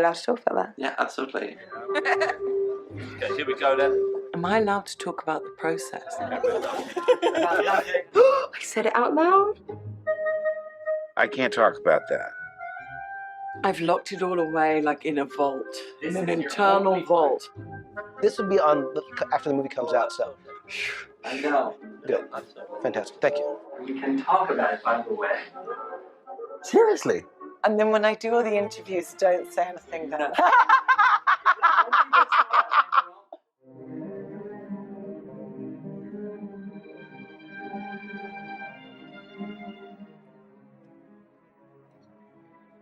allowed to talk about that? Yeah, absolutely. Okay, here we go then. Am I allowed to talk about the process? I said it out loud. I can't talk about that. I've locked it all away, like in a vault, in an internal vault. This will be on after the movie comes out, so. I know. Good. Fantastic. Thank you. We can talk about it, by the way. Seriously? And then when I do all the interviews, don't say anything then.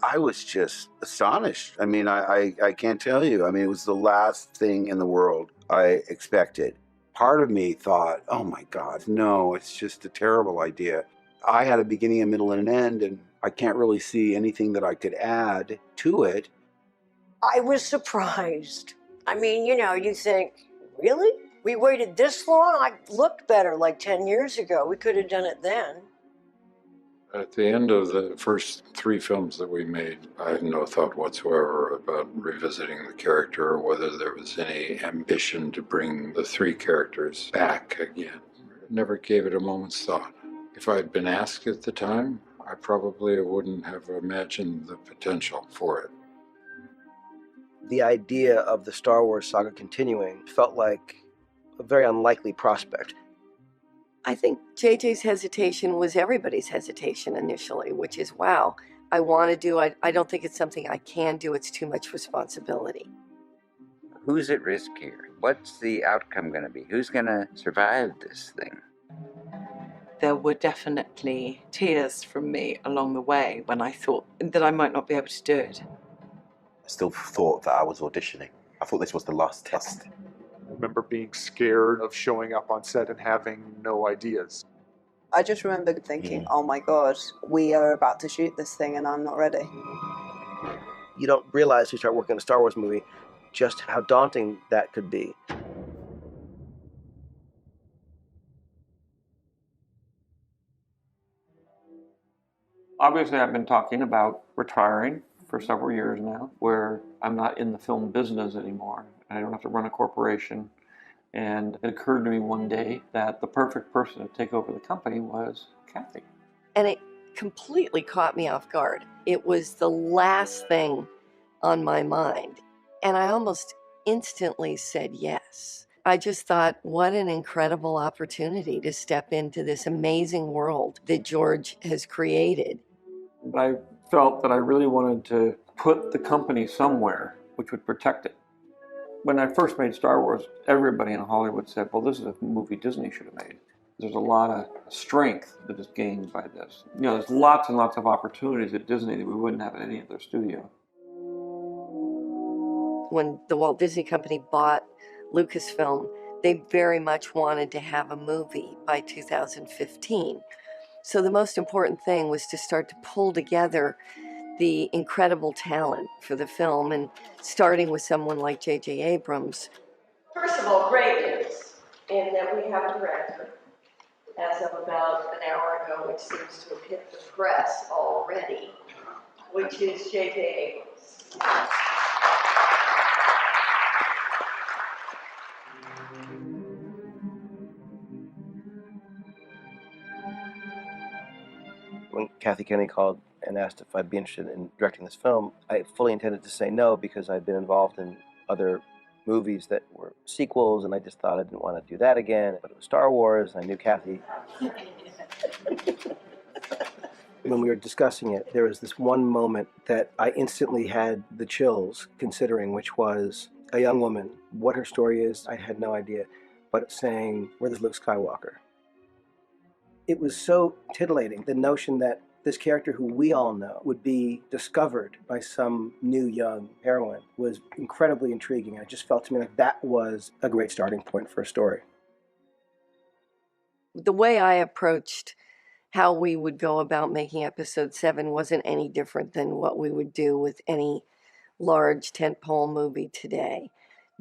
I was just astonished. I mean, I can't tell you. I mean, it was the last thing in the world I expected. Part of me thought, oh my God, no, it's just a terrible idea. I had a beginning, a middle, and an end, and I can't really see anything that I could add to it. I was surprised. I mean, you know, you think, really? We waited this long? I looked better like 10 years ago. We could have done it then. At the end of the first 3 films that we made, I had no thought whatsoever about revisiting the character or whether there was any ambition to bring the 3 characters back again. Never gave it a moment's thought. If I had been asked at the time, I probably wouldn't have imagined the potential for it. The idea of the Star Wars saga continuing felt like a very unlikely prospect. I think JJ's hesitation was everybody's hesitation initially, which is, wow, I want to do, I don't think it's something I can do, it's too much responsibility. Who's at risk here? What's the outcome going to be? Who's going to survive this thing? There were definitely tears from me along the way when I thought that I might not be able to do it. I still thought that I was auditioning. I thought this was the last test. I remember being scared of showing up on set and having no ideas. I just remember thinking, oh my God, we are about to shoot this thing and I'm not ready. You don't realize you start working on a Star Wars movie just how daunting that could be. Obviously, I've been talking about retiring for several years now, where I'm not in the film business anymore. I don't have to run a corporation. And it occurred to me one day that the perfect person to take over the company was Kathy. And it completely caught me off guard. It was the last thing on my mind. And I almost instantly said yes. I just thought, what an incredible opportunity to step into this amazing world that George has created. But I felt that I really wanted to put the company somewhere which would protect it. When I first made Star Wars, everybody in Hollywood said, well, this is a movie Disney should have made. There's a lot of strength that is gained by this. You know, there's lots and lots of opportunities at Disney that we wouldn't have at any other studio. When the Walt Disney Company bought Lucasfilm, they very much wanted to have a movie by 2015. So the most important thing was to start to pull together the incredible talent for the film, and starting with someone like J.J. Abrams. First of all, great news in that we have a director as of about an hour ago, which seems to have hit the press already, which is J.J. Abrams. When Kathy Kennedy called and asked if I'd be interested in directing this film, I fully intended to say no because I'd been involved in other movies that were sequels, and I just thought I didn't want to do that again. But it was Star Wars, and I knew Kathy. When we were discussing it, there was this one moment that I instantly had the chills considering, which was a young woman. What her story is, I had no idea, but saying, "Where is Luke Skywalker?" It was so titillating, the notion that this character who we all know would be discovered by some new young heroine was incredibly intriguing. It just felt to me like that was a great starting point for a story. The way I approached how we would go about making episode 7 wasn't any different than what we would do with any large tentpole movie today.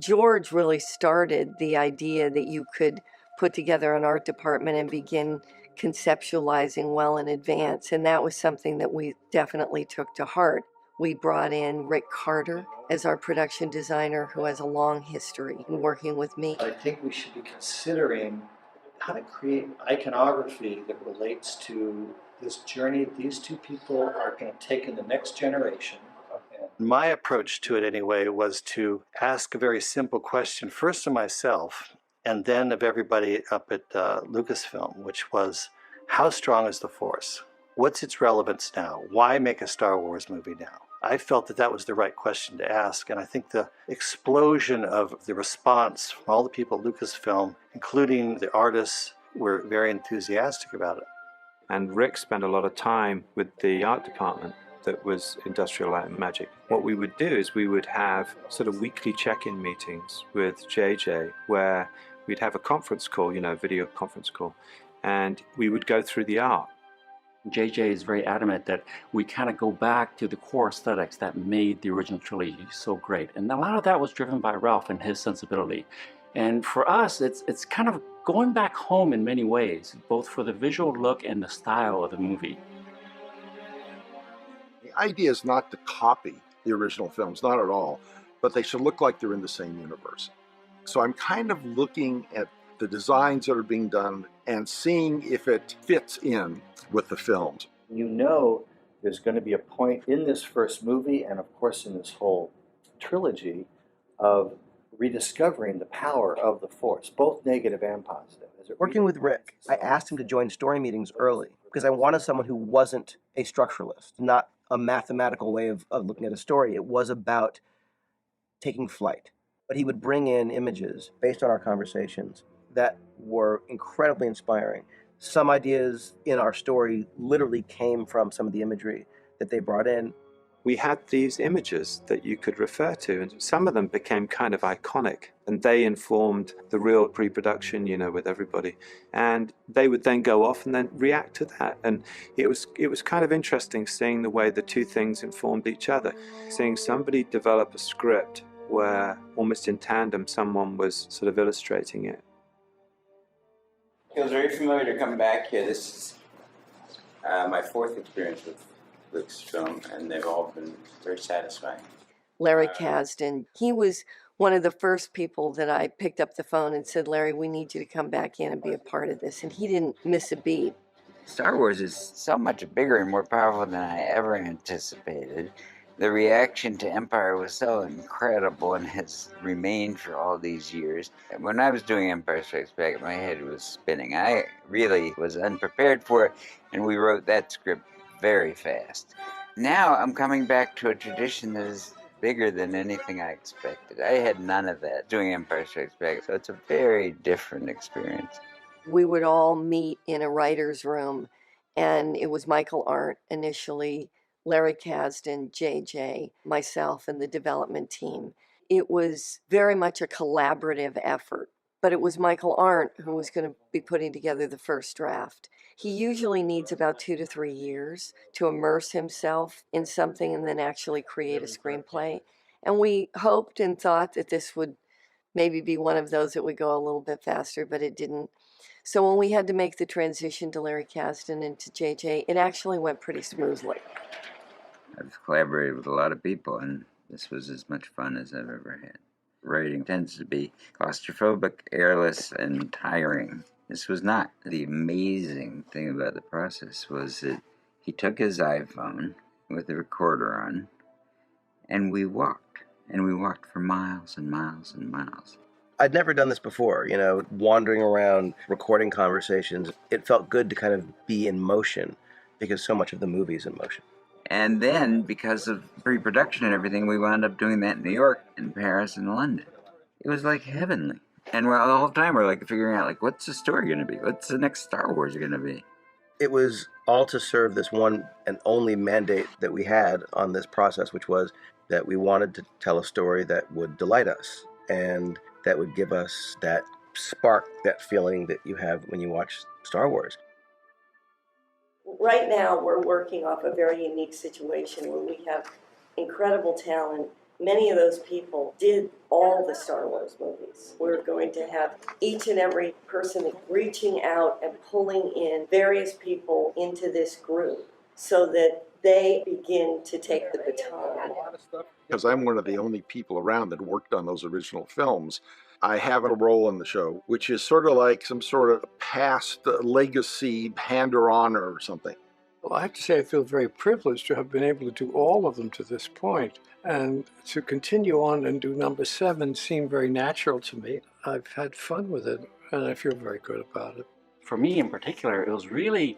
George really started the idea that you could put together an art department and begin conceptualizing well in advance, and that was something that we definitely took to heart. We brought in Rick Carter as our production designer, who has a long history in working with me. I think we should be considering how to create iconography that relates to this journey these two people are going to take in the next generation. My approach to it, anyway, was to ask a very simple question, first of myself, and then of everybody up at Lucasfilm, which was, how strong is the Force? What's its relevance now? Why make a Star Wars movie now? I felt that that was the right question to ask, and I think the explosion of the response from all the people at Lucasfilm, including the artists, were very enthusiastic about it. And Rick spent a lot of time with the art department that was Industrial Light and Magic. What we would do is we would have sort of weekly check-in meetings with JJ where we'd have a conference call, video conference call, and we would go through the art. JJ is very adamant that we kind of go back to the core aesthetics that made the original trilogy so great. And a lot of that was driven by Ralph and his sensibility. And for us, it's kind of going back home in many ways, both for the visual look and the style of the movie. The idea is not to copy the original films, not at all, but they should look like they're in the same universe. So I'm kind of looking at the designs that are being done and seeing if it fits in with the films. You know there's going to be a point in this first movie, and of course in this whole trilogy, of rediscovering the power of the Force, both negative and positive. Working with Rick, I asked him to join story meetings early because I wanted someone who wasn't a structuralist, not a mathematical way of looking at a story. It was about taking flight. But he would bring in images based on our conversations that were incredibly inspiring. Some ideas in our story literally came from some of the imagery that they brought in. We had these images that you could refer to, and some of them became kind of iconic, and they informed the real pre-production, with everybody. And they would then go off and then react to that. And it was kind of interesting seeing the way the two things informed each other. Seeing somebody develop a script where almost in tandem someone was sort of illustrating it. It was very familiar to come back here. This is my fourth experience with Lucasfilm, and they've all been very satisfying. Larry Kasdan, he was one of the first people that I picked up the phone and said, Larry, we need you to come back in and be a part of this. And he didn't miss a beat. Star Wars is so much bigger and more powerful than I ever anticipated. The reaction to Empire was so incredible and has remained for all these years. When I was doing Empire Strikes Back, my head was spinning. I really was unprepared for it, and we wrote that script very fast. Now I'm coming back to a tradition that is bigger than anything I expected. I had none of that doing Empire Strikes Back, so it's a very different experience. We would all meet in a writer's room, and it was Michael Arndt initially, Larry Kasdan, JJ, myself, and the development team. It was very much a collaborative effort, but it was Michael Arndt who was going to be putting together the first draft. He usually needs about 2 to 3 years to immerse himself in something and then actually create a screenplay. And we hoped and thought that this would maybe be one of those that would go a little bit faster, but it didn't. So when we had to make the transition to Larry Kasdan and to JJ, it actually went pretty smoothly. I've collaborated with a lot of people, and this was as much fun as I've ever had. Writing tends to be claustrophobic, airless, and tiring. This was not. The amazing thing about the process was that he took his iPhone with the recorder on, and we walked for miles and miles and miles. I'd never done this before, wandering around, recording conversations. It felt good to kind of be in motion because so much of the movie is in motion. And then, because of pre-production and everything, we wound up doing that in New York, and Paris, and London. It was like heavenly. And the whole time we're figuring out, what's the story going to be? What's the next Star Wars going to be? It was all to serve this one and only mandate that we had on this process, which was that we wanted to tell a story that would delight us and that would give us that spark, that feeling that you have when you watch Star Wars. Right now, we're working off a very unique situation where we have incredible talent. Many of those people did all the Star Wars movies. We're going to have each and every person reaching out and pulling in various people into this group so that they begin to take the baton. Because I'm one of the only people around that worked on those original films, I have a role in the show, which is sort of like some sort of past legacy hander on or something. Well, I have to say I feel very privileged to have been able to do all of them to this point. And to continue on and do number 7 seemed very natural to me. I've had fun with it, and I feel very good about it. For me in particular, it was really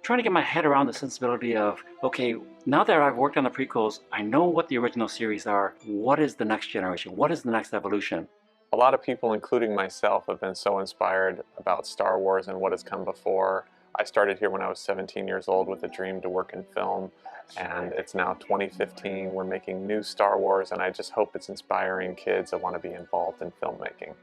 trying to get my head around the sensibility of, okay, now that I've worked on the prequels, I know what the original series are. What is the next generation? What is the next evolution? A lot of people, including myself, have been so inspired about Star Wars and what has come before. I started here when I was 17 years old with a dream to work in film, and it's now 2015. We're making new Star Wars, and I just hope it's inspiring kids that want to be involved in filmmaking.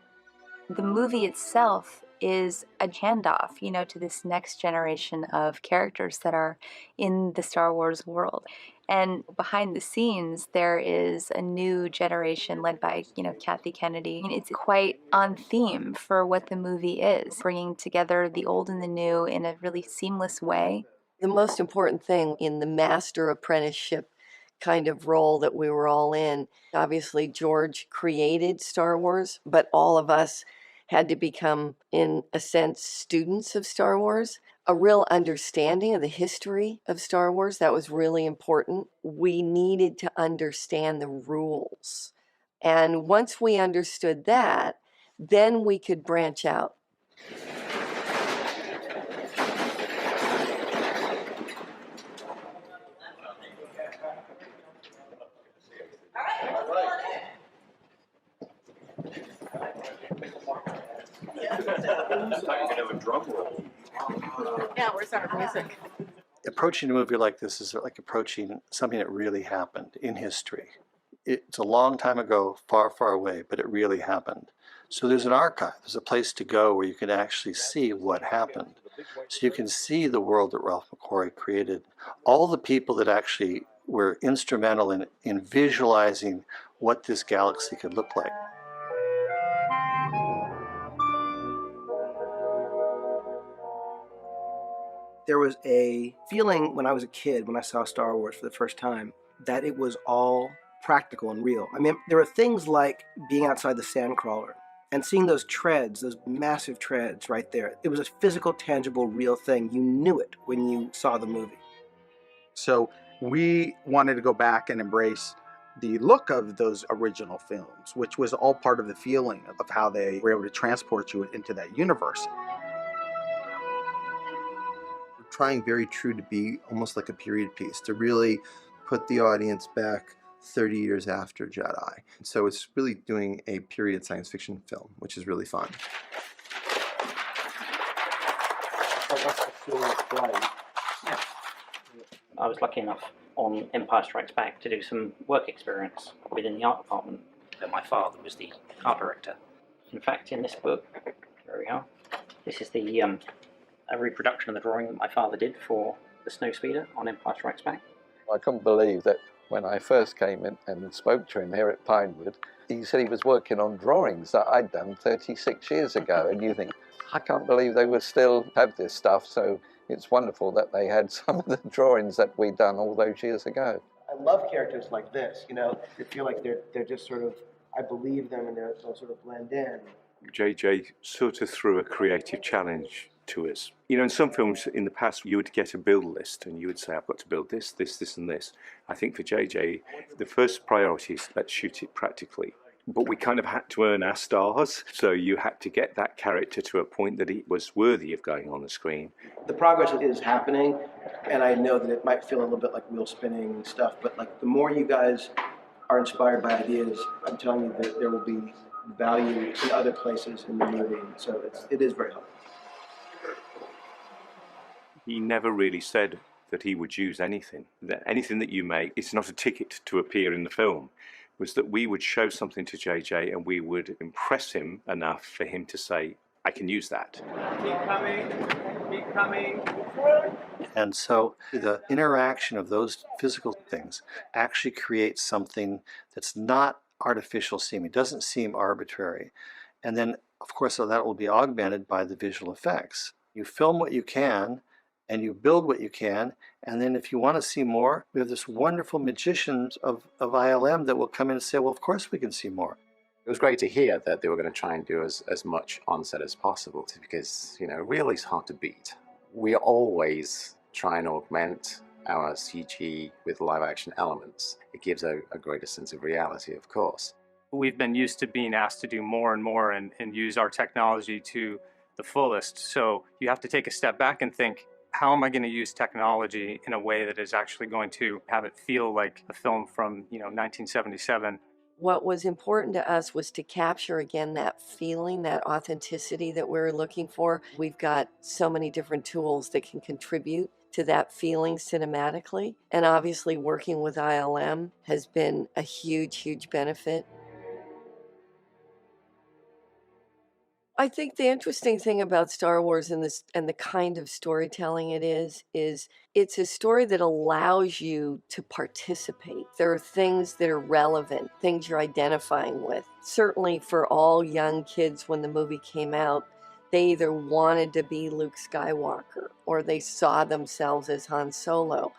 The movie itself is a handoff, to this next generation of characters that are in the Star Wars world. And behind the scenes, there is a new generation led by, Kathy Kennedy. It's quite on theme for what the movie is, bringing together the old and the new in a really seamless way. The most important thing in the master apprenticeship kind of role that we were all in, obviously George created Star Wars, but all of us had to become, in a sense, students of Star Wars. A real understanding of the history of Star Wars, that was really important. We needed to understand the rules. And once we understood that, then we could branch out. Yeah, where's our music? Approaching a movie like this is like approaching something that really happened in history. It's a long time ago, far, far away, but it really happened. So there's an archive, there's a place to go where you can actually see what happened. So you can see the world that Ralph McQuarrie created, all the people that actually were instrumental in visualizing what this galaxy could look like. There was a feeling when I was a kid, when I saw Star Wars for the first time, that it was all practical and real. I mean, there were things like being outside the sandcrawler and seeing those treads, those massive treads right there. It was a physical, tangible, real thing. You knew it when you saw the movie. So we wanted to go back and embrace the look of those original films, which was all part of the feeling of how they were able to transport you into that universe. Trying very true to be almost like a period piece, to really put the audience back 30 years after Jedi. So it's really doing a period science fiction film, which is really fun. I was lucky enough on Empire Strikes Back to do some work experience within the art department, where my father was the art director. In fact, in this book, there we are, this is the a reproduction of the drawing that my father did for the Snowspeeder on Empire Strikes Back. I couldn't believe that when I first came in and spoke to him here at Pinewood, he said he was working on drawings that I'd done 36 years ago. And you think, I can't believe they would still have this stuff. So it's wonderful that they had some of the drawings that we'd done all those years ago. I love characters like this, they feel like they're just sort of, I believe them and they'll sort of blend in. JJ sort of threw a creative challenge to us. In some films in the past, you would get a build list and you would say, I've got to build this, this, this, and this. I think for JJ, the first priority is let's shoot it practically. But we kind of had to earn our stars, so you had to get that character to a point that he was worthy of going on the screen. The progress is happening, and I know that it might feel a little bit like wheel spinning stuff, but like the more you guys are inspired by ideas, I'm telling you that there will be value in other places in the movie, so it is very helpful. He never really said that he would use anything. That anything that you make, it's not a ticket to appear in the film. It was that we would show something to JJ and we would impress him enough for him to say, I can use that. Keep coming, keep coming. And so the interaction of those physical things actually creates something that's not artificial seeming, doesn't seem arbitrary. And then, of course, so that will be augmented by the visual effects. You film what you can, and you build what you can. And then if you want to see more, we have this wonderful magicians of ILM that will come in and say, well, of course we can see more. It was great to hear that they were going to try and do as much on set as possible, because, you know, really is hard to beat. We always try and augment our CG with live action elements. It gives a greater sense of reality, of course. We've been used to being asked to do more and more and use our technology to the fullest. So you have to take a step back and think, how am I going to use technology in a way that is actually going to have it feel like a film from, 1977? What was important to us was to capture again that feeling, that authenticity that we were looking for. We've got so many different tools that can contribute to that feeling cinematically. And obviously working with ILM has been a huge, huge benefit. I think the interesting thing about Star Wars and the kind of storytelling it is it's a story that allows you to participate. There are things that are relevant, things you're identifying with. Certainly for all young kids when the movie came out, they either wanted to be Luke Skywalker or they saw themselves as Han Solo.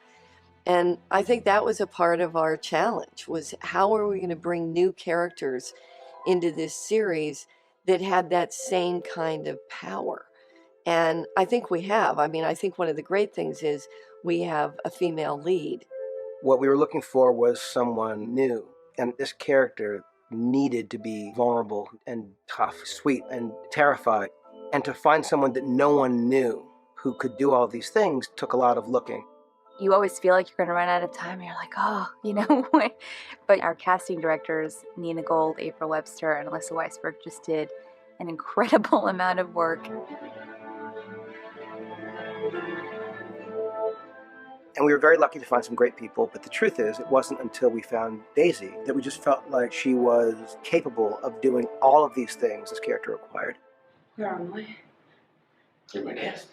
And I think that was a part of our challenge, was how are we going to bring new characters into this series that had that same kind of power. And I think we have. I mean, I think one of the great things is we have a female lead. What we were looking for was someone new. And this character needed to be vulnerable and tough, sweet and terrified. And to find someone that no one knew who could do all these things took a lot of looking. You always feel like you're going to run out of time. You're like, But our casting directors, Nina Gold, April Webster, and Alyssa Weisberg, just did an incredible amount of work. And we were very lucky to find some great people, but the truth is, it wasn't until we found Daisy that we just felt like she was capable of doing all of these things this character required. Where am I? You're my guest.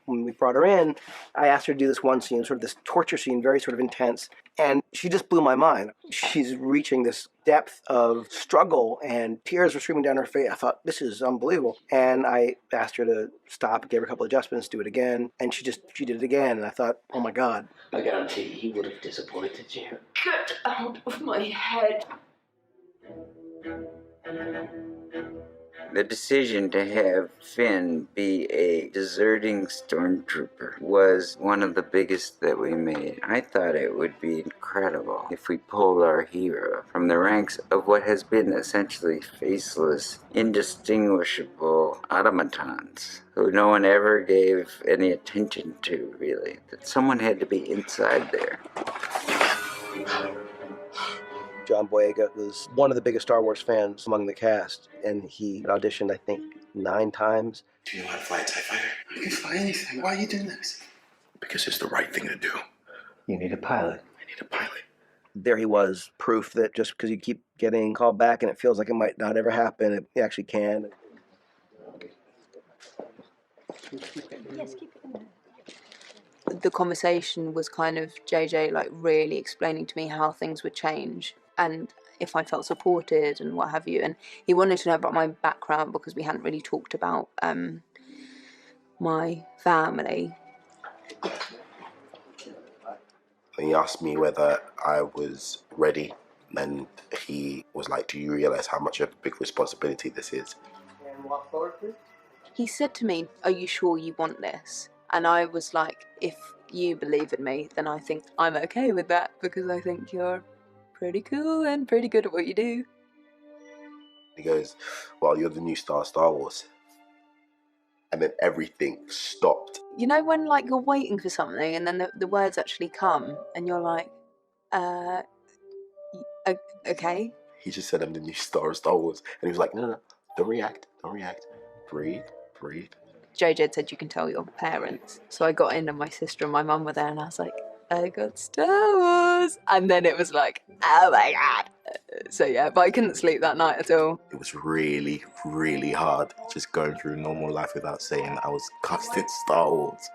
When we brought her in, I asked her to do this one scene, sort of this torture scene, very sort of intense, and she just blew my mind. She's reaching this depth of struggle, and tears were streaming down her face. I thought, this is unbelievable. And I asked her to stop, gave her a couple of adjustments, do it again, and she did it again, and I thought, oh my God. I guarantee he would have disappointed you. Get out of my head. The decision to have Finn be a deserting stormtrooper was one of the biggest that we made. I thought it would be incredible if we pulled our hero from the ranks of what has been essentially faceless, indistinguishable automatons who no one ever gave any attention to, really. That someone had to be inside there. John Boyega was one of the biggest Star Wars fans among the cast, and he auditioned, I think, 9 times. Do you know how to fly a TIE fighter? I can fly anything. Why are you doing this? Because it's the right thing to do. You need a pilot. I need a pilot. There he was, proof that just because you keep getting called back and it feels like it might not ever happen, it actually can. Yes, keep it in there. The conversation was kind of JJ like really explaining to me how things would change and if I felt supported and what have you. And he wanted to know about my background because we hadn't really talked about my family. He asked me whether I was ready, and he was like, do you realize how much of a big responsibility this is? And walk forward, please. He said to me, are you sure you want this? And I was like, if you believe in me, then I think I'm okay with that because I think you're pretty cool and pretty good at what you do. He goes, well, you're the new star of Star Wars. And then everything stopped. You know when like you're waiting for something and then the words actually come and you're like, okay. He just said, I'm the new star of Star Wars. And he was like, no, don't react. Breathe. JJ said you can tell your parents. So I got in and my sister and my mum were there and I was like, I got Star Wars. And then it was like, oh my God. So yeah, but I couldn't sleep that night at all. It was really, really hard just going through normal life without saying I was cast in Star Wars.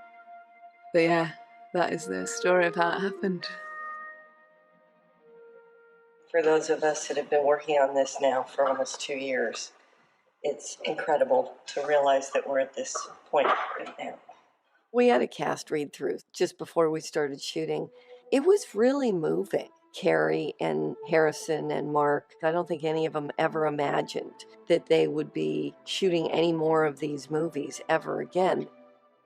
But yeah, that is the story of how it happened. For those of us that have been working on this now for almost 2 years, it's incredible to realize that we're at this point right now. We had a cast read through just before we started shooting. It was really moving. Carrie and Harrison and Mark, I don't think any of them ever imagined that they would be shooting any more of these movies ever again.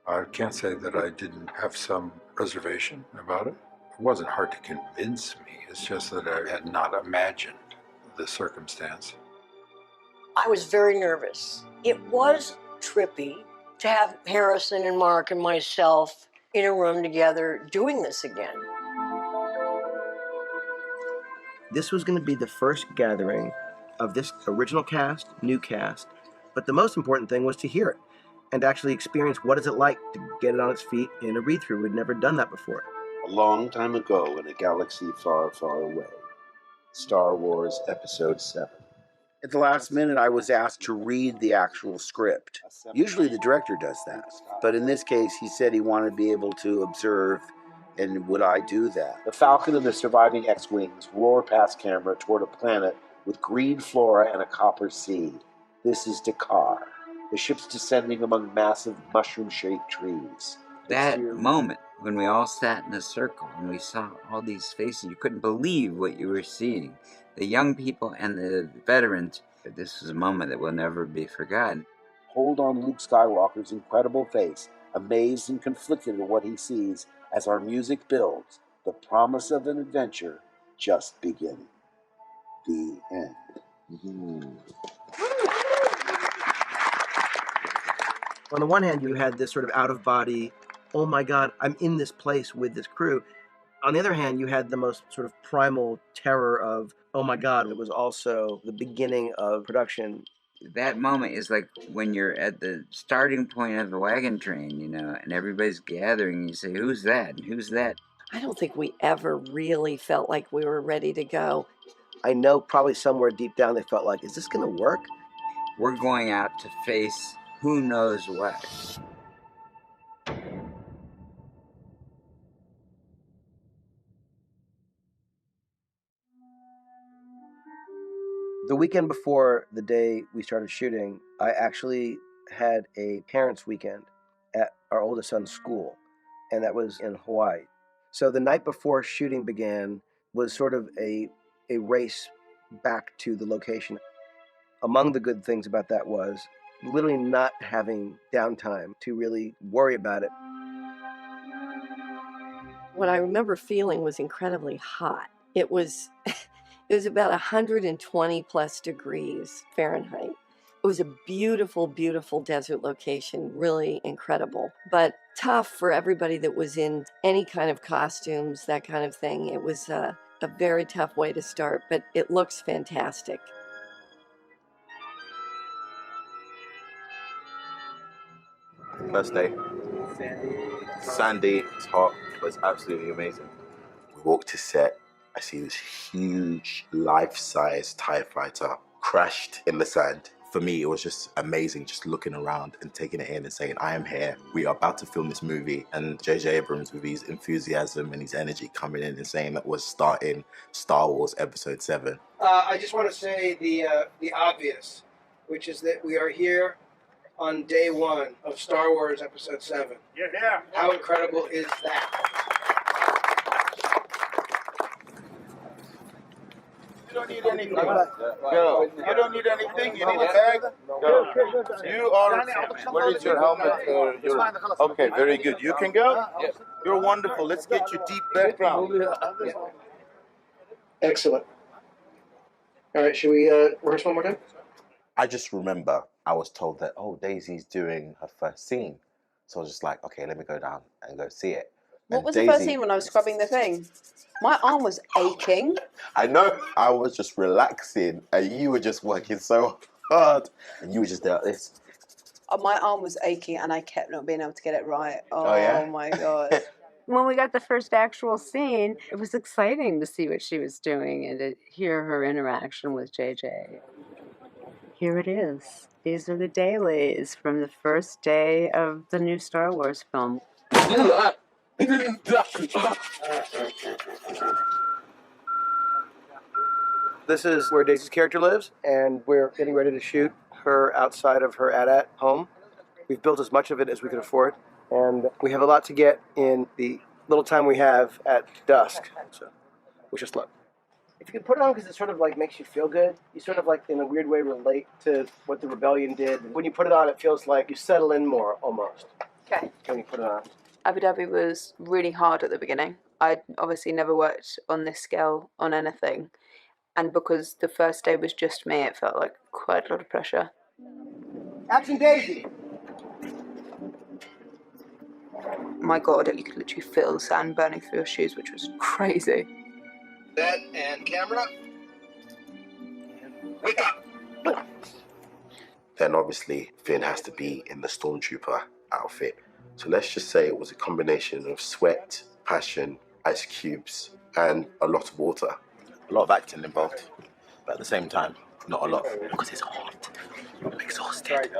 I can't say that I didn't have some reservation about it. It wasn't hard to convince me. It's just that I had not imagined the circumstance. I was very nervous. It was trippy to have Harrison and Mark and myself in a room together doing this again. This was going to be the first gathering of this original cast, new cast, but the most important thing was to hear it and actually experience what is it like to get it on its feet in a read-through. We'd never done that before. A long time ago in a galaxy far, far away, Star Wars Episode 7. At the last minute, I was asked to read the actual script. Usually the director does that, but in this case, he said he wanted to be able to observe, and would I do that? The Falcon and the surviving X-Wings roar past camera toward a planet with green flora and a copper sea. This is Dakar. The ship's descending among massive mushroom-shaped trees. That moment when we all sat in a circle and we saw all these faces, you couldn't believe what you were seeing. The young people and the veterans, this was a moment that will never be forgotten. Hold on Luke Skywalker's incredible face, amazed and conflicted at what he sees as our music builds, the promise of an adventure just beginning. The end. On the one hand, you had this sort of out-of-body, oh my God, I'm in this place with this crew. On the other hand, you had the most sort of primal terror of, oh my God, it was also the beginning of production. That moment is like when you're at the starting point of the wagon train, you know, and everybody's gathering, and you say, who's that? And who's that? I don't think we ever really felt like we were ready to go. I know probably somewhere deep down they felt like, is this going to work? We're going out to face who knows what. The weekend before the day we started shooting, I actually had a parents' weekend at our oldest son's school, and that was in Hawaii. So the night before shooting began was sort of a race back to the location. Among the good things about that was literally not having downtime to really worry about it. What I remember feeling was incredibly hot. It was about 120 plus degrees Fahrenheit. It was a beautiful, beautiful desert location, really incredible, but tough for everybody that was in any kind of costumes, that kind of thing. It was a very tough way to start, but it looks fantastic. First day. Sandy, it's hot, but it's absolutely amazing. We walked to set. I see this huge, life-size TIE fighter crashed in the sand. For me, it was just amazing just looking around and taking it in and saying, I am here. We are about to film this movie. And J.J. Abrams, with his enthusiasm and his energy coming in and saying that we're starting Star Wars Episode 7. I just want to say the obvious, which is that we are here on day one of Star Wars Episode 7. Yeah. How incredible is that? You don't need anything. Go. You don't need anything. You need a bag. Go. You are. Where is your helmet? Okay, very good. You can go. You're wonderful. Let's get your deep background. Excellent. All right, should we rehearse one more time? I just remember I was told that, oh, Daisy's doing her first scene. So I was just like, okay, let me go down and go see it. What was the first scene when I was scrubbing the thing? My arm was aching. I know. I was just relaxing and you were just working so hard. And you were just there like this. My arm was aching and I kept not being able to get it right. Oh yeah? My God. When we got the first actual scene, it was exciting to see what she was doing and to hear her interaction with JJ. Here it is. These are the dailies from the first day of the new Star Wars film. This is where Daisy's character lives, and we're getting ready to shoot her outside of her AT-AT home. We've built as much of it as we can afford. And we have a lot to get in the little time we have at dusk. So wish us luck. If you can put it on because it sort of like makes you feel good, you sort of like in a weird way relate to what the rebellion did. When you put it on, it feels like you settle in more almost. Okay. When you put it on. Abu Dhabi was really hard at the beginning. I'd obviously never worked on this scale on anything. And because the first day was just me, it felt like quite a lot of pressure. Action Daisy! My God, you could literally feel the sand burning through your shoes, which was crazy. Set and camera. Wake up! Then obviously Finn has to be in the stormtrooper outfit. So let's just say it was a combination of sweat, passion, ice cubes, and a lot of water. A lot of acting involved, but at the same time, not a lot, because it's hot. I'm exhausted.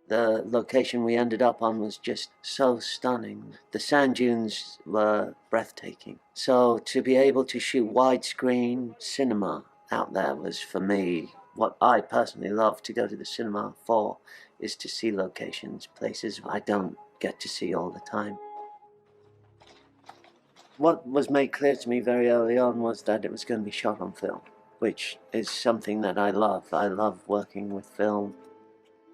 The location we ended up on was just so stunning. The sand dunes were breathtaking. So to be able to shoot widescreen cinema out there was, for me, what I personally love to go to the cinema for, is to see locations, places I don't get to see all the time. What was made clear to me very early on was that it was going to be shot on film, which is something that I love. I love working with film.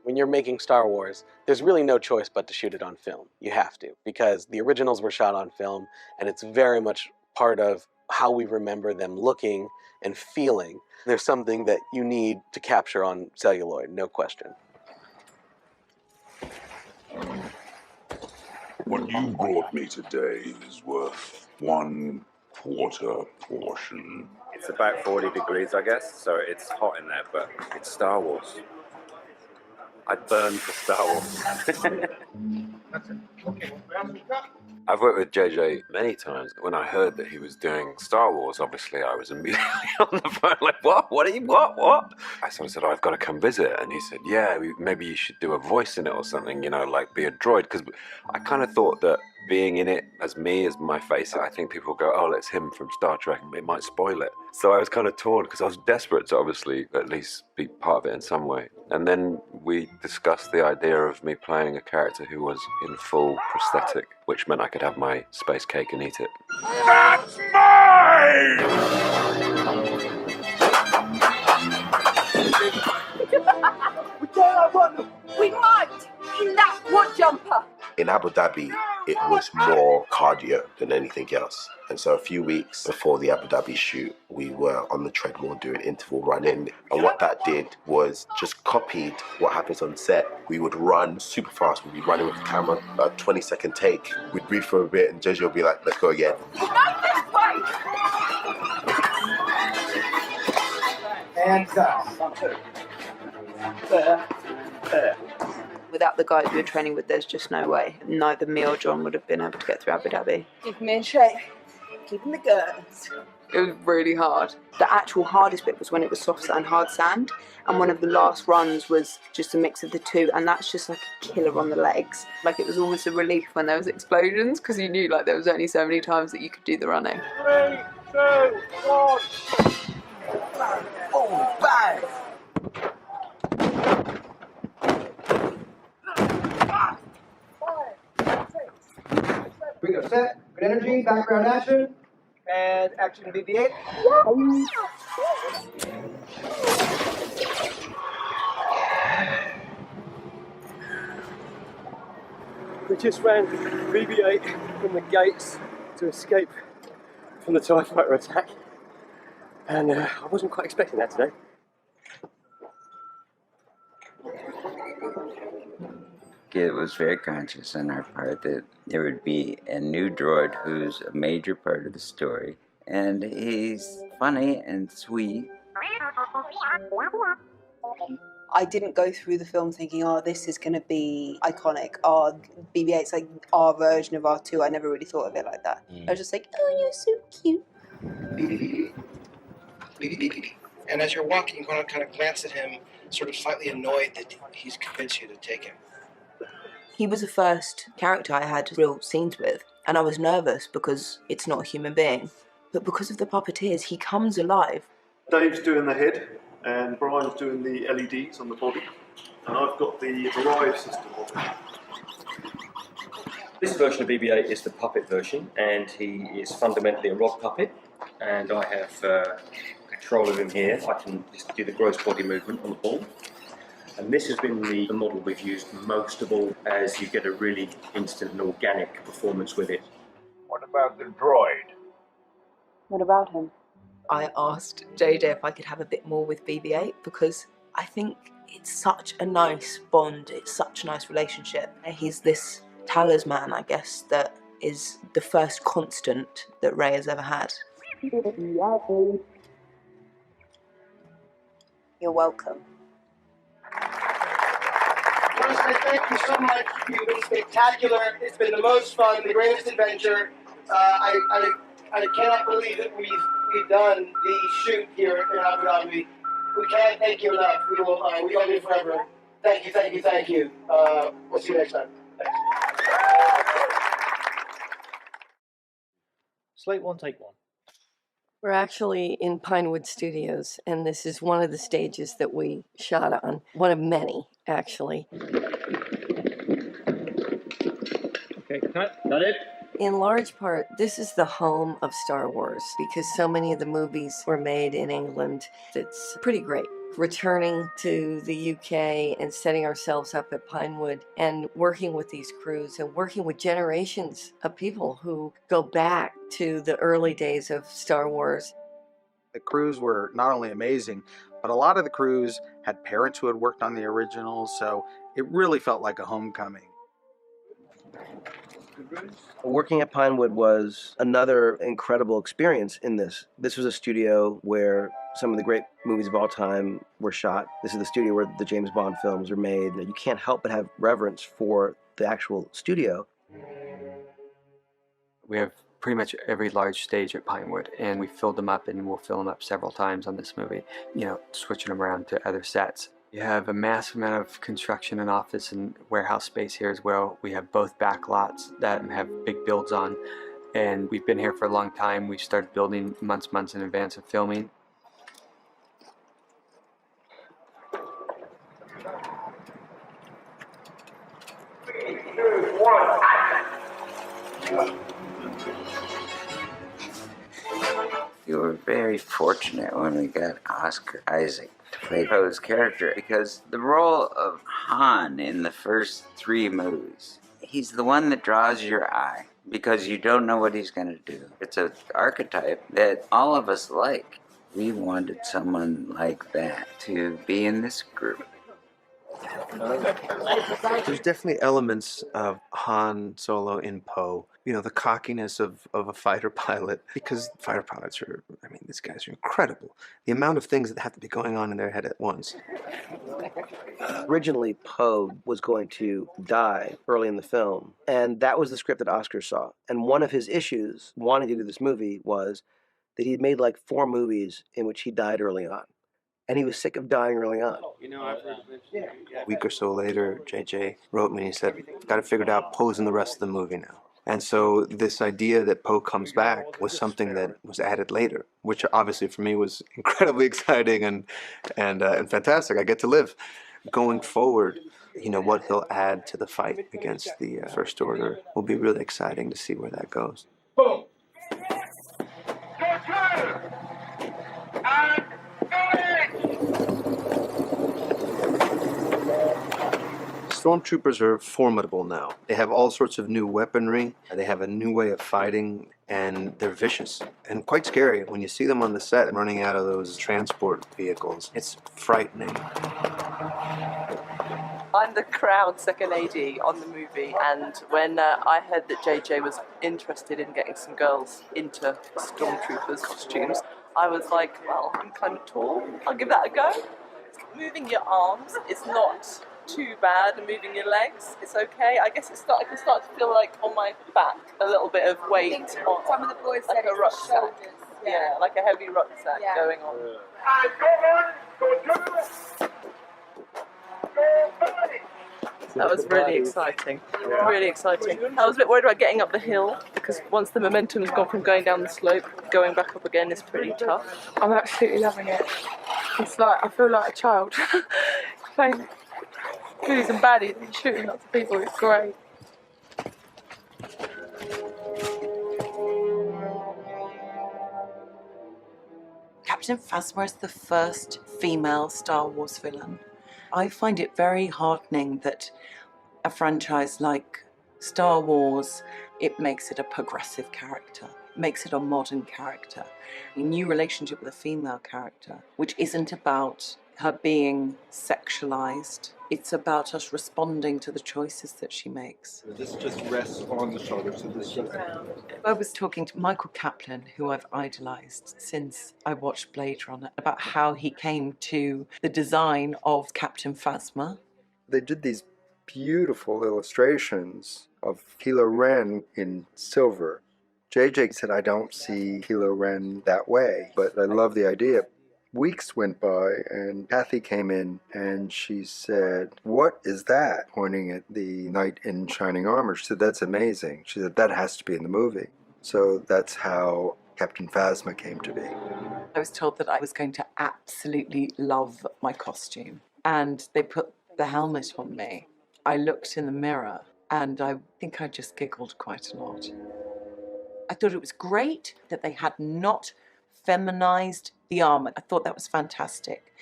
When you're making Star Wars, there's really no choice but to shoot it on film. You have to, because the originals were shot on film, and it's very much part of how we remember them looking and feeling. There's something that you need to capture on celluloid, no question. What you brought me today is worth 1/4 portion. It's about 40 degrees, I guess, so it's hot in there, but it's Star Wars. I'd burn for Star Wars. I've worked with JJ many times. When I heard that he was doing Star Wars, obviously I was immediately on the phone like, what? What? I sort of said, I've got to come visit. And he said, yeah, maybe you should do a voice in it or something, you know, like be a droid. Because I kind of thought that being in it as me, as my face, I think people go, oh, it's him from Star Trek, it might spoil it. So I was kind of torn because I was desperate to obviously at least be part of it in some way. And then we discussed the idea of me playing a character who was in full prosthetic, which meant I could have my space cake and eat it. That's mine! We might in that wood jumper. In Abu Dhabi, it was more cardio than anything else. And so a few weeks before the Abu Dhabi shoot, we were on the treadmill doing interval running. And what that did was just copied what happens on set. We would run super fast. We'd be running with the camera, a 20-second take. We'd breathe for a bit and JJ would be like, let's go again. And cut. Without the guys we were training with, there's just no way. Neither me or John would have been able to get through Abu Dhabi. Keep me in shape. Keeping the girls. It was really hard. The actual hardest bit was when it was soft sand, hard sand, and one of the last runs was just a mix of the two, and that's just like a killer on the legs. Like it was almost a relief when there was explosions, because you knew like there was only so many times that you could do the running. 3, 2, 1. Oh, bang! We go set, good energy, background action, and action BB-8. We just ran BB-8 from the gates to escape from the TIE fighter attack, and I wasn't quite expecting that today. It was very conscious on our part that there would be a new droid who's a major part of the story, and he's funny and sweet. I didn't go through the film thinking, oh, this is going to be iconic. Oh, BB-8's like our version of R2. I never really thought of it like that. I was just like, oh, you're so cute. And as you're walking, you want to kind of glance at him, sort of slightly annoyed that he's convinced you to take him. He was the first character I had real scenes with, and I was nervous because it's not a human being. But because of the puppeteers, he comes alive. Dave's doing the head, and Brian's doing the LEDs on the body, and I've got the Arrive system on. This version of BB-8 is the puppet version, and he is fundamentally a rod puppet, and I have control of him here. I can just do the gross body movement on the ball. And this has been the model we've used most of all, as you get a really instant and organic performance with it. What about the droid? What about him? I asked JJ if I could have a bit more with BB-8 because I think it's such a nice bond, it's such a nice relationship. He's this talisman, I guess, that is the first constant that Rey has ever had. You're welcome. I want to say thank you so much. You've been spectacular. It's been the most fun, the greatest adventure. I cannot believe that we've done the shoot here in Abu Dhabi. We can't thank you enough. We love you forever. Thank you, thank you, thank you. We'll see you next time. Thanks. Slate one, take one. We're actually in Pinewood Studios, and this is one of the stages that we shot on. One of many, actually. Okay, cut it. In large part, this is the home of Star Wars because so many of the movies were made in England. It's pretty great. Returning to the UK and setting ourselves up at Pinewood and working with these crews and working with generations of people who go back to the early days of Star Wars. The crews were not only amazing, but a lot of the crews had parents who had worked on the originals, so it really felt like a homecoming. Working at Pinewood was another incredible experience in this. This was a studio where some of the great movies of all time were shot. This is the studio where the James Bond films were made. You can't help but have reverence for the actual studio. We have pretty much every large stage at Pinewood, and we filled them up, and we'll fill them up several times on this movie, switching them around to other sets. You have a massive amount of construction and office and warehouse space here as well. We have both back lots that have big builds on, and we've been here for a long time. We've started building months in advance of filming. We were very fortunate when we got Oscar Isaac to play Poe's character, because the role of Han in the first 3 movies, he's the one that draws your eye because you don't know what he's going to do. It's an archetype that all of us like. We wanted someone like that to be in this group. There's definitely elements of Han Solo in Poe. The cockiness of a fighter pilot, because fighter pilots are, these guys are incredible. The amount of things that have to be going on in their head at once. Originally, Poe was going to die early in the film, and that was the script that Oscar saw. And one of his issues wanting to do this movie was that he'd made like 4 movies in which he died early on. And he was sick of dying early on. A week or so later, JJ wrote me and he said, got it figured out, Poe's in the rest of the movie now. And so this idea that Poe comes back was something that was added later, which obviously for me was incredibly exciting and fantastic. I get to live. Going forward, what he'll add to the fight against the First Order will be really exciting to see where that goes. Boom! Stormtroopers are formidable now. They have all sorts of new weaponry, they have a new way of fighting, and they're vicious and quite scary. When you see them on the set running out of those transport vehicles, it's frightening. I'm the Crown second AD on the movie, and when I heard that JJ was interested in getting some girls into Stormtroopers costumes, I was like, well, I'm kind of tall, I'll give that a go. Moving your arms is not too bad, and moving your legs, it's okay. I guess I can start to feel like on my back a little bit of weight on some of the boys like said a rucksack. shoulders. Yeah, like a heavy rucksack going on. That was really exciting. Really exciting. I was a bit worried about getting up the hill because once the momentum's gone from going down the slope, going back up again is pretty tough. I'm absolutely loving it. It's like I feel like a child playing goodies and baddies and shooting lots of people. It's great. Captain Phasma is the first female Star Wars villain. I find it very heartening that a franchise like Star Wars, it makes it a progressive character, makes it a modern character, a new relationship with a female character, which isn't about her being sexualized. It's about us responding to the choices that she makes. This just rests on the shoulders of this. I was talking to Michael Kaplan, who I've idolized since I watched Blade Runner, about how he came to the design of Captain Phasma. They did these beautiful illustrations of Kylo Ren in silver. JJ said, I don't see Kylo Ren that way, but I love the idea. Weeks went by and Kathy came in and she said, what is that? Pointing at the knight in shining armor. She said, that's amazing. She said, that has to be in the movie. So that's how Captain Phasma came to be. I was told that I was going to absolutely love my costume, and they put the helmet on me. I looked in the mirror and I think I just giggled quite a lot. I thought it was great that they had not feminized the armor. I thought that was fantastic.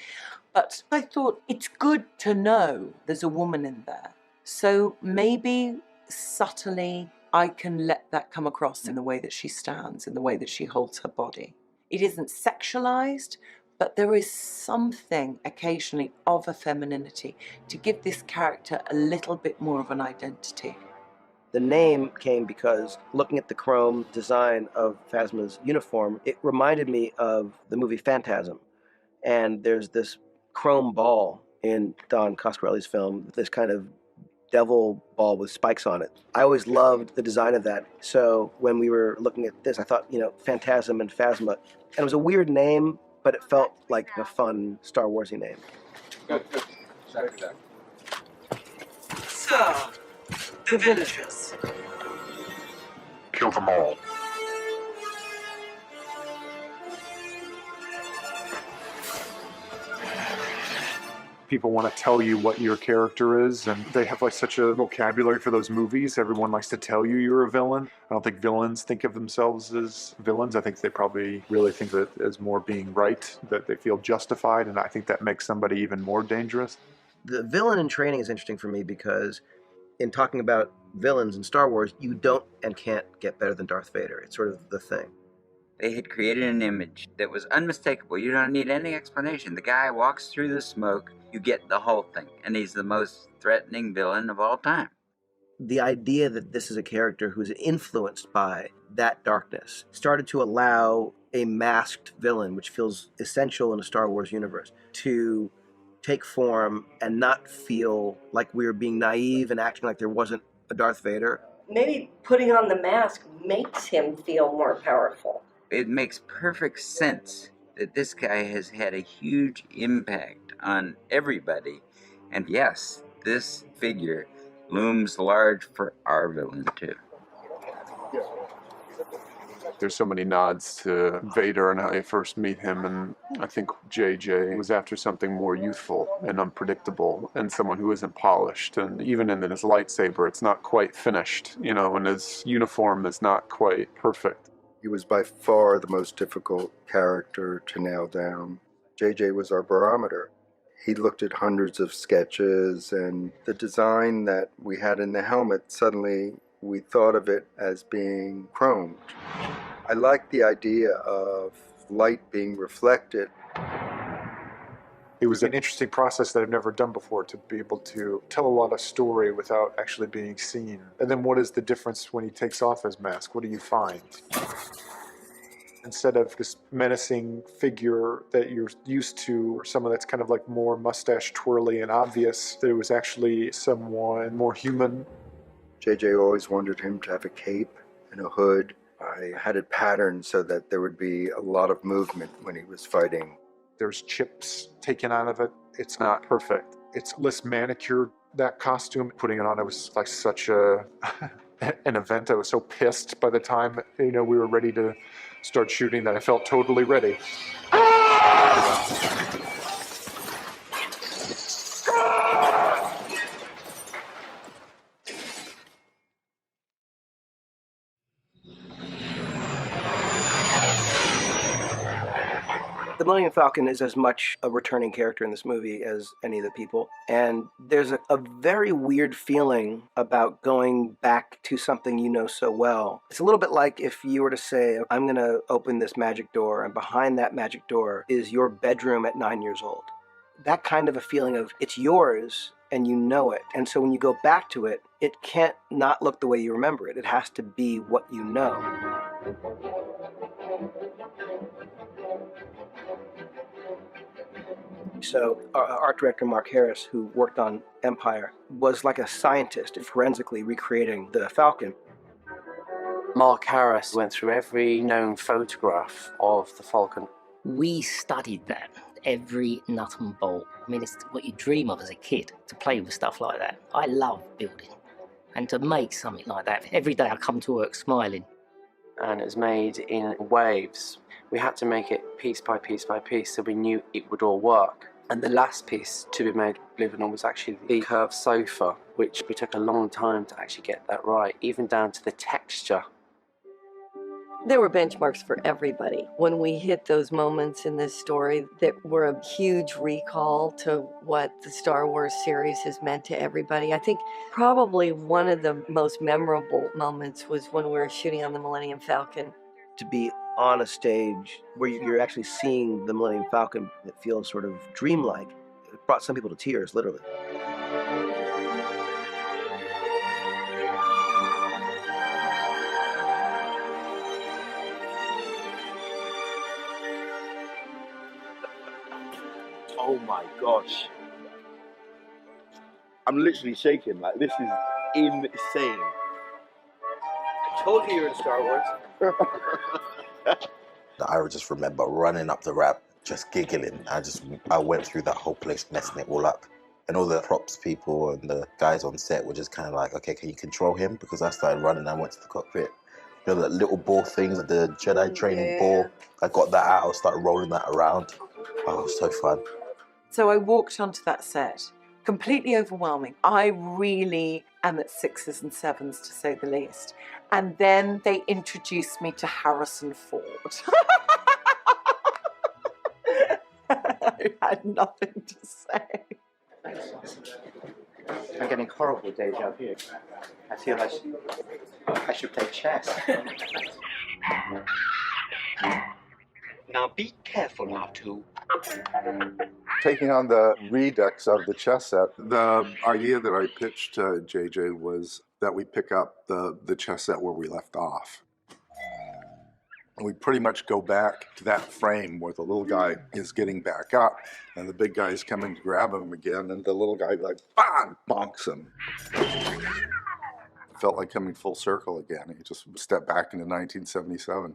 But I thought it's good to know there's a woman in there. So maybe subtly I can let that come across in the way that she stands, in the way that she holds her body. It isn't sexualized, but there is something occasionally of a femininity to give this character a little bit more of an identity. The name came because looking at the chrome design of Phasma's uniform, it reminded me of the movie Phantasm. And there's this chrome ball in Don Coscarelli's film, this kind of devil ball with spikes on it. I always loved the design of that. So when we were looking at this, I thought, Phantasm and Phasma. And it was a weird name, but it felt like a fun Star Warsy name. So, the villagers. Kill them all. People want to tell you what your character is, and they have such a vocabulary for those movies. Everyone likes to tell you you're a villain. I don't think villains think of themselves as villains. I think they probably really think of it as more being right, that they feel justified, and I think that makes somebody even more dangerous. The villain in training is interesting for me because in talking about villains in Star Wars, you don't and can't get better than Darth Vader. It's sort of the thing. They had created an image that was unmistakable. You don't need any explanation. The guy walks through the smoke, you get the whole thing, and he's the most threatening villain of all time. The idea that this is a character who's influenced by that darkness started to allow a masked villain, which feels essential in a Star Wars universe, to take form and not feel like we were being naive and acting like there wasn't a Darth Vader. Maybe putting on the mask makes him feel more powerful. It makes perfect sense that this guy has had a huge impact on everybody. And yes, this figure looms large for our villain too. There's so many nods to Vader and how you first meet him, and I think JJ was after something more youthful and unpredictable, and someone who isn't polished. And even in his lightsaber, it's not quite finished, and his uniform is not quite perfect. He was by far the most difficult character to nail down. JJ was our barometer. He looked at hundreds of sketches, and the design that we had in the helmet, suddenly we thought of it as being chromed. I liked the idea of light being reflected. It was an interesting process that I've never done before, to be able to tell a lot of story without actually being seen. And then what is the difference when he takes off his mask? What do you find? Instead of this menacing figure that you're used to, or someone that's kind of like more mustache twirly and obvious, that it was actually someone more human. JJ always wanted him to have a cape and a hood. I had it patterned so that there would be a lot of movement when he was fighting. There's chips taken out of it. It's not perfect. It's less manicured, that costume. Putting it on, it was like such an event. I was so pissed by the time we were ready to start shooting that I felt totally ready. The Millennium Falcon is as much a returning character in this movie as any of the people. And there's a very weird feeling about going back to something you know so well. It's a little bit like if you were to say, I'm going to open this magic door, and behind that magic door is your bedroom at 9 years old. That kind of a feeling of it's yours and you know it. And so when you go back to it, it can't not look the way you remember it. It has to be what you know. So our art director, Mark Harris, who worked on Empire, was like a scientist forensically recreating the Falcon. Mark Harris went through every known photograph of the Falcon. We studied that, every nut and bolt. I mean, it's what you dream of as a kid, to play with stuff like that. I love building. And to make something like that, every day I come to work smiling. And it was made in waves. We had to make it piece by piece by piece so we knew it would all work. And the last piece to be made, believe it or not, was actually the curved sofa, which we took a long time to actually get that right, even down to the texture. There were benchmarks for everybody. When we hit those moments in this story that were a huge recall to what the Star Wars series has meant to everybody, I think probably one of the most memorable moments was when we were shooting on the Millennium Falcon. To be on a stage where you're actually seeing the Millennium Falcon, it feels sort of dreamlike. It brought some people to tears, literally. Oh my gosh. I'm literally shaking. Like, this is insane. I told you were in Star Wars. I just remember running up the ramp, just giggling. I went through that whole place, messing it all up. And all the props people and the guys on set were just kind of like, okay, can you control him? Because I started running, I went to the cockpit. You know, that little ball things, the Jedi training ball. I got that out, I started rolling that around. Oh, it was so fun. So I walked onto that set, completely overwhelming. I really am at 6s and 7s, to say the least. And then they introduced me to Harrison Ford. I had nothing to say. I'm getting horrible deja vu. I feel I should play chess. Now be careful now, too. Taking on the redux of the chess set, the idea that I pitched to JJ was that we pick up the chess set where we left off. And we pretty much go back to that frame where the little guy is getting back up and the big guy is coming to grab him again, and the little guy like, bang, bonks him. It felt like coming full circle again. He just stepped back into 1977.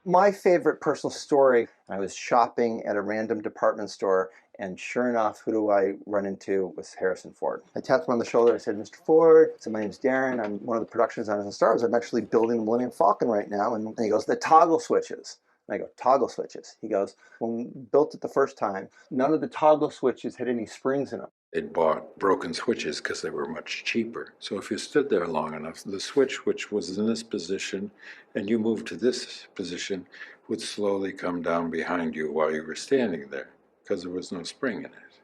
My favorite personal story, I was shopping at a random department store, and sure enough, who do I run into? Was Harrison Ford. I tapped him on the shoulder, I said, Mr. Ford, I said, my name's Darren, I'm one of the production designers on Star Wars. I'm actually building the Millennium Falcon right now. And he goes, the toggle switches. And I go, toggle switches? He goes, when we built it the first time, none of the toggle switches had any springs in them. They'd bought broken switches because they were much cheaper. So if you stood there long enough, the switch, which was in this position, and you moved to this position, would slowly come down behind you while you were standing there, because there was no spring in it.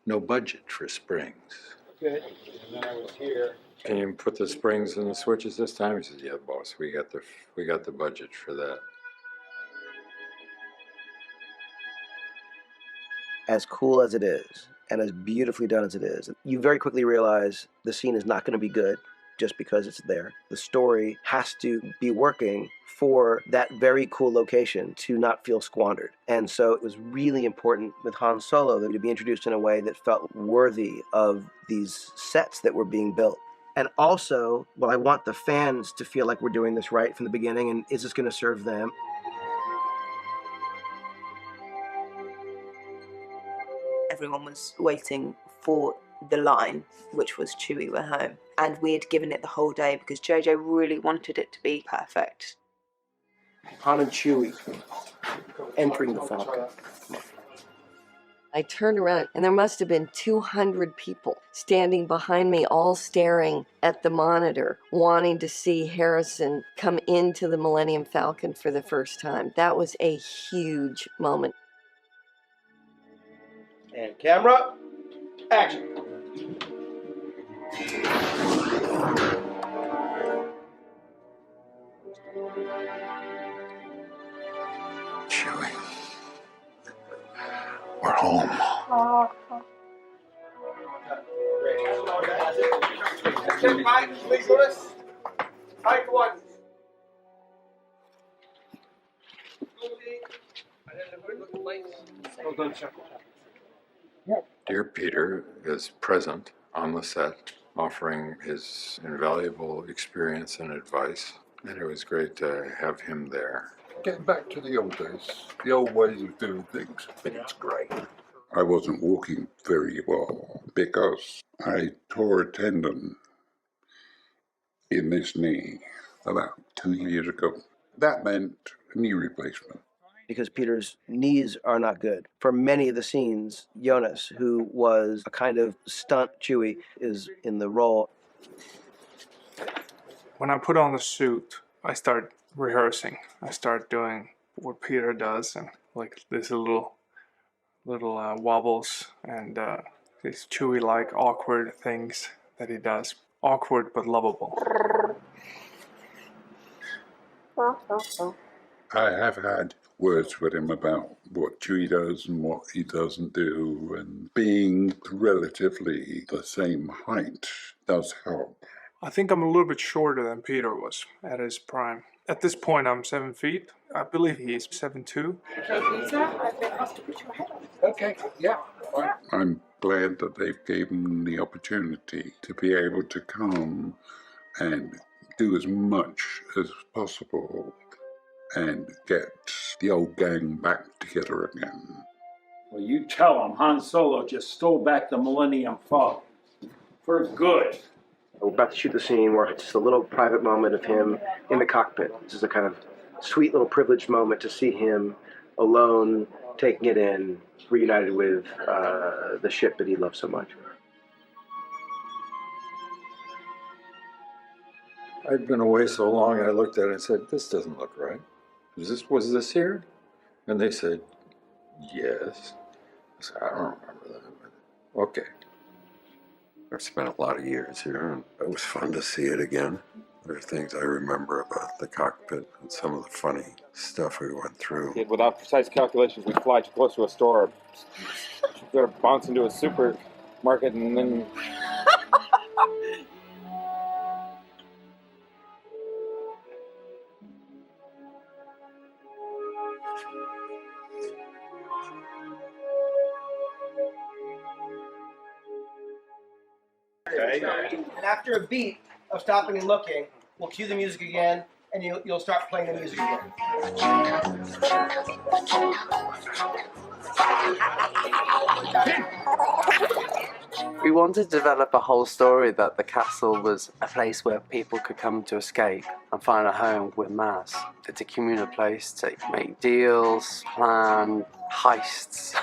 No budget for springs. Okay, and then I was here. Can you put the springs in the switches this time? He says, yeah, boss, we got the budget for that. As cool as it is, and as beautifully done as it is, you very quickly realize the scene is not going to be good just because it's there. The story has to be working for that very cool location to not feel squandered. And so it was really important with Han Solo to be introduced in a way that felt worthy of these sets that were being built. And also, well, I want the fans to feel like we're doing this right from the beginning, and is this going to serve them? Everyone was waiting for the line, which was Chewie, we're home. And we had given it the whole day because JJ really wanted it to be perfect. Han and Chewie entering the Falcon. I turned around and there must have been 200 people standing behind me, all staring at the monitor, wanting to see Harrison come into the Millennium Falcon for the first time. That was a huge moment. And camera, action. Chewie, we're home. Mike, please with us. Mike one. Dear Peter is present on the set, offering his invaluable experience and advice, and it was great to have him there. Getting back to the old days, the old ways of doing things. It's great. I wasn't walking very well because I tore a tendon in this knee about 2 years ago. That meant a knee replacement. Because Peter's knees are not good. For many of the scenes, Jonas, who was a kind of stunt Chewie, is in the role. When I put on the suit, I start rehearsing. I start doing what Peter does, and like there's a little wobbles and these Chewie-like awkward things that he does. Awkward but lovable. I have had words with him about what Chewie does and what he doesn't do, and being relatively the same height does help. I think I'm a little bit shorter than Peter was at his prime. At this point, I'm 7 feet. I believe he's 7'2". Okay, Peter, I think I have to put your head on. Okay, yeah. I'm glad that they've given the opportunity to be able to come and do as much as possible and get the old gang back together again. Well, you tell them Han Solo just stole back the Millennium Falcon. For good. We're about to shoot the scene where it's just a little private moment of him in the cockpit. This is a kind of sweet little privileged moment to see him alone, taking it in, reunited with the ship that he loves so much. I'd been away so long, I looked at it and said, this doesn't look right. Was this here? And they said, yes. I said, I don't remember that. But okay. I've spent a lot of years here, and it was fun to see it again. There are things I remember about the cockpit and some of the funny stuff we went through. Without precise calculations, we'd fly too close to a store. We'd sort of bounce into a supermarket and then... And after a beat of stopping and looking, we'll cue the music again, and you'll start playing the music again. We wanted to develop a whole story that the castle was a place where people could come to escape and find a home with Maz. It's a communal place to make deals, plan heists.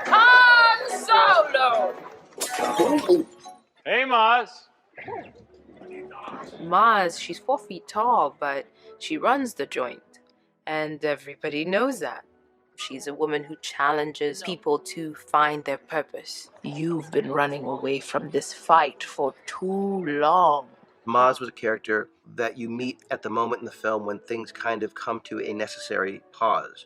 Han Solo! Hey, Maz! Maz, she's 4 feet tall, but she runs the joint. And everybody knows that. She's a woman who challenges people to find their purpose. You've been running away from this fight for too long. Maz was a character that you meet at the moment in the film when things kind of come to a necessary pause.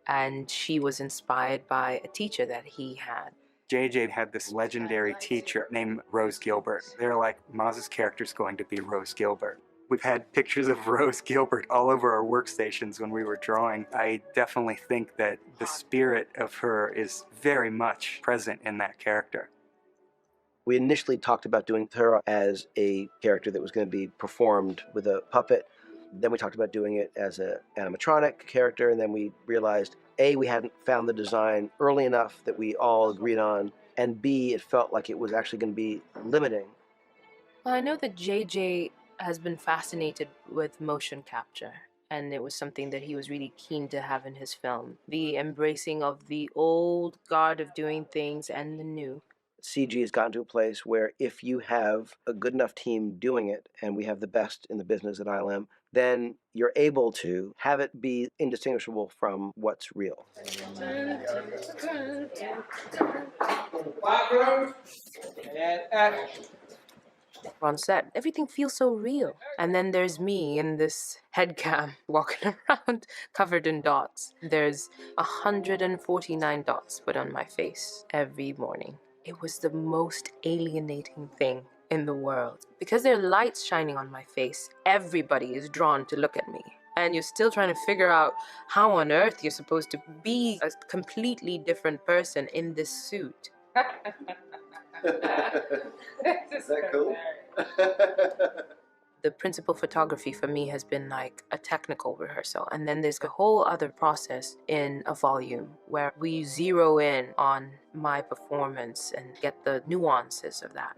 And she was inspired by a teacher that he had. JJ had this legendary teacher named Rose Gilbert. They're like, Maz's character's going to be Rose Gilbert. We've had pictures of Rose Gilbert all over our workstations when we were drawing. I definitely think that the spirit of her is very much present in that character. We initially talked about doing her as a character that was going to be performed with a puppet. Then we talked about doing it as an animatronic character, and then we realized, A, we hadn't found the design early enough that we all agreed on, and B, it felt like it was actually going to be limiting. Well, I know that JJ has been fascinated with motion capture, And it was something that he was really keen to have in his film. The embracing of the old guard of doing things and the new. CG has gotten to a place where if you have a good enough team doing it, and we have the best in the business at ILM, then you're able to have it be indistinguishable from what's real. On set, everything feels so real. And then there's me in this headcam walking around covered in dots. There's 149 dots put on my face every morning. It was the most alienating thing in the world. Because there are lights shining on my face, everybody is drawn to look at me. And you're still trying to figure out how on earth you're supposed to be a completely different person in this suit. Is that cool? The principal photography for me has been like a technical rehearsal. And then there's a whole other process in a volume where we zero in on my performance and get the nuances of that.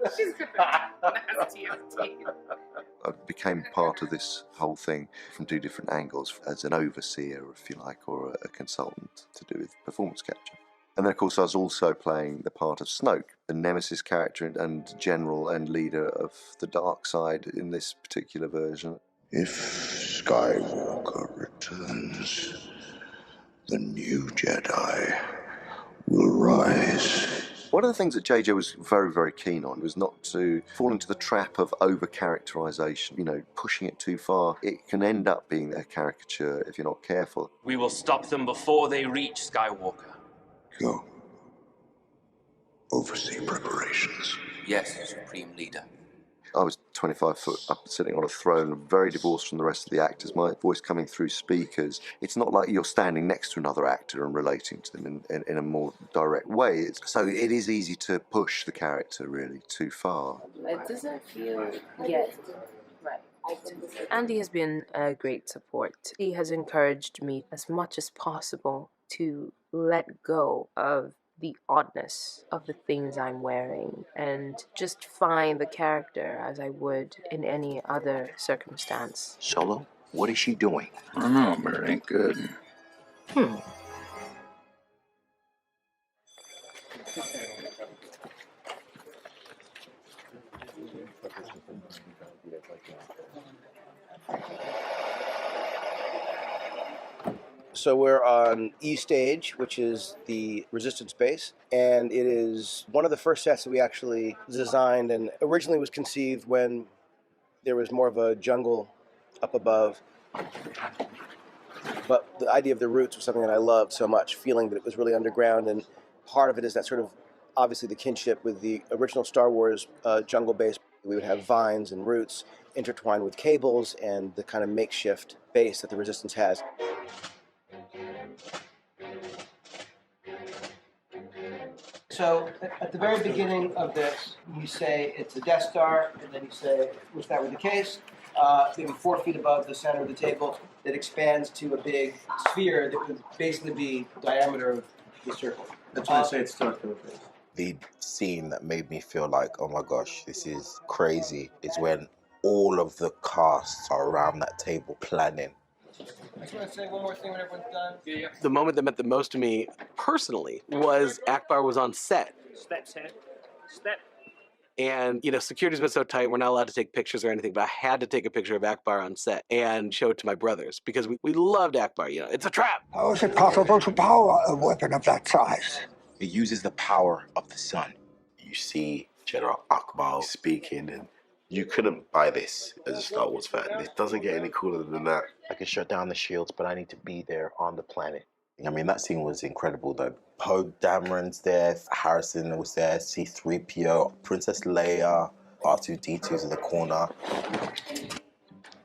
I became part of this whole thing from two different angles, as an overseer, if you like, or a consultant to do with performance capture. And then, of course, I was also playing the part of Snoke, the nemesis character and general and leader of the dark side in this particular version. If Skywalker returns, the new Jedi will rise. One of the things that JJ was very, very keen on was not to fall into the trap of over-characterization, you know, pushing it too far. It can end up being a caricature if you're not careful. We will stop them before they reach Skywalker. Go. Oversee preparations. Yes, Supreme Leader. I was 25 foot up sitting on a throne, very divorced from the rest of the actors, my voice coming through speakers. It's not like you're standing next to another actor and relating to them in a more direct way. So it is easy to push the character really too far. It doesn't feel yet right. Andy has been a great support. He has encouraged me as much as possible to let go of the oddness of the things I'm wearing and just find the character as I would in any other circumstance. Solo, what is she doing? I don't know, but it ain't good. So we're on E Stage, which is the Resistance base, and it is one of the first sets that we actually designed, and originally was conceived when there was more of a jungle up above. But the idea of the roots was something that I loved so much, feeling that it was really underground, and part of it is that sort of, obviously the kinship with the original Star Wars jungle base. We would have vines and roots intertwined with cables and the kind of makeshift base that the Resistance has. So at the very beginning of this, you say it's a Death Star, and then you say, if that were the case, maybe 4 feet above the center of the table, that expands to a big sphere that would basically be the diameter of the circle. That's why I say it's dark. The scene that made me feel like, oh my gosh, this is crazy, is when all of the casts are around that table planning. I just want to say one more thing when everyone's done. The moment that meant the most to me personally was Akbar was on set. Step, Sam. Step. And, you know, security's been so tight, we're not allowed to take pictures or anything, but I had to take a picture of Akbar on set and show it to my brothers because we loved Akbar, you know, it's a trap. How is it possible to power a weapon of that size? It uses the power of the sun. You see General Akbar speaking, and you couldn't buy this as a Star Wars fan. It doesn't get any cooler than that. I can shut down the shields, but I need to be there on the planet. I mean, that scene was incredible, though. Poe Dameron's there, Harrison was there, C-3PO, Princess Leia, R2-D2's in the corner.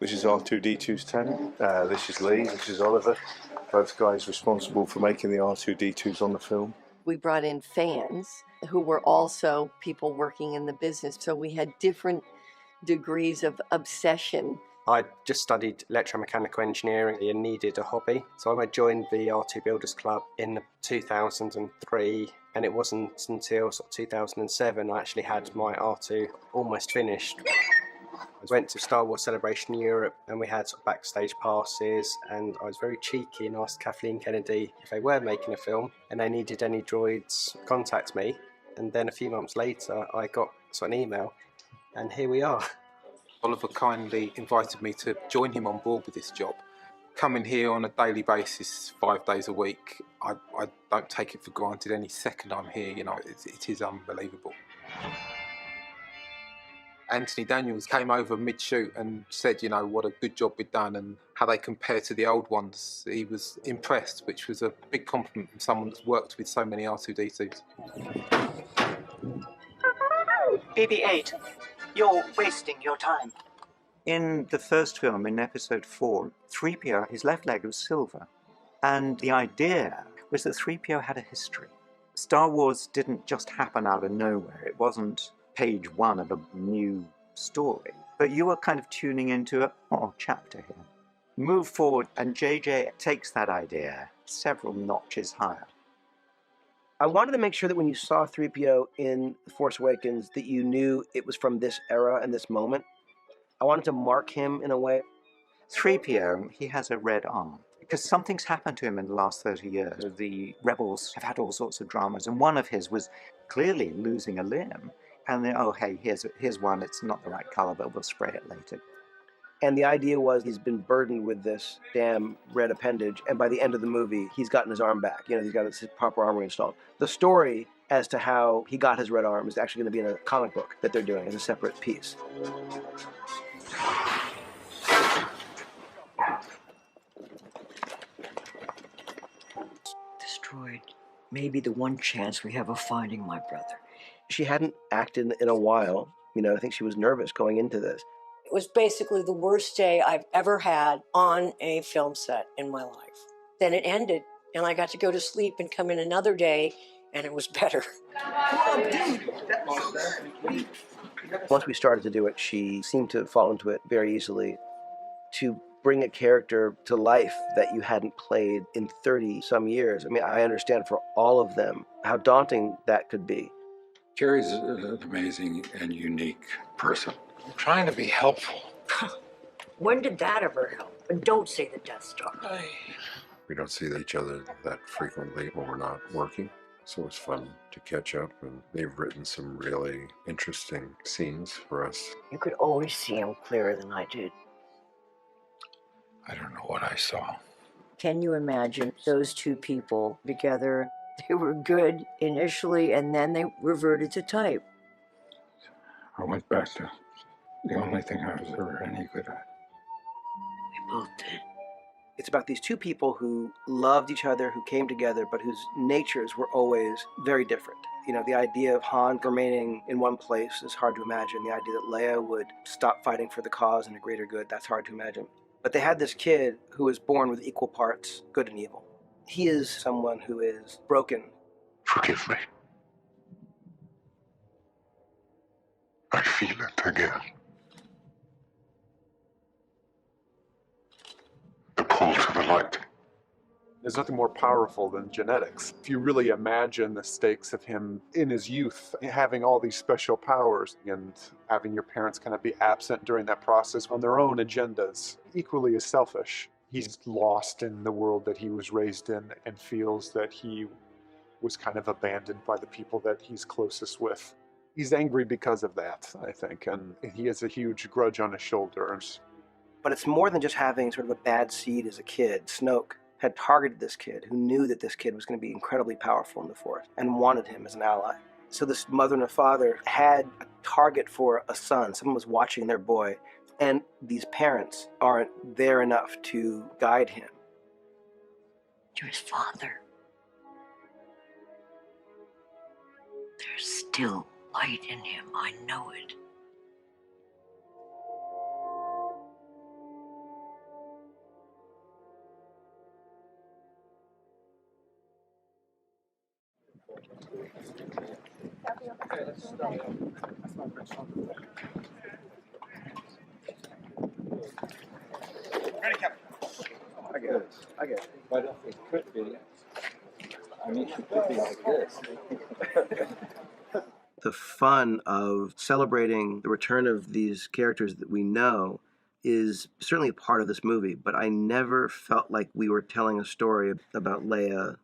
This is R2-D2's tent. This is Lee. This is Oliver. Both guys responsible for making the R2-D2s on the film. We brought in fans who were also people working in the business, so we had different degrees of obsession. I just studied electromechanical engineering and needed a hobby, so I joined the R2 Builders Club in 2003, and it wasn't until sort of 2007 I actually had my R2 almost finished. Went to Star Wars Celebration Europe and we had sort of backstage passes, and I was very cheeky and asked Kathleen Kennedy if they were making a film and they needed any droids, contact me. And then a few months later I got an email, and here we are. Oliver kindly invited me to join him on board with this job. Coming here on a daily basis, 5 days a week, I don't take it for granted any second I'm here, you know, it is unbelievable. Anthony Daniels came over mid-shoot and said, you know, what a good job we'd done and how they compare to the old ones. He was impressed, which was a big compliment from someone that's worked with so many R2-D2s. BB-8, you're wasting your time. In the first film, in episode 4, 3PO, his left leg was silver. And the idea was that 3PO had a history. Star Wars didn't just happen out of nowhere. It wasn't page 1 of a new story. But you were kind of tuning into a chapter here. Move forward, and JJ takes that idea several notches higher. I wanted to make sure that when you saw 3PO in The Force Awakens that you knew it was from this era and this moment. I wanted to mark him in a way. 3PO, he has a red arm. Because something's happened to him in the last 30 years. The rebels have had all sorts of dramas, and one of his was clearly losing a limb. And then, oh, hey, here's one, it's not the right color, but we'll spray it later. And the idea was he's been burdened with this damn red appendage, and by the end of the movie, he's gotten his arm back. You know, he's got his proper arm reinstalled. The story as to how he got his red arm is actually going to be in a comic book that they're doing as a separate piece. Destroyed. Maybe the one chance we have of finding my brother. She hadn't acted in a while. You know, I think she was nervous going into this. It was basically the worst day I've ever had on a film set in my life. Then it ended, and I got to go to sleep and come in another day, and it was better. Once we started to do it, she seemed to fall into it very easily. To bring a character to life that you hadn't played in 30-some years. I mean, I understand for all of them how daunting that could be. Carrie's an amazing and unique person. I'm trying to be helpful. When did that ever help? And don't say the Death Star. We don't see each other that frequently when we're not working, so it's fun to catch up, and they've written some really interesting scenes for us. You could always see him clearer than I did. I don't know what I saw. Can you imagine those two people together? They were good initially, and then they reverted to type. I went back to the only thing I was ever any good at. We both did. It's about these two people who loved each other, who came together, but whose natures were always very different. You know, the idea of Han remaining in one place is hard to imagine. The idea that Leia would stop fighting for the cause and the greater good, that's hard to imagine. But they had this kid who was born with equal parts good and evil. He is someone who is broken. Forgive me. I feel it again. The pull to the light. There's nothing more powerful than genetics. If you really imagine the stakes of him in his youth, having all these special powers and having your parents kind of be absent during that process on their own agendas, equally as selfish. He's lost in the world that he was raised in and feels that he was kind of abandoned by the people that he's closest with. He's angry because of that, I think, and he has a huge grudge on his shoulders. But it's more than just having sort of a bad seed as a kid. Snoke had targeted this kid who knew that this kid was going to be incredibly powerful in the Force and wanted him as an ally. So this mother and a father had a target for a son. Someone was watching their boy. And these parents aren't there enough to guide him. You're his father. There's still light in him. I know it. I get it. But it could be. I mean, it could be like this. the fun of celebrating the return of these characters that we know is certainly a part of this movie, but I never felt like we were telling a story about Leia,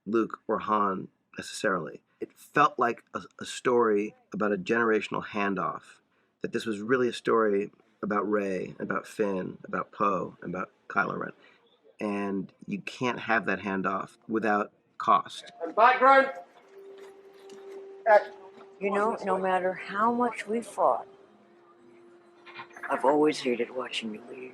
Luke, or Han necessarily. It felt like a story about a generational handoff, that this was really a story about Rey, about Finn, about Poe, and about Kylo Ren. And you can't have that handoff without cost. Background. You know, no matter how much we fought, I've always hated watching you leave.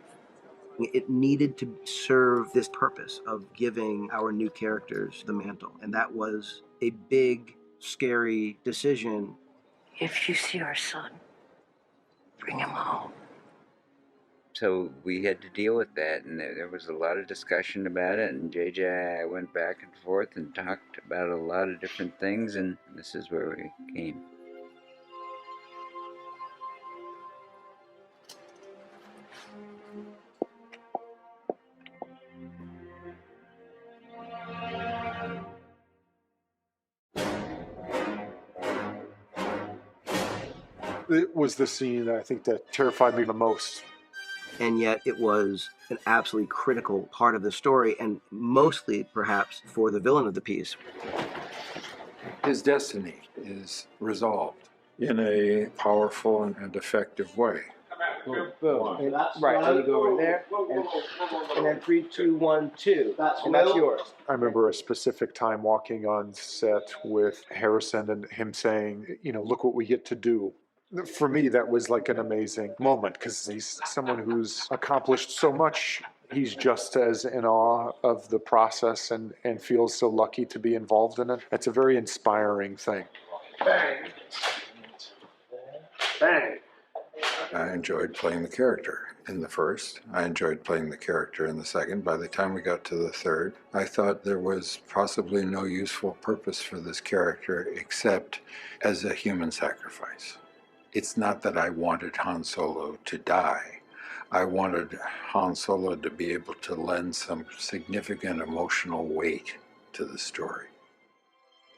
It needed to serve this purpose of giving our new characters the mantle. And that was a big, scary decision. If you see our son, bring him home. So we had to deal with that, and there was a lot of discussion about it, and JJ and I went back and forth and talked about a lot of different things, and this is where we came. It was the scene that I think that terrified me the most. And yet it was an absolutely critical part of the story, and mostly, perhaps, for the villain of the piece. His destiny is resolved in a powerful and effective way. Boom. Right, and you go over there, and then 3, 2, 1, 2, and that's yours. I remember a specific time walking on set with Harrison and him saying, you know, look what we get to do. For me, that was like an amazing moment because he's someone who's accomplished so much. He's just as in awe of the process and feels so lucky to be involved in it. It's a very inspiring thing. Bang. Bang. I enjoyed playing the character in the first. I enjoyed playing the character in the second. By the time we got to the third, I thought there was possibly no useful purpose for this character except as a human sacrifice. It's not that I wanted Han Solo to die. I wanted Han Solo to be able to lend some significant emotional weight to the story.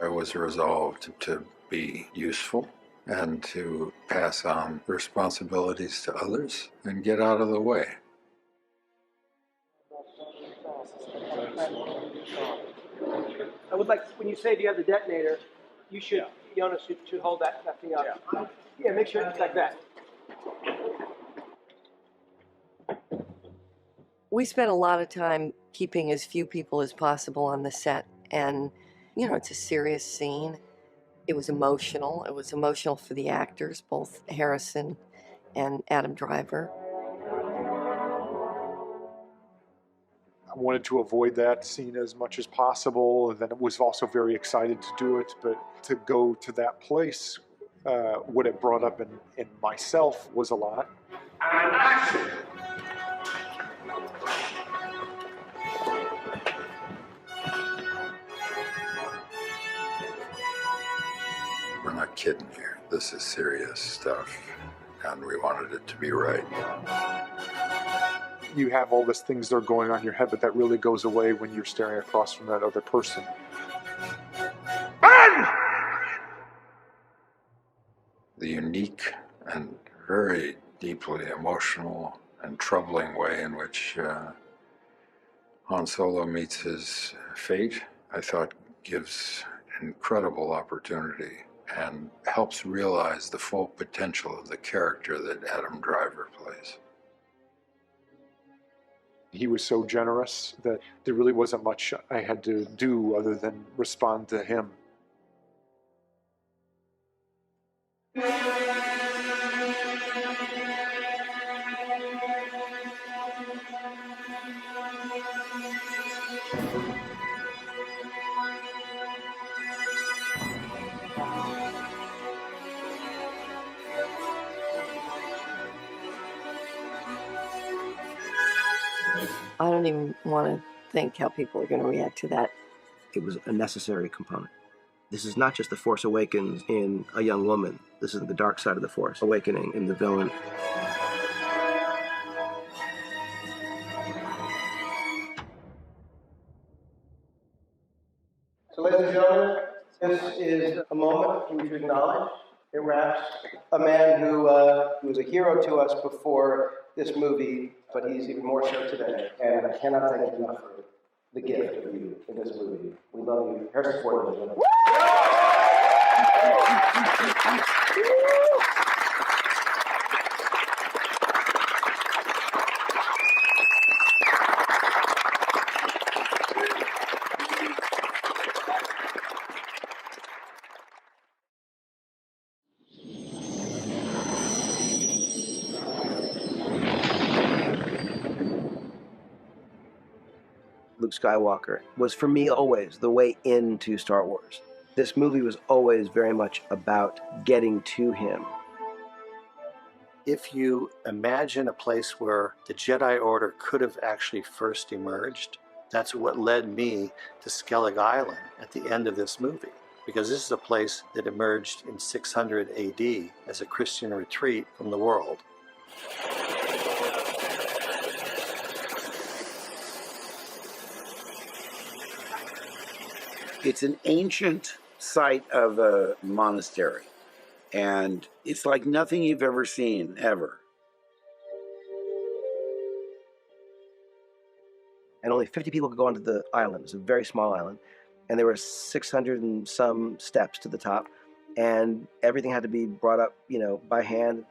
I was resolved to be useful and to pass on responsibilities to others and get out of the way. I would like, when you say do you have the detonator, you should, Jonas should hold that thing up. Yeah, make sure it's like that. We spent a lot of time keeping as few people as possible on the set. And, you know, it's a serious scene. It was emotional. It was emotional for the actors, both Harrison and Adam Driver. I wanted to avoid that scene as much as possible. And then I was also very excited to do it. But to go to that place, what it brought up in myself was a lot. And action! We're not kidding here. This is serious stuff, and we wanted it to be right. You have all these things that are going on in your head, but that really goes away when you're staring across from that other person. The unique and very deeply emotional and troubling way in which Han Solo meets his fate, I thought gives incredible opportunity and helps realize the full potential of the character that Adam Driver plays. He was so generous that there really wasn't much I had to do other than respond to him. I don't even want to think how people are going to react to that. It was a necessary component. This is not just the Force Awakens in a young woman. This is the dark side of the Force awakening in the villain. So ladies and gentlemen, this is a moment for you to acknowledge It wraps a man who was a hero to us before this movie, but he's even more so today. And I cannot thank you enough for the gift of you in this movie. We love you. Harrison Ford. Luke Skywalker was for me always the way into Star Wars. This movie was always very much about getting to him. If you imagine a place where the Jedi Order could have actually first emerged, that's what led me to Skellig Island at the end of this movie, because this is a place that emerged in 600 AD as a Christian retreat from the world. It's an ancient site of a monastery, and it's like nothing you've ever seen, ever. And only 50 people could go onto the island. It's a very small island. And there were 600 and some steps to the top. And everything had to be brought up, by hand.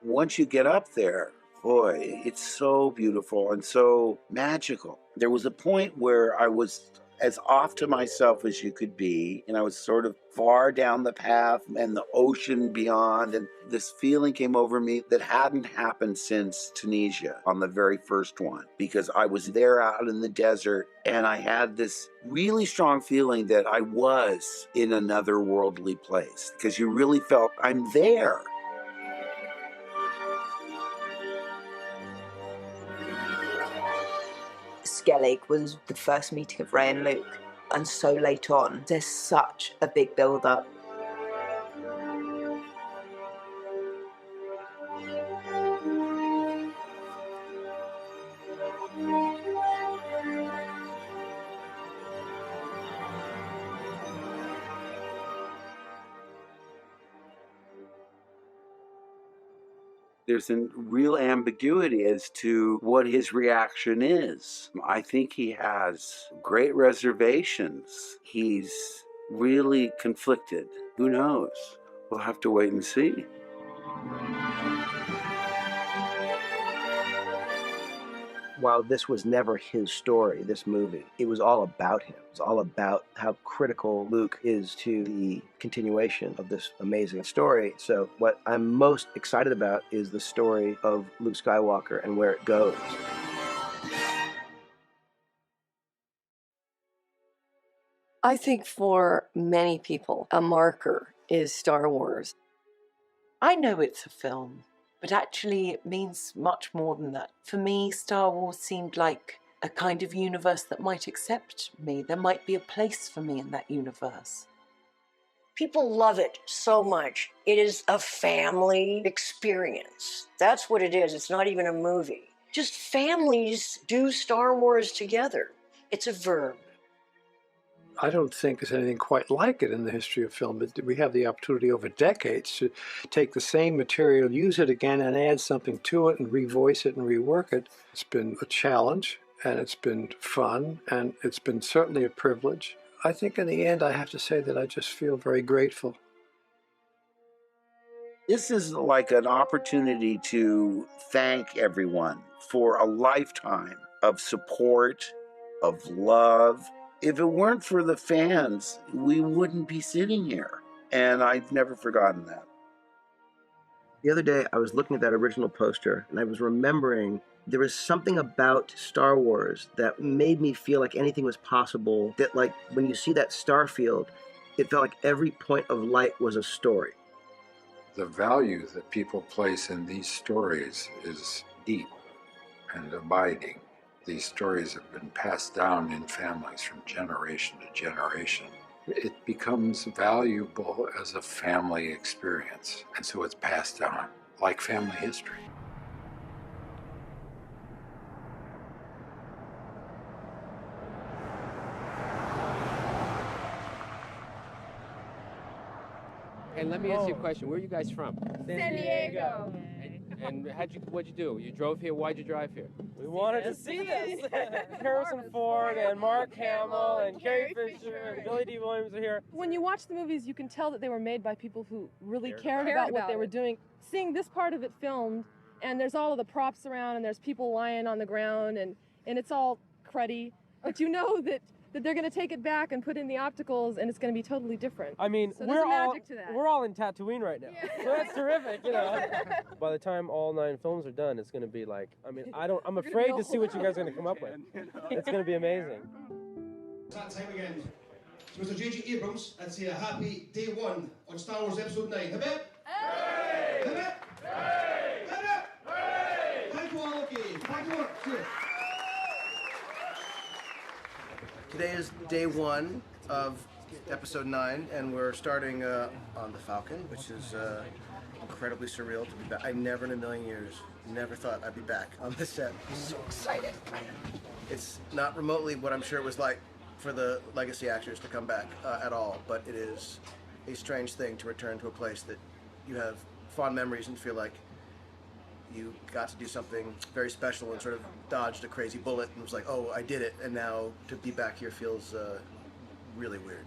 Once you get up there, boy, it's so beautiful and so magical. There was a point where I was as off to myself as you could be, and I was sort of far down the path and the ocean beyond, and this feeling came over me that hadn't happened since Tunisia on the very first one, because I was there out in the desert, and I had this really strong feeling that I was in another worldly place, because you really felt, I'm there. Skellig was the first meeting of Rey and Luke, and so late on, there's such a big build-up. There's a real ambiguity as to what his reaction is. I think he has great reservations. He's really conflicted. Who knows? We'll have to wait and see. While this was never his story, this movie, it was all about him. It's all about how critical Luke is to the continuation of this amazing story. So what I'm most excited about is the story of Luke Skywalker and where it goes. I think for many people, a marker is Star Wars. I know it's a film, but actually it means much more than that. For me, Star Wars seemed like a kind of universe that might accept me. There might be a place for me in that universe. People love it so much. It is a family experience. That's what it is. It's not even a movie. Just families do Star Wars together. It's a verb. I don't think there's anything quite like it in the history of film. We have the opportunity over decades to take the same material, use it again, and add something to it and revoice it and rework it. It's been a challenge, and it's been fun, and it's been certainly a privilege. I think in the end, I have to say that I just feel very grateful. This is like an opportunity to thank everyone for a lifetime of support, of love. If it weren't for the fans, we wouldn't be sitting here. And I've never forgotten that. The other day, I was looking at that original poster, and I was remembering there was something about Star Wars that made me feel like anything was possible, that like when you see that star field, it felt like every point of light was a story. The value that people place in these stories is deep and abiding. These stories have been passed down in families from generation to generation. It becomes valuable as a family experience, and so it's passed down like family history. Hey, let me ask you a question. Where are you guys from? San Diego. And what'd you do? You drove here? Why'd you drive here? We wanted to see this. Harrison Ford and Mark Hamill and Carrie Fisher and Billy D. Williams are here. When you watch the movies, you can tell that they were made by people who really cared about about what they were doing. Seeing this part of it filmed, and there's all of the props around, and there's people lying on the ground, and it's all cruddy, but you know that they're going to take it back and put in the opticals, and it's going to be totally different. I mean, so we're there's magic to that. We're all in Tatooine right now, so that's terrific, you know. By the time all 9 films are done, it's going to be like, I mean, I'm afraid to see what you guys are going to come up with. It's going to be amazing. It's that time again. So Mr. J.J. Abrams, I'd say a happy day 1 on Star Wars Episode 9. Hip hip! Hey! Hip hip! Hey! Hip hip! Hey! Thank you all, okay. Thank you all. Cheers. Today is day 1 of Episode 9, and we're starting on the Falcon, which is incredibly surreal to be back. I never in a million years, never thought I'd be back on this set. I'm so excited. It's not remotely what I'm sure it was like for the legacy actors to come back at all, but it is a strange thing to return to a place that you have fond memories and feel like you got to do something very special and sort of dodged a crazy bullet and was like, oh, I did it, and now to be back here feels really weird.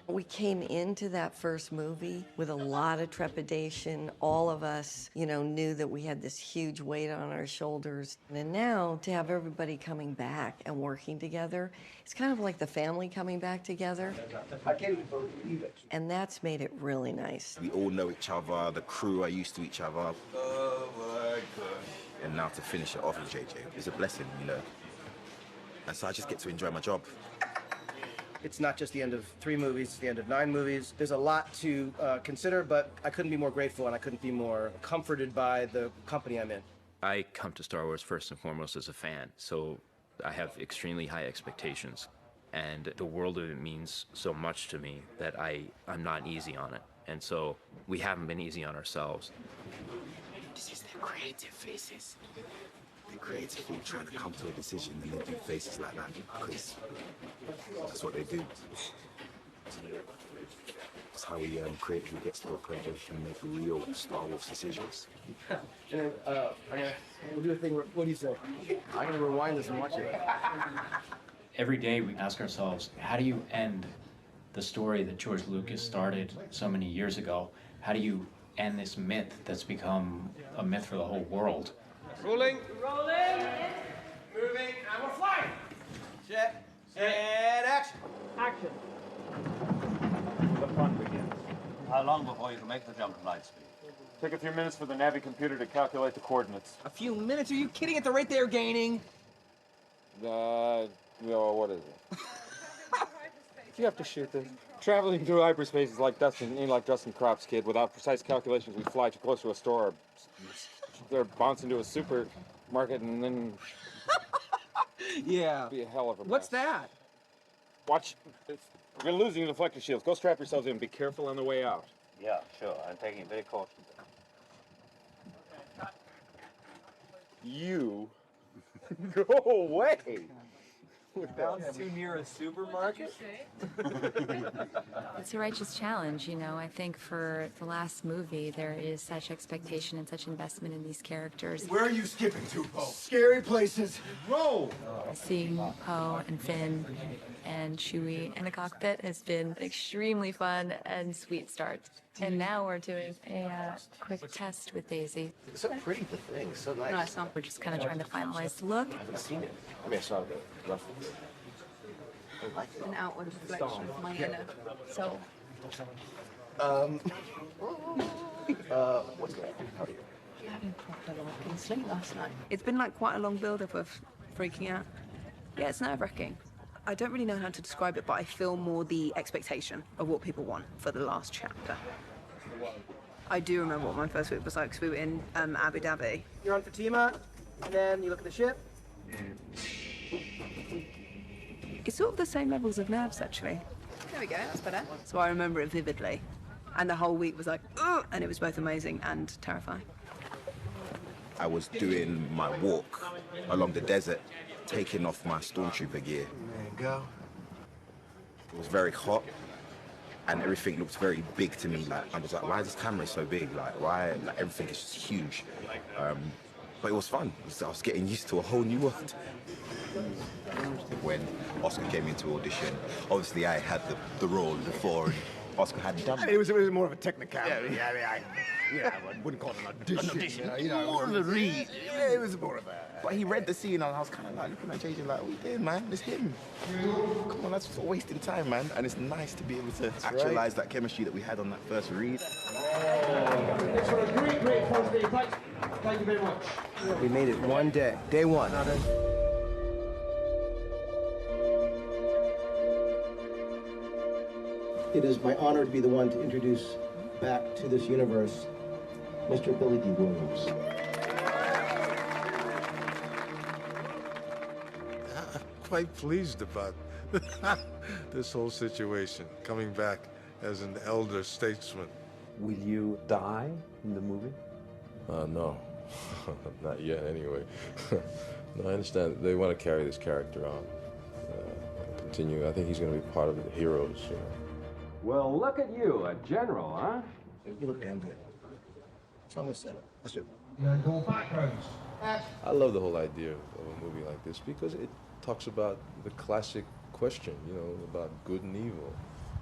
We came into that first movie with a lot of trepidation. All of us, you know, knew that we had this huge weight on our shoulders. And now to have everybody coming back and working together, it's kind of like the family coming back together. I can't even believe it. And that's made it really nice. We all know each other, the crew are used to each other. Oh my God. And now to finish it off with JJ is a blessing, you know. And so I just get to enjoy my job. It's not just the end of 3 movies, it's the end of 9 movies. There's a lot to consider, but I couldn't be more grateful and I couldn't be more comforted by the company I'm in. I come to Star Wars first and foremost as a fan, so I have extremely high expectations. And the world of it means so much to me that I'm not easy on it. And so we haven't been easy on ourselves. This is their creative faces. They're creatively trying to come to a decision and they do faces like that because that's what they do. That's how we creatively get to a point where we can make real Star Wars decisions. And we'll do a thing. What do you say? I'm gonna rewind this and watch it. Every day we ask ourselves, how do you end the story that George Lucas started so many years ago? How do you end this myth that's become a myth for the whole world? Rolling. Rolling. Moving, and we're flying. Check. And action. Action. The fun begins. How long before you can make the jump to light speed? Take a few minutes for the Navi computer to calculate the coordinates. A few minutes? Are you kidding? At the rate they're gaining? No, what is it? You have to shoot this. Traveling through hyperspace is like Dustin Crop's kid. Without precise calculations, we fly too close to a store. They're bounce into a supermarket and then yeah, be a hell of a mess. What's that? Watch. You're losing the deflector shields. Go strap yourselves in. Be careful on the way out. Yeah, sure. I'm taking it very cautiously. You go away. Bounce too near a supermarket? It's a righteous challenge, you know. I think for the last movie, there is such expectation and such investment in these characters. Where are you skipping to, Poe? Scary places. Roll! Seeing Poe and Finn and Chewie in the cockpit has been an extremely fun and sweet start. And now we're doing a quick test with Daisy. It's so pretty, the thing. So nice. No, it's not. We're just kind of trying to finalize the look. I haven't seen it. I mean, I saw the rough. An outward reflection of my inner soul. What's that? How are you? I didn't properly sleep last night. It's been like quite a long build-up of freaking out. Yeah, it's nerve-wracking. I don't really know how to describe it, but I feel more the expectation of what people want for the last chapter. I do remember what my first week was like, because we were in Abu Dhabi. You're on Fatima, and then you look at the ship. It's sort of the same levels of nerves, actually. There we go, that's better. So I remember it vividly. And the whole week was like, ugh! And it was both amazing and terrifying. I was doing my walk along the desert, taking off my stormtrooper gear. There you go. It was very hot, and everything looked very big to me. Like I was like, why is this camera so big? Like why? Like everything is just huge. But it was fun. I was getting used to a whole new world. When Oscar came into audition, obviously I had the role before, and Oscar hadn't done it. It was more of a technicality. I wouldn't call it an audition. More of a read. Yeah, it was more of a... But he read the scene, and I was kind of like looking at JJ like, what are you doing, man? It's him. Come on, that's wasting time, man. And it's nice to be able to actualize that chemistry that we had on that first read. Thanks for a great first day. Thank you very much. We made it one day. Day one. It is my honor to be the one to introduce back to this universe Mr. Billy D. Williams. I'm quite pleased about this whole situation, coming back as an elder statesman. Will you die in the movie? No, not yet anyway. No, I understand they want to carry this character on, continue. I think he's going to be part of the heroes, you know. Well, look at you, a general, huh? You look damn good. What's wrong with setup? Let's do it. I love the whole idea of a movie like this because it talks about the classic question, you know, about good and evil,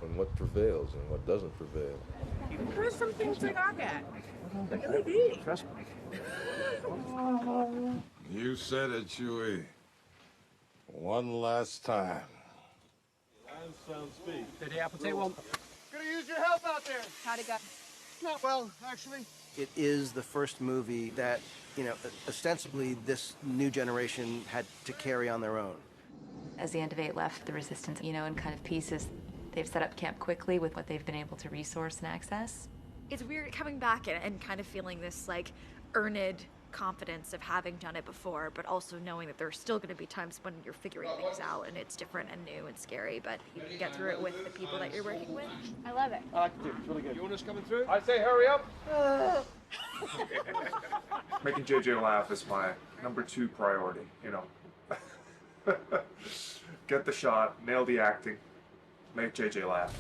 and what prevails and what doesn't prevail. There's some things to gawk at. Really deep. Trust me. You said it, Chewie. One last time. Did the apple take one? Gonna use your help out there. How'd it go? Not well, actually. It is the first movie that, you know, ostensibly this new generation had to carry on their own. As the End of 8 left the Resistance, you know, in kind of pieces, they've set up camp quickly with what they've been able to resource and access. It's weird coming back and kind of feeling this, like, earned confidence of having done it before, but also knowing that there's still going to be times when you're figuring things out and it's different and new and scary, but you can get through it with the people that you're working with. I love it. I like it too. It's really good. You want us coming through? I say hurry up. Making JJ laugh is my #2 priority, you know. Get the shot, nail the acting, make JJ laugh.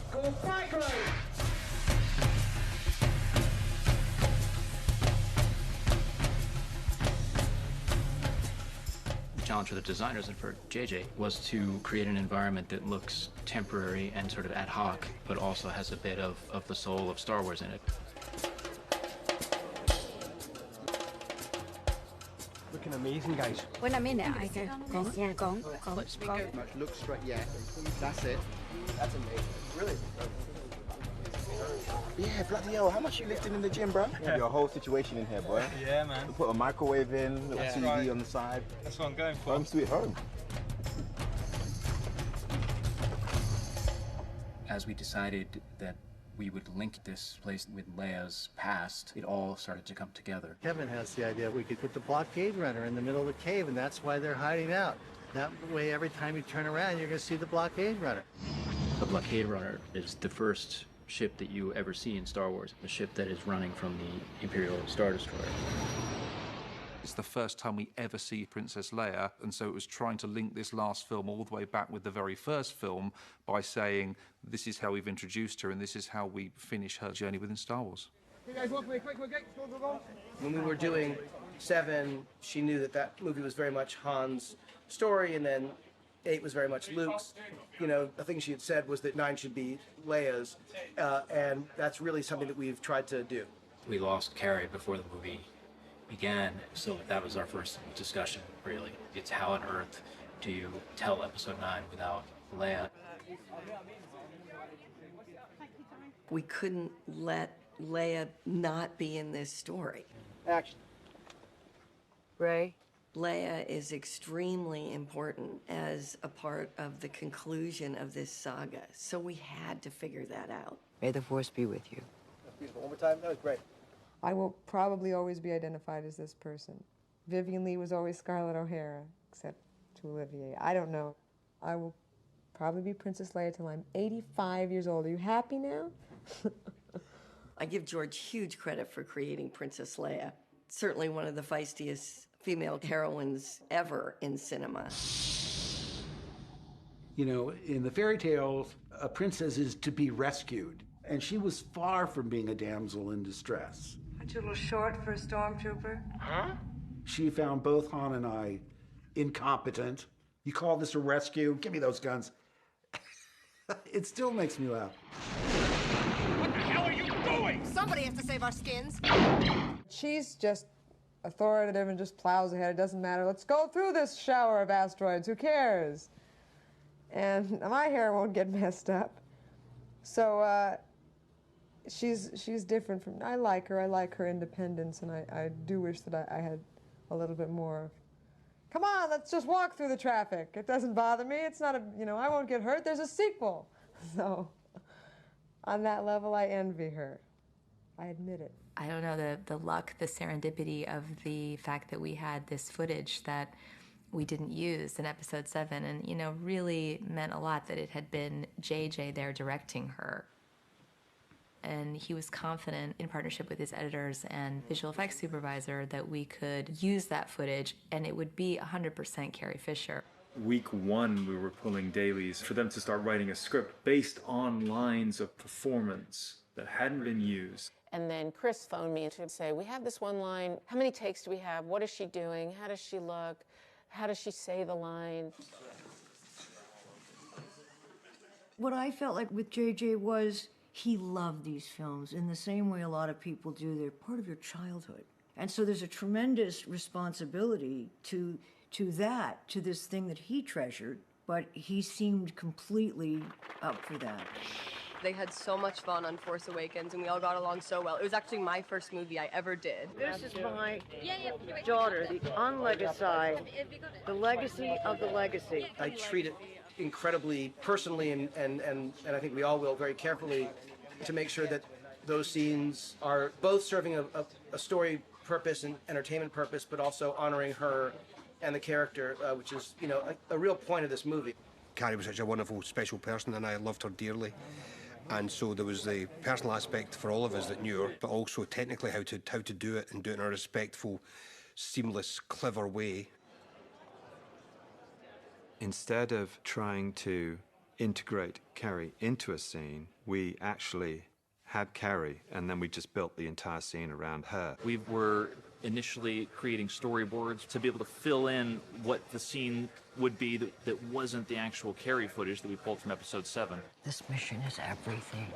The challenge for the designers and for JJ was to create an environment that looks temporary and sort of ad hoc, but also has a bit of the soul of Star Wars in it. Looking amazing, guys. When I'm in it, I go, go. Look straight, yeah. That's it. That's amazing. Really? Yeah, bloody hell, how much you lifting in the gym, bro? You have your whole situation in here, boy. Yeah, man. You put a microwave in, a little TV on the side. That's what I'm going for. Home sweet home. As we decided that we would link this place with Leia's past, it all started to come together. Kevin has the idea we could put the blockade runner in the middle of the cave, and that's why they're hiding out. That way, every time you turn around, you're going to see the blockade runner. The blockade runner is the first ship that you ever see in Star Wars, a ship that is running from the Imperial Star Destroyer. It's the first time we ever see Princess Leia, and so it was trying to link this last film all the way back with the very first film by saying, this is how we've introduced her and this is how we finish her journey within Star Wars. You guys walk away quick, go. When we were doing 7, she knew that that movie was very much Han's story, and then 8 was very much Luke's. You know, the thing she had said was that 9 should be Leia's, and that's really something that we've tried to do. We lost Carrie before the movie began, so that was our first discussion, really. It's how on earth do you tell Episode 9 without Leia? We couldn't let Leia not be in this story. Action. Rey? Leia is extremely important as a part of the conclusion of this saga, so we had to figure that out. May the Force be with you. That's beautiful. One more time. That was great. I will probably always be identified as this person. Vivian Leigh was always Scarlett O'Hara, except to Olivier. I don't know. I will probably be Princess Leia till I'm 85 years old. Are you happy now? I give George huge credit for creating Princess Leia. Certainly one of the feistiest female heroines ever in cinema. You know, in the fairy tales, a princess is to be rescued, and she was far from being a damsel in distress. Aren't you a little short for a stormtrooper? Huh? She found both Han and I incompetent. You call this a rescue? Give me those guns. It still makes me laugh. What the hell are you doing? Somebody has to save our skins. She's just authoritative and just plows ahead. It doesn't matter. Let's go through this shower of asteroids. Who cares? And my hair won't get messed up. So she's different from. I like her. I like her independence, and I do wish that I had a little bit more of. Come on, let's just walk through the traffic. It doesn't bother me. It's not a, you know, I won't get hurt. There's a sequel. So on that level, I envy her. I admit it. I don't know, the luck, the serendipity of the fact that we had this footage that we didn't use in episode 7 and, you know, really meant a lot that it had been JJ there directing her. And he was confident in partnership with his editors and visual effects supervisor that we could use that footage and it would be 100% Carrie Fisher. Week 1, we were pulling dailies for them to start writing a script based on lines of performance that hadn't been used. And then Chris phoned me to say, we have this one line. How many takes do we have? What is she doing? How does she look? How does she say the line? What I felt like with JJ was he loved these films in the same way a lot of people do. They're part of your childhood. And so there's a tremendous responsibility to this thing that he treasured, but he seemed completely up for that. They had so much fun on Force Awakens, and we all got along so well. It was actually my first movie I ever did. This is my daughter, the unlegacy, the legacy of the legacy. I treat it incredibly personally, and I think we all will very carefully to make sure that those scenes are both serving a story purpose and entertainment purpose, but also honoring her and the character, which is, you know, a real point of this movie. Carrie was such a wonderful, special person, and I loved her dearly. And so there was the personal aspect for all of us that knew her, but also technically how to do it and do it in a respectful, seamless, clever way. Instead of trying to integrate Carrie into a scene, we actually had Carrie, and then we just built the entire scene around her. We were initially creating storyboards to be able to fill in what the scene would be that wasn't the actual Carrie footage that we pulled from episode 7. This mission is everything.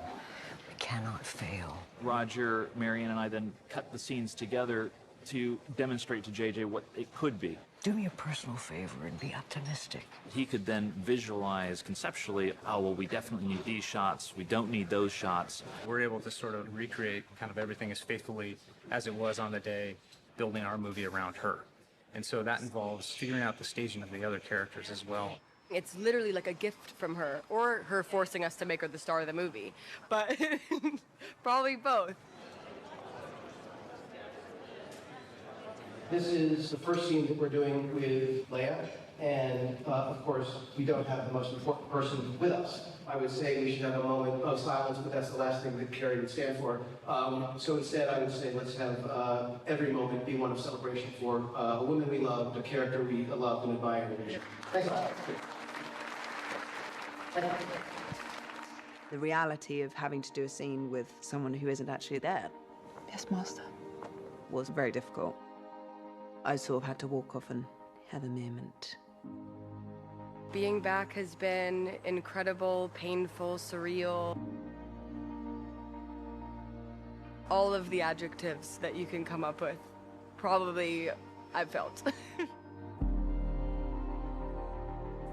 We cannot fail. Roger, Marianne, and I then cut the scenes together to demonstrate to JJ what it could be. Do me a personal favor and be optimistic. He could then visualize conceptually, oh, well, we definitely need these shots, we don't need those shots. We're able to sort of recreate kind of everything as faithfully as it was on the day, building our movie around her. And so that involves figuring out the staging of the other characters as well. It's literally like a gift from her, or her forcing us to make her the star of the movie. But probably both. This is the first scene that we're doing with Leia, and of course, we don't have the most important person with us. I would say we should have a moment of silence, but that's the last thing that Carrie would stand for. So instead, I would say let's have every moment be one of celebration for a woman we loved, a character we loved and admired. Thanks a lot. The reality of having to do a scene with someone who isn't actually there. Yes, Master. Was very difficult. I sort of had to walk off and have a moment. Being back has been incredible, painful, surreal. All of the adjectives that you can come up with, probably I've felt.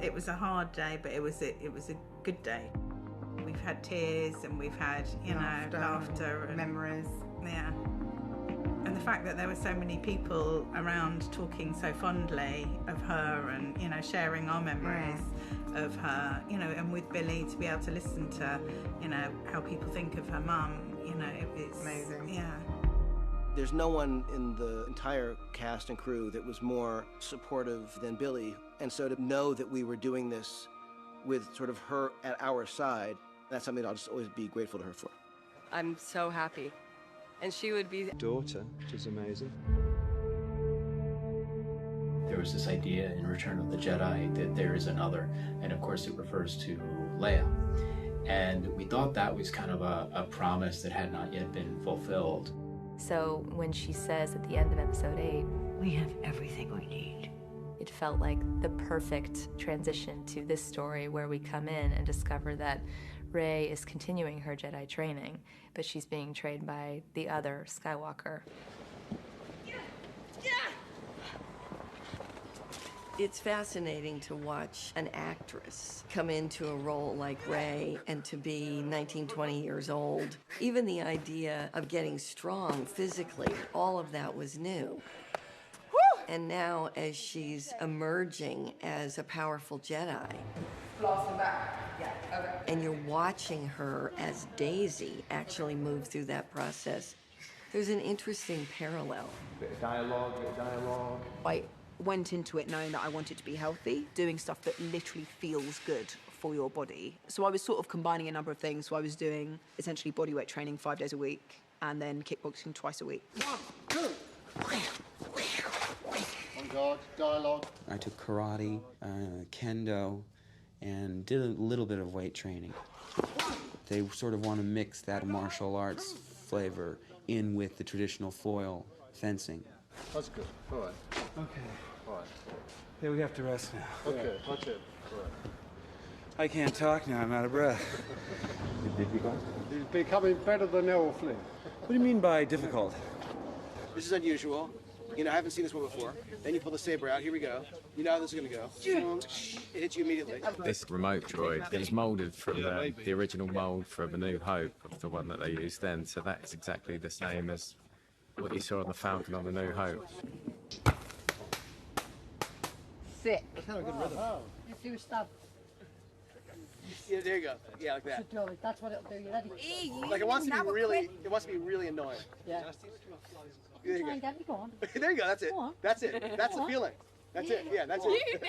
It was a hard day, but it was a good day. We've had tears and we've had, laughter and memories. Yeah. And the fact that there were so many people around talking so fondly of her and, sharing our memories of her, and with Billy to be able to listen to, how people think of her mum, it's amazing. Yeah. There's no one in the entire cast and crew that was more supportive than Billy. And so to know that we were doing this with sort of her at our side, that's something I'll just always be grateful to her for. I'm so happy. And she would be... Daughter, which is amazing. There was this idea in Return of the Jedi that there is another, and of course it refers to Leia. And we thought that was kind of a promise that had not yet been fulfilled. So when she says at the end of episode 8, we have everything we need, it felt like the perfect transition to this story where we come in and discover that Rey is continuing her Jedi training, but she's being trained by the other Skywalker. It's fascinating to watch an actress come into a role like Rey and to be 19, 20 years old. Even the idea of getting strong physically, all of that was new. And now as she's emerging as a powerful Jedi, and you're watching her as Daisy actually move through that process, there's an interesting parallel. Bit of dialogue. I went into it knowing that I wanted to be healthy, doing stuff that literally feels good for your body. So I was sort of combining a number of things. So I was doing essentially bodyweight training 5 days a week and then kickboxing twice a week. On guard, dialogue. I took karate, kendo, and did a little bit of weight training. They sort of want to mix that martial arts flavor in with the traditional foil fencing. That's good. All right. Okay. All right. Yeah, we have to rest now. Okay, that's it. All right. I can't talk now, I'm out of breath. He's becoming better than Errol Flynn. What do you mean by difficult? This is unusual. You know, I haven't seen this one before. Then you pull the saber out. Here we go. You know how this is going to go. It hits you immediately. This remote droid is moulded from the original mould from A New Hope, of the one that they used then. So that's exactly the same as what you saw on the Falcon on A New Hope. Sick. That's not a good rhythm. Let's do a stab. Yeah, there you go. Yeah, like that. That's what it'll do. You ready? Like it wants to be really, it wants to be really annoying. Yeah. There you Try and go. get me going. There you go. That's it. Go on. That's it. That's the feeling. That's it. Yeah, that's it.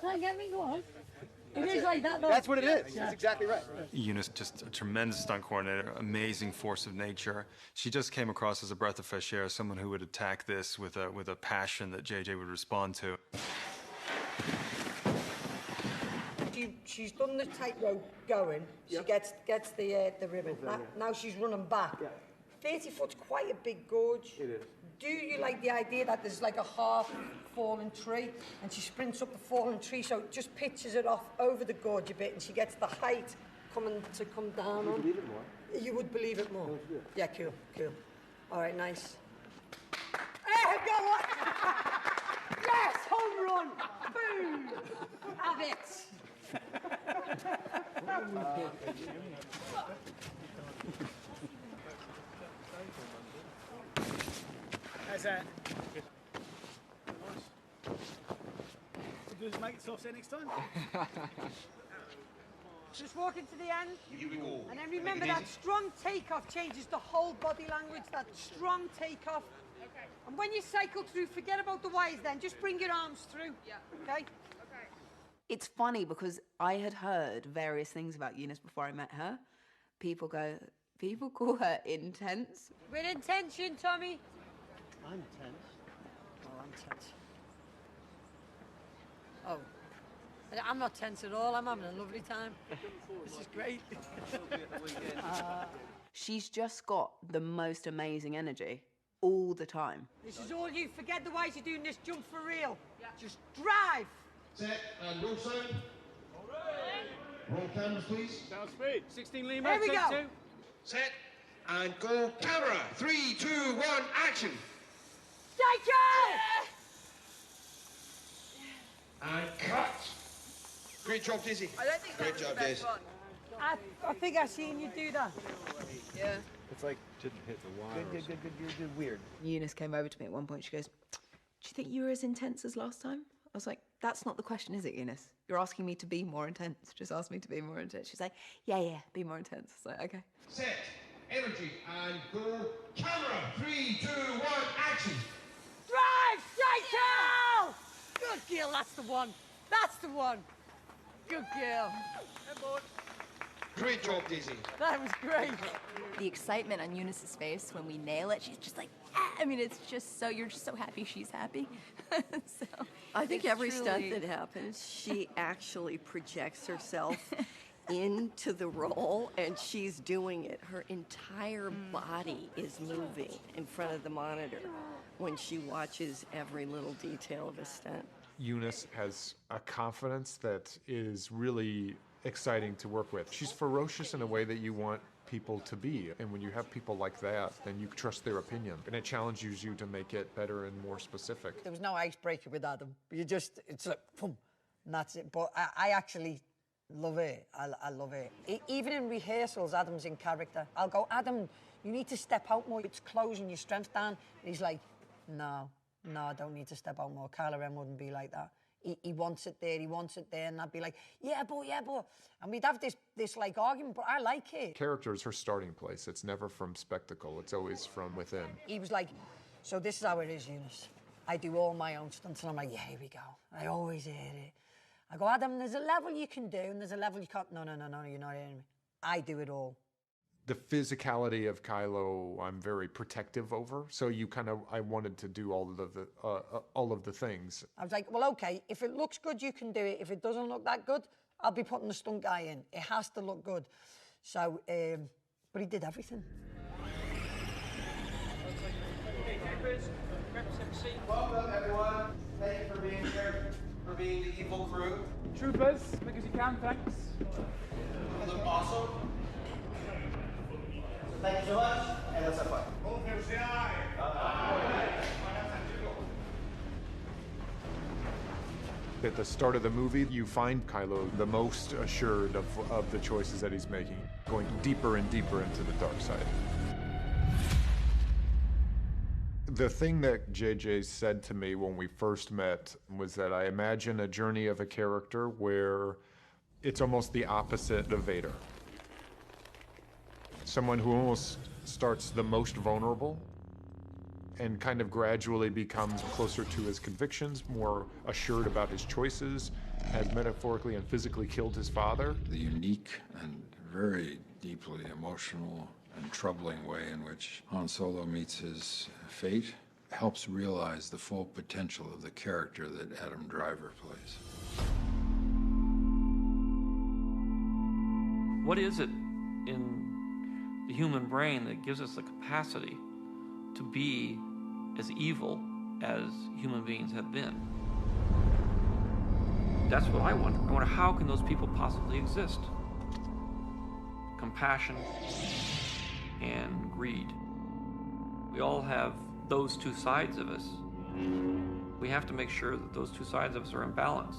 Try and get me going. It That's is it. like that, though. That's what it is. That's exactly right. Eunice, just a tremendous stunt coordinator, amazing force of nature. She just came across as a breath of fresh air, someone who would attack this with a passion that JJ would respond to. She's done the tightrope going. She gets the ribbon. Now she's running back. 30 foot's quite a big gorge. It is. Do you like the idea that there's like a half fallen tree and she sprints up the fallen tree, so it just pitches it off over the gorge a bit and she gets the height come down on? You believe it more? You would believe it more? Yeah, cool. All right, nice. Hey, go on! Yes, home run! Boom! Have it! How's that? We'll just make it soft set next time. Just walk into the end. Here we go. And then remember that strong takeoff changes the whole body language, that strong takeoff. Okay. And when you cycle through, forget about the Y's then, just bring your arms through. Yeah. Okay? It's funny because I had heard various things about Eunice before I met her. People call her intense. With intention, Tommy. I'm tense. Oh, I'm tense. Oh. I'm not tense at all. I'm having a lovely time. This is great. She's just got the most amazing energy all the time. This is all you. Forget the ways you're doing this. Jump for real. Yeah. Just drive. Set and roll sound. All right. Roll cameras, please. Sound speed. 16 Lima. Here we take go. 2. Set and go camera. 3, 2, 1, action. Cycle! And cut. Great job, Daisy. I don't think Great job, Daisy. I think I've seen you do that. Yeah. It's like, didn't hit the wires. Good, weird. Eunice came over to me at one point. She goes, "Do you think you were as intense as last time?" I was like, "That's not the question, is it, Eunice? You're asking me to be more intense. Just ask me to be more intense." She's like, yeah, be more intense. I was like, okay. Set, energy, and go camera. 3, 2, 1, action. Drive, cycle! Good girl, that's the one. That's the one. Good girl. Great job, Daisy. That was great. The excitement on Eunice's face when we nail it, she's just like, ah! I mean, it's just so, you're just so happy she's happy. So I think it's every stunt truly- that happens, she actually projects herself into the role, and she's doing it. Her entire body is moving in front of the monitor when she watches every little detail of a stunt. Eunice has a confidence that is really exciting to work with. She's ferocious in a way that you want people to be. And when you have people like that, then you trust their opinion. And it challenges you to make it better and more specific. There was no icebreaker with Adam. It's like, boom, and that's it. But I actually love it. I love it. Even in rehearsals, Adam's in character. I'll go, Adam, you need to step out more. It's closing your strength down. And he's like, no, I don't need to step out more. Kylo Ren wouldn't be like that. He wants it there, and I'd be like, yeah, but. And we'd have this like argument, but I like it. Character is her starting place. It's never from spectacle. It's always from within. He was like, so this is how it is, Eunice. I do all my own stunts, and I'm like, yeah, here we go. I always hear it. I go, Adam, there's a level you can do, and there's a level you can't. No, you're not hearing me. I do it all. The physicality of Kylo, I'm very protective over. So I wanted to do all of the things. I was like, well, okay, if it looks good, you can do it. If it doesn't look that good, I'll be putting the stunt guy in. It has to look good. So, but he did everything. Welcome, everyone. Thank you for being here, for being the evil crew. Troopers, quick as you can, thanks. You look awesome. Thank you so much, and let's have fun. At the start of the movie, you find Kylo the most assured of the choices that he's making, going deeper and deeper into the dark side. The thing that JJ said to me when we first met was that I imagine a journey of a character where it's almost the opposite of Vader. Someone who almost starts the most vulnerable and kind of gradually becomes closer to his convictions, more assured about his choices, has metaphorically and physically killed his father. The unique and very deeply emotional and troubling way in which Han Solo meets his fate helps realize the full potential of the character that Adam Driver plays. What is it in the human brain that gives us the capacity to be as evil as human beings have been? That's what I wonder. I wonder, how can those people possibly exist? Compassion and greed. We all have those two sides of us. We have to make sure that those two sides of us are in balance.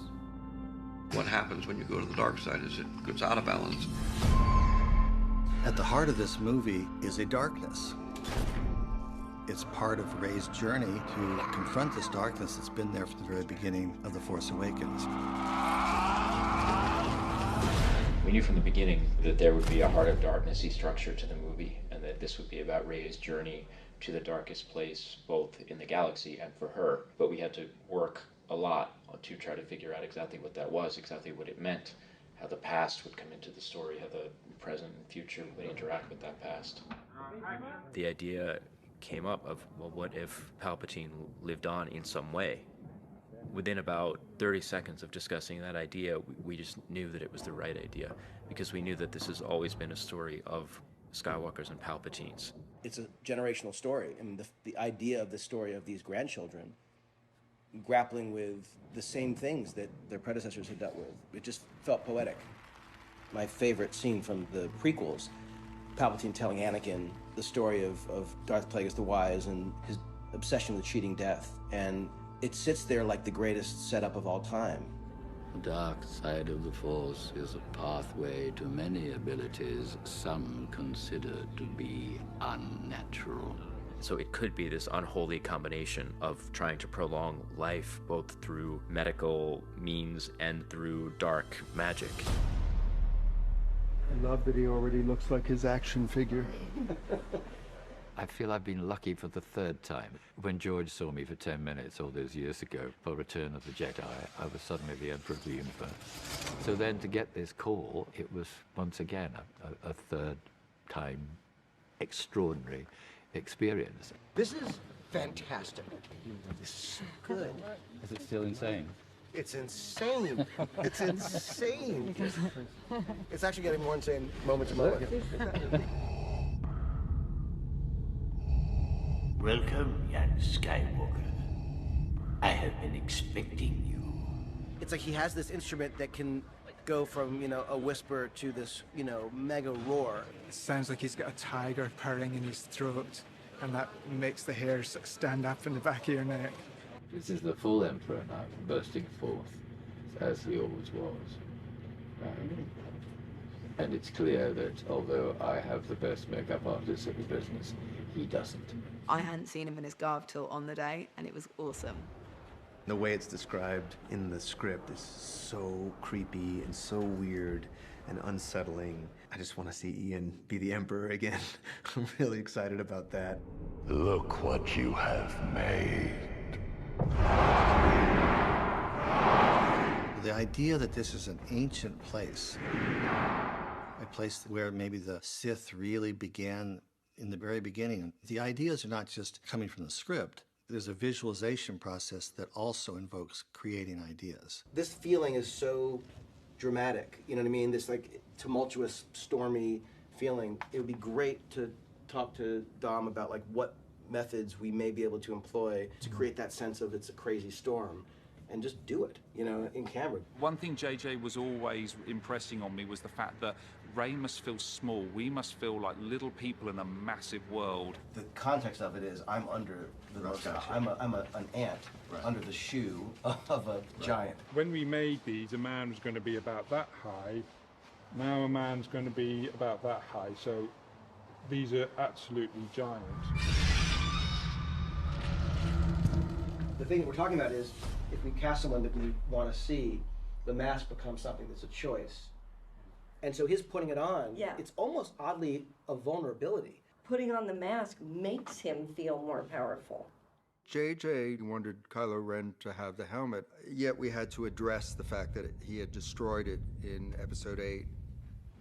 What happens when you go to the dark side is it goes out of balance. At the heart of this movie is a darkness. It's part of Rey's journey to confront this darkness that's been there from the very beginning of The Force Awakens. We knew from the beginning that there would be a Heart of Darkness-y structure to the movie, and that this would be about Rey's journey to the darkest place, both in the galaxy and for her. But we had to work a lot to try to figure out exactly what that was, exactly what it meant, how the past would come into the story, how the present and future would interact with that past. The idea came up of, well, what if Palpatine lived on in some way? Within about 30 seconds of discussing that idea, we just knew that it was the right idea, because we knew that this has always been a story of Skywalkers and Palpatines. It's a generational story. I mean, the idea of the story of these grandchildren grappling with the same things that their predecessors had dealt with. It just felt poetic. My favorite scene from the prequels, Palpatine telling Anakin the story of Darth Plagueis the Wise and his obsession with cheating death. And it sits there like the greatest setup of all time. The dark side of the Force is a pathway to many abilities some consider to be unnatural. So it could be this unholy combination of trying to prolong life both through medical means and through dark magic. I love that he already looks like his action figure. I feel I've been lucky for the third time. When George saw me for 10 minutes all those years ago for Return of the Jedi, I was suddenly the Emperor of the Universe. So then to get this call, it was once again a third time extraordinary experience. This is fantastic. This is so good. Is it still insane? It's insane. It's insane. It's actually getting more insane moment to moment. Welcome, young Skywalker. I have been expecting you. It's like he has this instrument that can go from, you know, a whisper to this, you know, mega roar. It sounds like he's got a tiger purring in his throat, and that makes the hairs stand up in the back of your neck. This is the full Emperor now, bursting forth, as he always was. And it's clear that although I have the best makeup artist in the business, he doesn't. I hadn't seen him in his garb till on the day, and it was awesome. The way it's described in the script is so creepy and so weird and unsettling. I just want to see Ian be the Emperor again. I'm really excited about that. Look what you have made. The idea that this is an ancient place, a place where maybe the Sith really began in the very beginning. The ideas are not just coming from the script. There's a visualization process that also invokes creating ideas. This feeling is so dramatic, you know what I mean? This like tumultuous, stormy feeling. It would be great to talk to Dom about like what methods we may be able to employ to create that sense of it's a crazy storm, and just do it, you know, in camera. One thing JJ was always impressing on me was the fact that Rey must feel small. We must feel like little people in a massive world. The context of it is I'm under I'm an ant under the shoe of a giant. When we made these, a man was going to be about that high. Now a man's going to be about that high. So these are absolutely giants. The thing that we're talking about is if we cast someone that we want to see, the mask becomes something that's a choice. And so his putting it on, it's almost oddly a vulnerability. Putting on the mask makes him feel more powerful. JJ wanted Kylo Ren to have the helmet, yet we had to address the fact that he had destroyed it in Episode 8.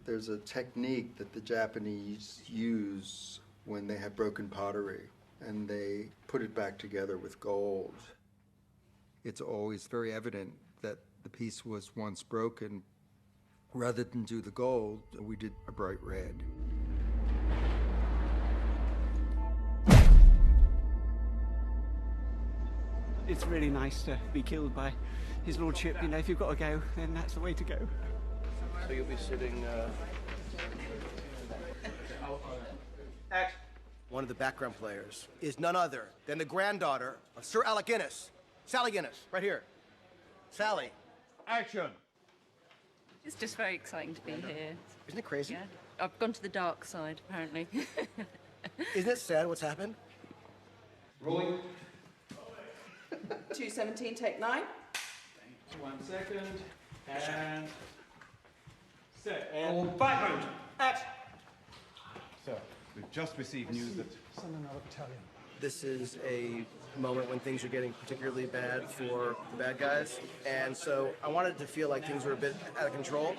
There's a technique that the Japanese use when they have broken pottery, and they put it back together with gold. It's always very evident that the piece was once broken. Rather than do the gold, we did a bright red. It's really nice to be killed by his lordship. You know, if you've got to go, then that's the way to go. So you'll be sitting. One of the background players is none other than the granddaughter of Sir Alec Guinness, Sally Guinness, right here. Sally. Action. It's just very exciting to be here. Isn't it crazy? Yeah. I've gone to the dark side, apparently. Isn't it sad what's happened? Rolling. 217, take 9. 1 second. And set. And background. Act. So, we've just received news that... This is a moment when things are getting particularly bad for the bad guys, and so I wanted to feel like things were a bit out of control,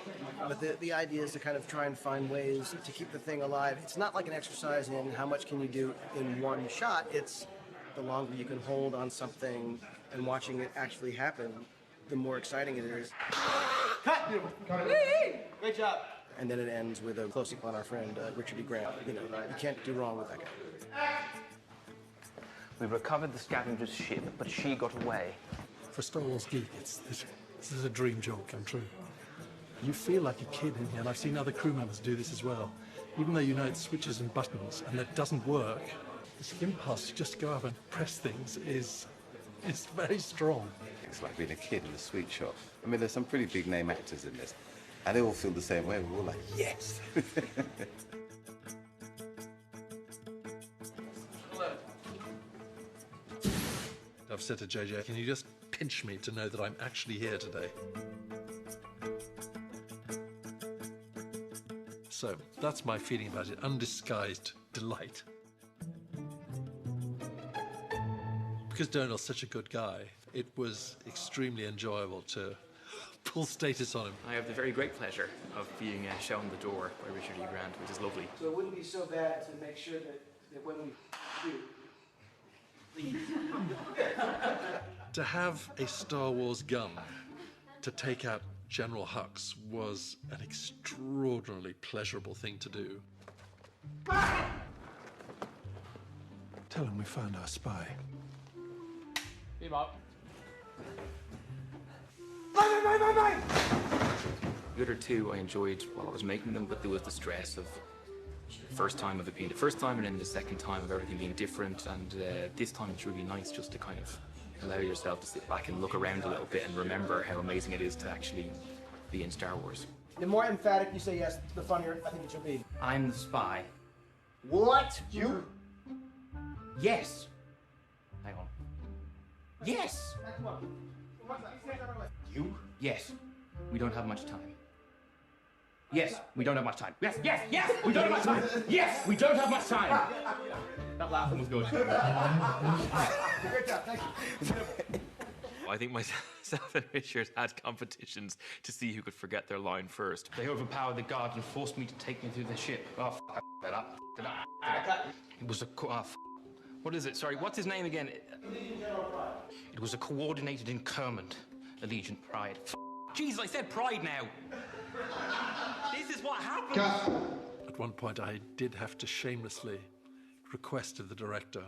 but the idea is to kind of try and find ways to keep the thing alive. It's not like an exercise in how much can you do in one shot, it's the longer you can hold on something and watching it actually happen, the more exciting it is. Cut! Great job! And then it ends with a close-up on our friend Richard E. Grant. You know, you can't do wrong with that guy. We've recovered the scavenger's ship, but she got away. For a Star Wars geek, this is a dream job come true. You feel like a kid in here, and I've seen other crew members do this as well. Even though you know it's switches and buttons, and that doesn't work, this impulse to just go up and press things is very strong. It's like being a kid in a sweet shop. I mean, there's some pretty big name actors in this, and they all feel the same way. We're all like, yes! I've said to JJ, can you just pinch me to know that I'm actually here today? So that's my feeling about it, undisguised delight. Because Donald's such a good guy, it was extremely enjoyable to pull status on him. I have the very great pleasure of being shown the door by Richard E. Grant, which is lovely. So it wouldn't be so bad to make sure that when we do, To have a Star Wars gun to take out General Hux was an extraordinarily pleasurable thing to do. Tell him we found our spy. Team up. The other two I enjoyed while I was making them, but there was the stress of the first time of it being the first time, and then the second time of everything being different. And this time it's really nice just to kind of allow yourself to sit back and look around a little bit and remember how amazing it is to actually be in Star Wars. the more emphatic you say yes, the funnier I think it should be. I'm the spy. What? You? Yes. Hang on. Yes. You? Yes. We don't have much time. Yes, we don't have much time. Yes, yes, yes, we don't have much time. Yes, we don't have much time. That laughing was good. Good job, thank you. I think myself and Richard had competitions to see who could forget their line first. They overpowered the guard and forced me to take me through the ship. Oh, f*** that up. It was a what is it? Sorry, what's his name again? It was a coordinated incurment. Allegiant Pride. Jeez, I said pride now. This is what happened. At one point, I did have to shamelessly request of the director,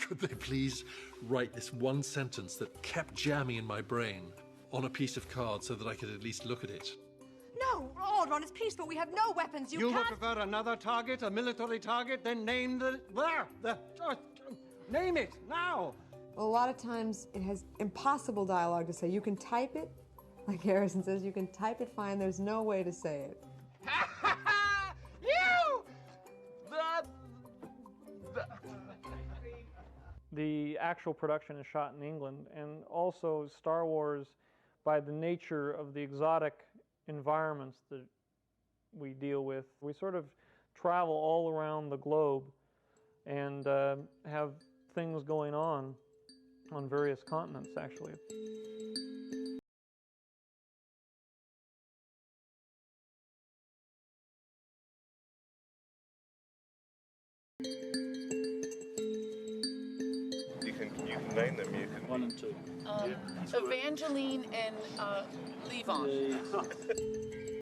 could they please write this one sentence that kept jamming in my brain on a piece of card so that I could at least look at it? No, Alderaan, it's peaceful. We have no weapons. You would can't... prefer another target, a military target, then name name it, now! A lot of times it has impossible dialogue to say. You can type it, like Harrison says, you can type it fine, there's no way to say it. The actual production is shot in England, and also Star Wars, by the nature of the exotic environments that we deal with, we sort of travel all around the globe and have things going on various continents, actually. You can name them. You can 1 and 2. Evangeline and Levon.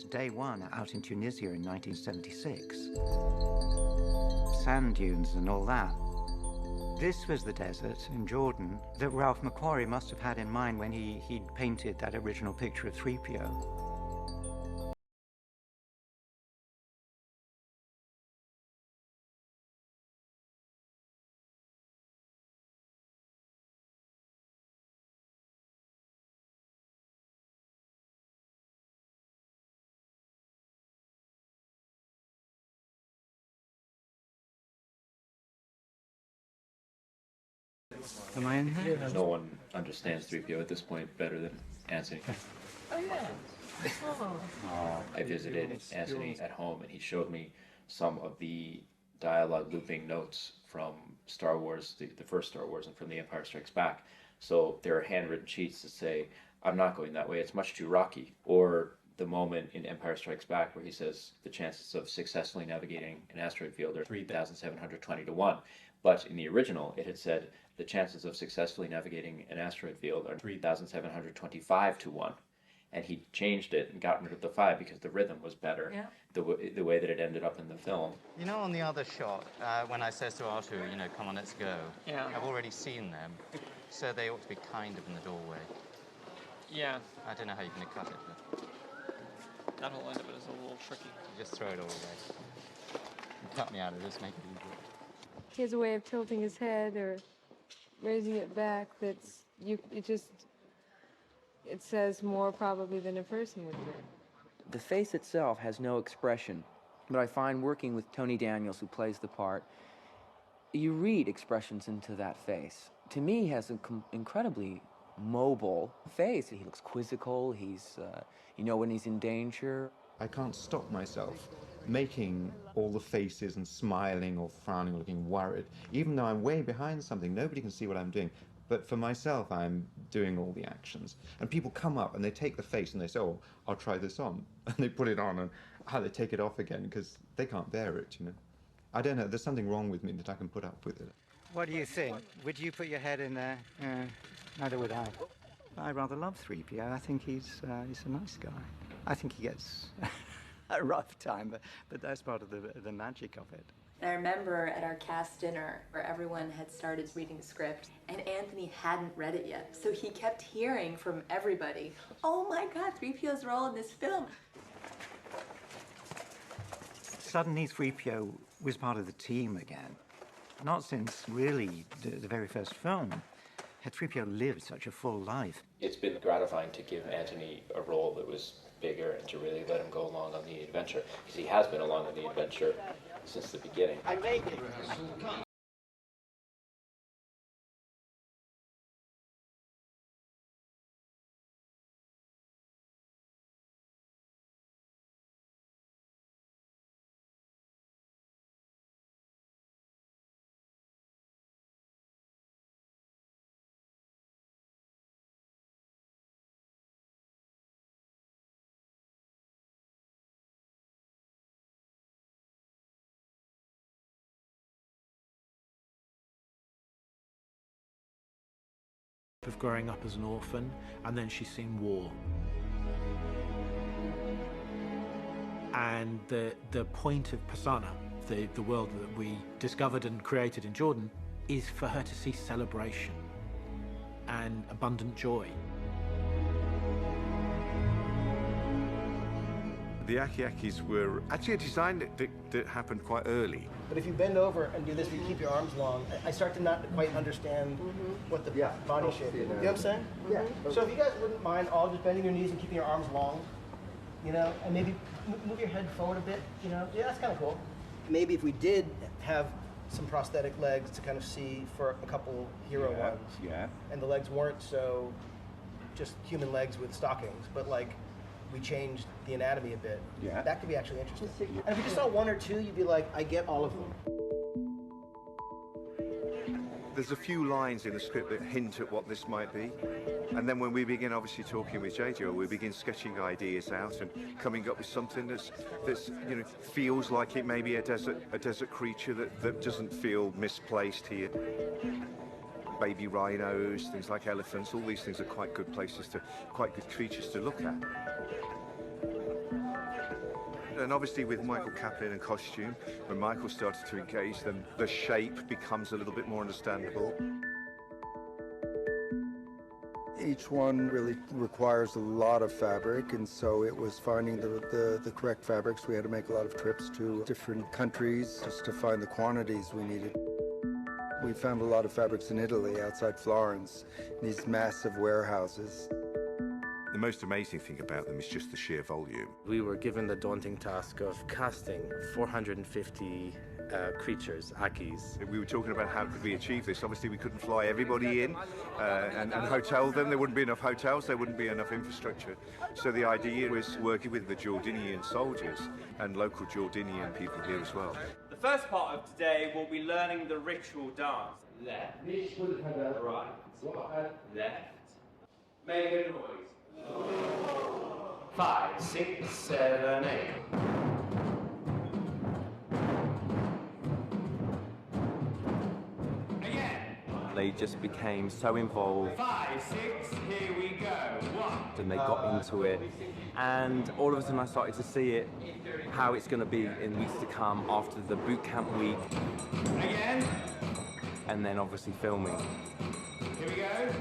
Day one out in Tunisia in 1976. Sand dunes and all that. This was the desert in Jordan that Ralph McQuarrie must have had in mind when he painted that original picture of 3PO. Am I in there? No one understands 3PO at this point better than Anthony. Oh, yeah. Oh. I visited Anthony at home, and he showed me some of the dialogue looping notes from Star Wars, the first Star Wars, and from The Empire Strikes Back. So there are handwritten sheets that say, I'm not going that way, it's much too rocky. Or the moment in Empire Strikes Back where he says the chances of successfully navigating an asteroid field are 3,720 to 1. But in the original, it had said the chances of successfully navigating an asteroid field are 3,725 to 1. And he changed it and got rid of the 5 because the rhythm was better, the way that it ended up in the film. You know, on the other shot, when I says to R2, you know, come on, let's go, I've already seen them, so they ought to be kind of in the doorway. Yeah. I don't know how you're going to cut it, but... That whole end of it is a little tricky. You just throw it all away. Cut me out of this, make it easier. He has a way of tilting his head or raising it back that's, it says more probably than a person would do. The face itself has no expression, but I find working with Tony Daniels, who plays the part, you read expressions into that face. To me, he has an incredibly mobile face. He looks quizzical, he's, you know when he's in danger. I can't stop myself making all the faces and smiling or frowning or looking worried. Even though I'm way behind something, nobody can see what I'm doing. But for myself, I'm doing all the actions. And people come up and they take the face and they say, oh, I'll try this on. And they put it on and how they take it off again because they can't bear it, you know. I don't know, there's something wrong with me that I can put up with it. What do you think? Would you put your head in there? Neither would I. I rather love 3PO. I think he's a nice guy. I think he gets a rough time, but that's part of the magic of it. And I remember at our cast dinner where everyone had started reading the script and Anthony hadn't read it yet. So he kept hearing from everybody, oh my God, 3PO's role in this film. Suddenly 3PO was part of the team again. Not since really the very first film had 3PO lived such a full life. It's been gratifying to give Anthony a role that was bigger and to really let him go along on the adventure, because he has been along on the adventure since the beginning. I make it. Of growing up as an orphan, and then she's seen war. And the point of Pasana, the world that we discovered and created in Jordan, is for her to see celebration and abundant joy. The Aki-Akis were actually a design that happened quite early. But if you bend over and do this, you keep your arms long, I start to not quite understand what the body shape is. You know what I'm saying? Yeah. So if you guys wouldn't mind all just bending your knees and keeping your arms long, you know, and maybe move your head forward a bit, you know? Yeah, that's kind of cool. Maybe if we did have some prosthetic legs to kind of see for a couple hero ones. Yeah. And the legs weren't so just human legs with stockings, but like we changed the anatomy a bit. Yeah. That could be actually interesting. And if you just saw one or two, you'd be like, I get all of them. There's a few lines in the script that hint at what this might be. And then when we begin obviously talking with JJ, we begin sketching ideas out and coming up with something that's you know, feels like it may be a desert creature that doesn't feel misplaced here. Baby rhinos, things like elephants, all these things are quite good creatures to look at. And obviously with Michael Kaplan and costume, when Michael started to engage them, the shape becomes a little bit more understandable. Each one really requires a lot of fabric, and so it was finding the correct fabrics. We had to make a lot of trips to different countries just to find the quantities we needed. We found a lot of fabrics in Italy, outside Florence, in these massive warehouses. The most amazing thing about them is just the sheer volume. We were given the daunting task of casting 450 creatures, Akis. We were talking about how could we achieve this. Obviously, we couldn't fly everybody in and hotel them. There wouldn't be enough hotels, there wouldn't be enough infrastructure. So the idea was working with the Jordanian soldiers and local Jordanian people here as well. The first part of today will be learning the ritual dance. Left. Right. Left. Make a noise. 5, 6, 7, 8. They just became so involved. 5, 6, here we go. 1. And they got into it. And all of a sudden I started to see it, how it's going to be in weeks to come after the boot camp week. Again. And then obviously filming. Here we go.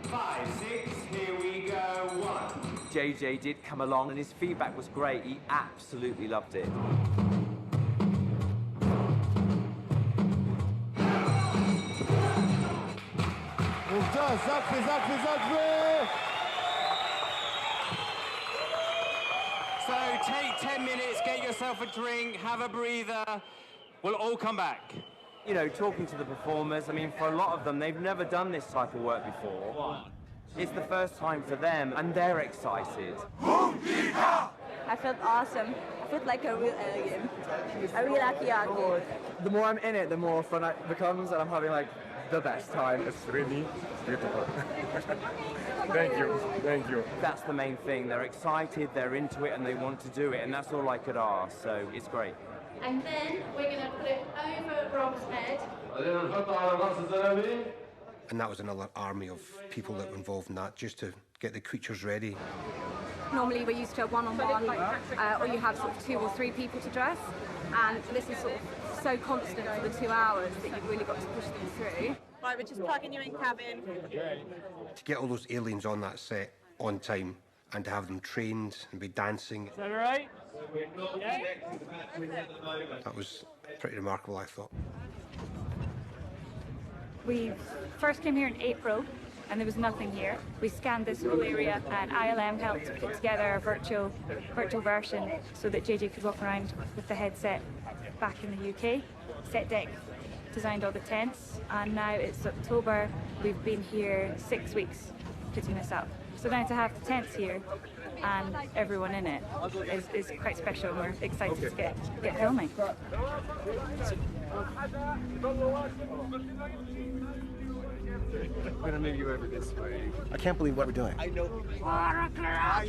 5, 6, here we go. 1. JJ did come along and his feedback was great. He absolutely loved it. So take 10 minutes, get yourself a drink, have a breather. We'll all come back. You know, talking to the performers, I mean, for a lot of them, they've never done this type of work before. It's the first time for them, and they're excited. I felt awesome. I felt like a real alien. A real Aki-Aki. The more I'm in it, the more fun it becomes, and I'm having like the best time. It's really beautiful. Thank you, thank you. That's the main thing. They're excited, they're into it, and they want to do it, and that's all I could ask, so it's great. And then we're going to put it over Rob's head. And that was another army of people that were involved in that, just to get the creatures ready. Normally we're used to a one-on-one, or you have sort of 2 or 3 people to dress, and this is sort of so constant for the 2 hours that you've really got to push them through. Right, we're just plugging you in, cabin. To get all those aliens on that set on time and to have them trained and be dancing. Is that all right? Yeah. That was pretty remarkable, I thought. We first came here in April, and there was nothing here. We scanned this whole area, and ILM helped to put together a virtual version so that JJ could walk around with the headset back in the UK. Set deck designed all the tents, and now it's October. We've been here 6 weeks putting this up. So now to have the tents here and everyone in it is quite special. We're excited to get filming. I'm gonna move you over this way. I can't believe what we're doing. I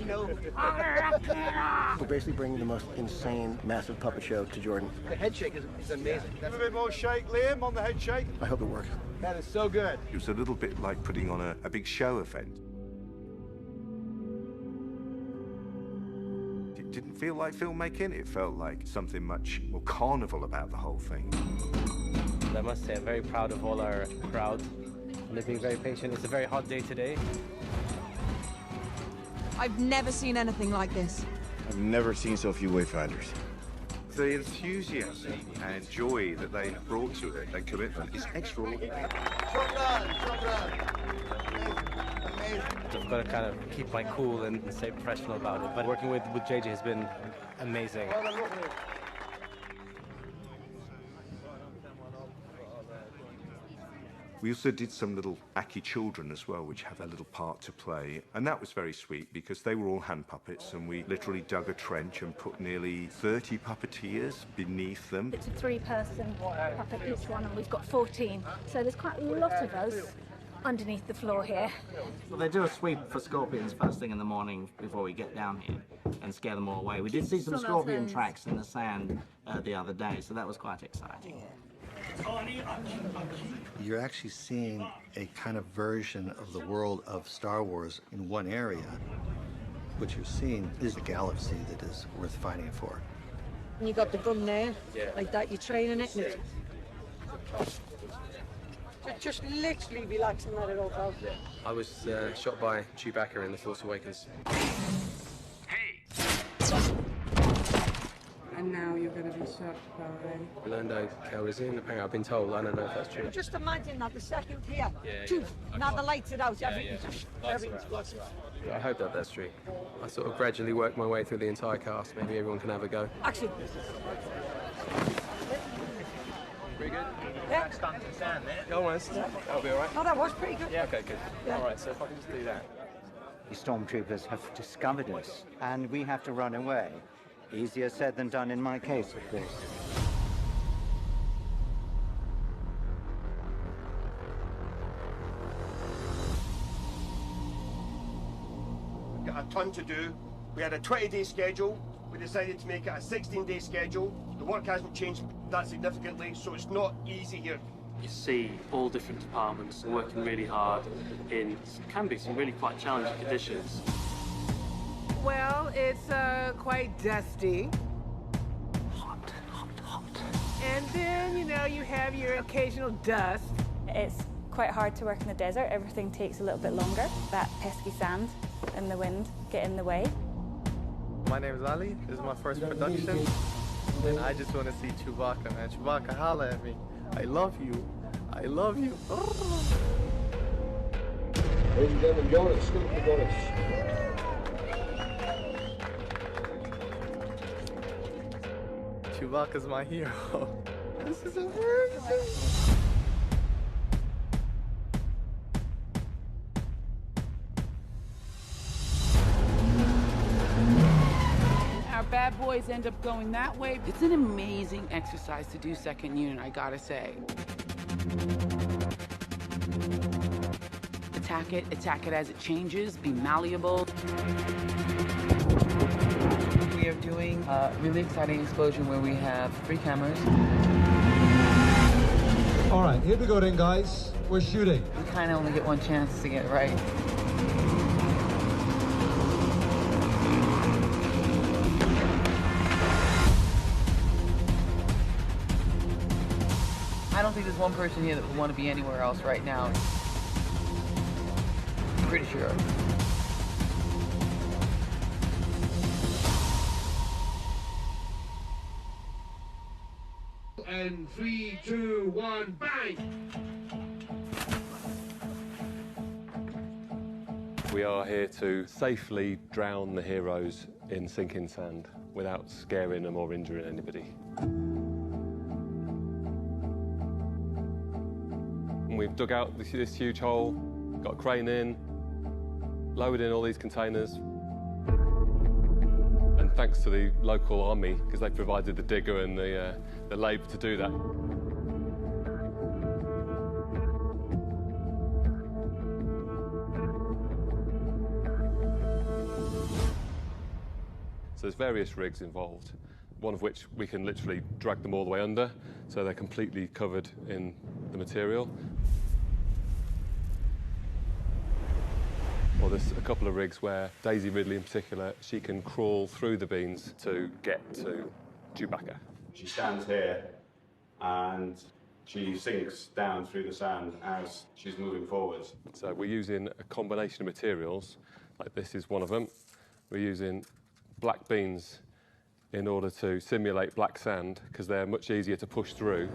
know. We're basically bringing the most insane, massive puppet show to Jordan. The head shake is amazing. A bit more shake, Liam, on the head shake. I hope it works. That is so good. It was a little bit like putting on a big show event. It didn't feel like filmmaking, it felt like something much more carnival about the whole thing. I must say I'm very proud of all our crowd. They're being very patient. It's a very hot day today. I've never seen anything like this. I've never seen so few wayfinders. The enthusiasm and joy that they brought to it and commitment is extraordinary. I've got to kind of keep my cool and stay professional about it. But working with JJ has been amazing. We also did some little Aki children as well, which have a little part to play. And that was very sweet because they were all hand puppets, and we literally dug a trench and put nearly 30 puppeteers beneath them. It's a 3-person puppet each one, and we've got 14. So there's quite a lot of us underneath the floor here. Well, they do a sweep for scorpions first thing in the morning before we get down here and scare them all away. We did see some scorpion tracks in the sand the other day, so that was quite exciting. You're actually seeing a kind of version of the world of Star Wars in one area. What you're seeing is a galaxy that is worth fighting for. And you got the gun there, like that, you're training it. And just literally relax and let it all go. I was shot by Chewbacca in The Force Awakens. And now you're going to be shot by... Lando Calrissian, apparently I've been told. I don't know if that's true. Just imagine that the second here. Yeah, Poof, now the lights are out. Everything's I hope that that's true. I sort of gradually work my way through the entire cast. Maybe everyone can have a go. Action. Pretty good? Yeah. Stunt and stand there. Almost. That'll be all right. No, that was pretty good. Yeah, okay, good. Yeah. All right, so if I can just do that. The stormtroopers have discovered us, and we have to run away. Easier said than done in my case, of course. We've got a ton to do. We had a 20-day schedule. We decided to make it a 16-day schedule. The work hasn't changed that significantly, so it's not easy here. You see all different departments working really hard in can be some really quite challenging conditions. Well, it's quite dusty. Hot. And then, you know, you have your occasional dust. It's quite hard to work in the desert. Everything takes a little bit longer. That pesky sand and the wind get in the way. My name is Ali. This is my first production. And I just want to see Chewbacca, man. Chewbacca, holla at me. I love you. I love you. Oh. Ladies and gentlemen, Yoda, scoop the bullets. Chewbacca's my hero. This is amazing. Our bad boys end up going that way. It's an amazing exercise to do second unit, I gotta say. Attack it as it changes, be malleable. We are doing a really exciting explosion where we have 3 cameras. All right, here we go then, guys. We're shooting. We kind of only get one chance to get it right. I don't think there's one person here that would want to be anywhere else right now. I'm pretty sure. And 3, 2, 1, bang! We are here to safely drown the heroes in sinking sand without scaring them or injuring anybody. And we've dug out this huge hole, got a crane in, lowered in all these containers. And thanks to the local army, because they provided the digger and the labour to do that. So there's various rigs involved, one of which we can literally drag them all the way under, so they're completely covered in the material. Or there's a couple of rigs where Daisy Ridley in particular, she can crawl through the beans to get to Chewbacca. She stands here and she sinks down through the sand as she's moving forwards. So we're using a combination of materials, like this is one of them. We're using black beans in order to simulate black sand because they're much easier to push through.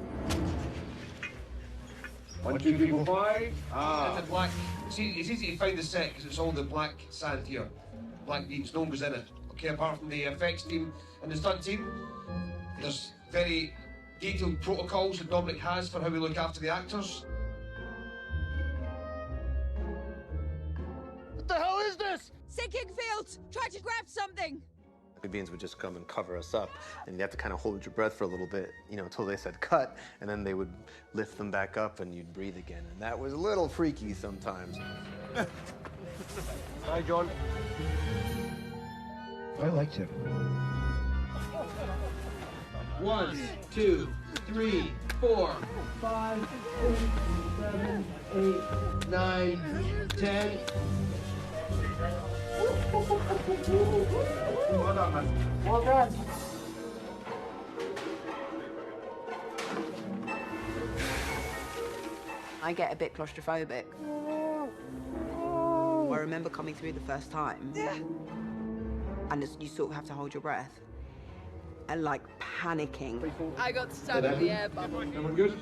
1, 2, 3, 4, 5. And the black. See, it's easy to find the set because it's all the black sand here. Black beans, no one goes in it. Okay, apart from the effects team and the stunt team, there's very detailed protocols that Dominic has for how we look after the actors. What the hell is this? Sinking fields! Try to grab something! The beans would just come and cover us up, and you'd have to kind of hold your breath for a little bit, you know, until they said cut, and then they would lift them back up and you'd breathe again. And that was a little freaky sometimes. Hi, John. I liked him. 1, 2, 3, 4, 5, 6, 7, 8, 9, 10. Well done, man. Well done. I get a bit claustrophobic. I remember coming through the first time, and you sort of have to hold your breath. and like panicking. I got stuck in the air bubble. Everyone good?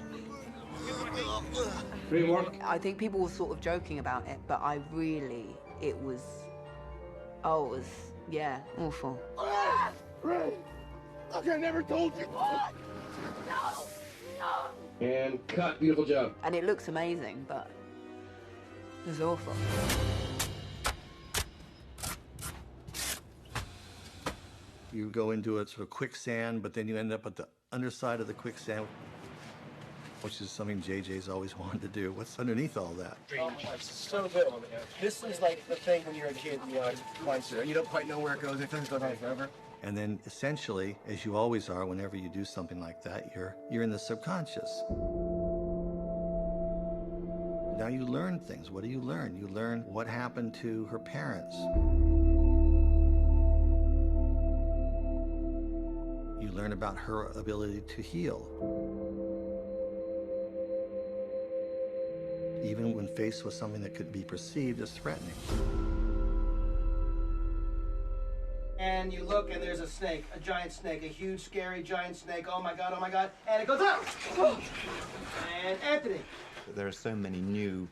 Great work. I think people were sort of joking about it, but it was yeah, awful. Ray! Look, I never told you. No! And cut. Beautiful job. And it looks amazing, but it was awful. You go into a sort of quicksand, but then you end up at the underside of the quicksand, which is something JJ's always wanted to do. What's underneath all that? Oh my God, it's so good. This is like the thing when you're a kid, you don't quite know where it goes. It doesn't go on forever. And then essentially, as you always are, whenever you do something like that, you're in the subconscious. Now you learn things. What do you learn? You learn what happened to her parents. You learn about her ability to heal. Even when faced with something that could be perceived as threatening. And you look and there's a snake, a giant snake, a huge, scary giant snake. Oh my God, and it goes up! And Anthony. There are so many new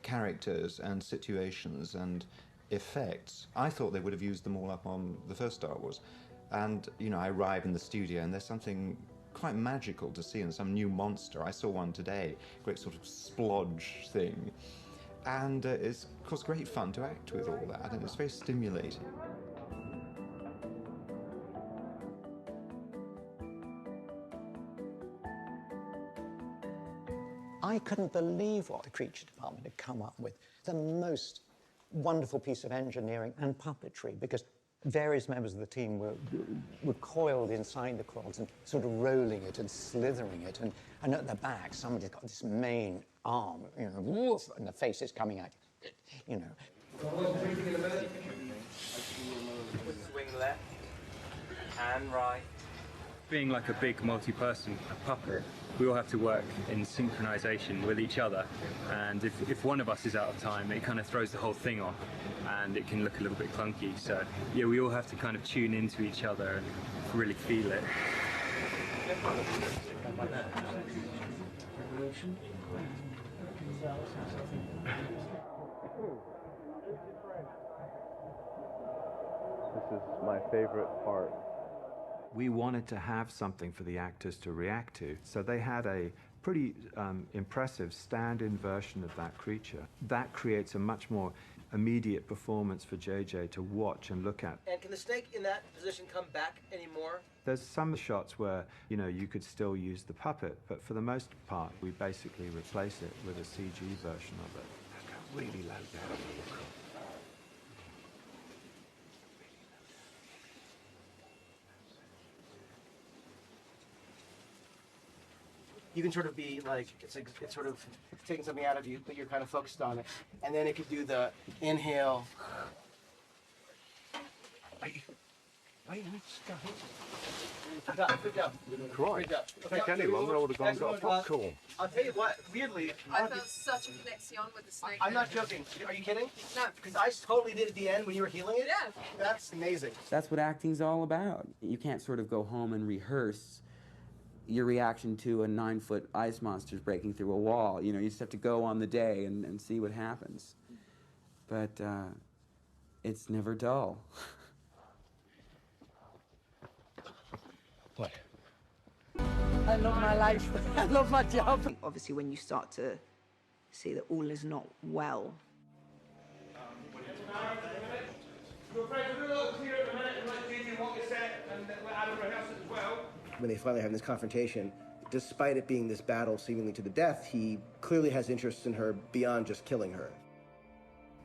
characters and situations and effects. I thought they would have used them all up on the first Star Wars. And, you know, I arrive in the studio and there's something quite magical to see in some new monster. I saw one today, great sort of splodge thing. And it's, of course, great fun to act with all that, and it's very stimulating. I couldn't believe what the creature department had come up with. The most wonderful piece of engineering and puppetry, because various members of the team were coiled inside the clods and sort of rolling it and slithering it. And at the back, somebody's got this main arm, you know, woof, and the face is coming out, you know. Swing left and right. Being like a big multi-person puppet, we all have to work in synchronization with each other, and if one of us is out of time, it kind of throws the whole thing off, and it can look a little bit clunky. So yeah, we all have to kind of tune into each other and really feel it. This is my favorite part. We wanted to have something for the actors to react to, so they had a pretty impressive stand-in version of that creature. That creates a much more immediate performance for JJ to watch and look at. And can the snake in that position come back anymore? There's some shots where, you know, you could still use the puppet, but for the most part, we basically replace it with a CG version of it. I really loud down. You can sort of be like, it's sort of taking something out of you, but you're kind of focused on it. And then it could do the inhale. Good job. Right. Take any longer, I would have gone and got a popcorn. I'll tell you what, weirdly, I felt such a connection with the snake. I'm not joking. Are you kidding? No. Because I totally did at the end when you were healing it. Yeah. That's amazing. That's what acting's all about. You can't sort of go home and rehearse your reaction to a 9-foot ice monster's breaking through a wall. You know, you just have to go on the day and see what happens. But it's never dull. What? I love my life. I love my job. Obviously, when you start to see that all is not well. When they finally have this confrontation, despite it being this battle seemingly to the death, he clearly has interest in her beyond just killing her.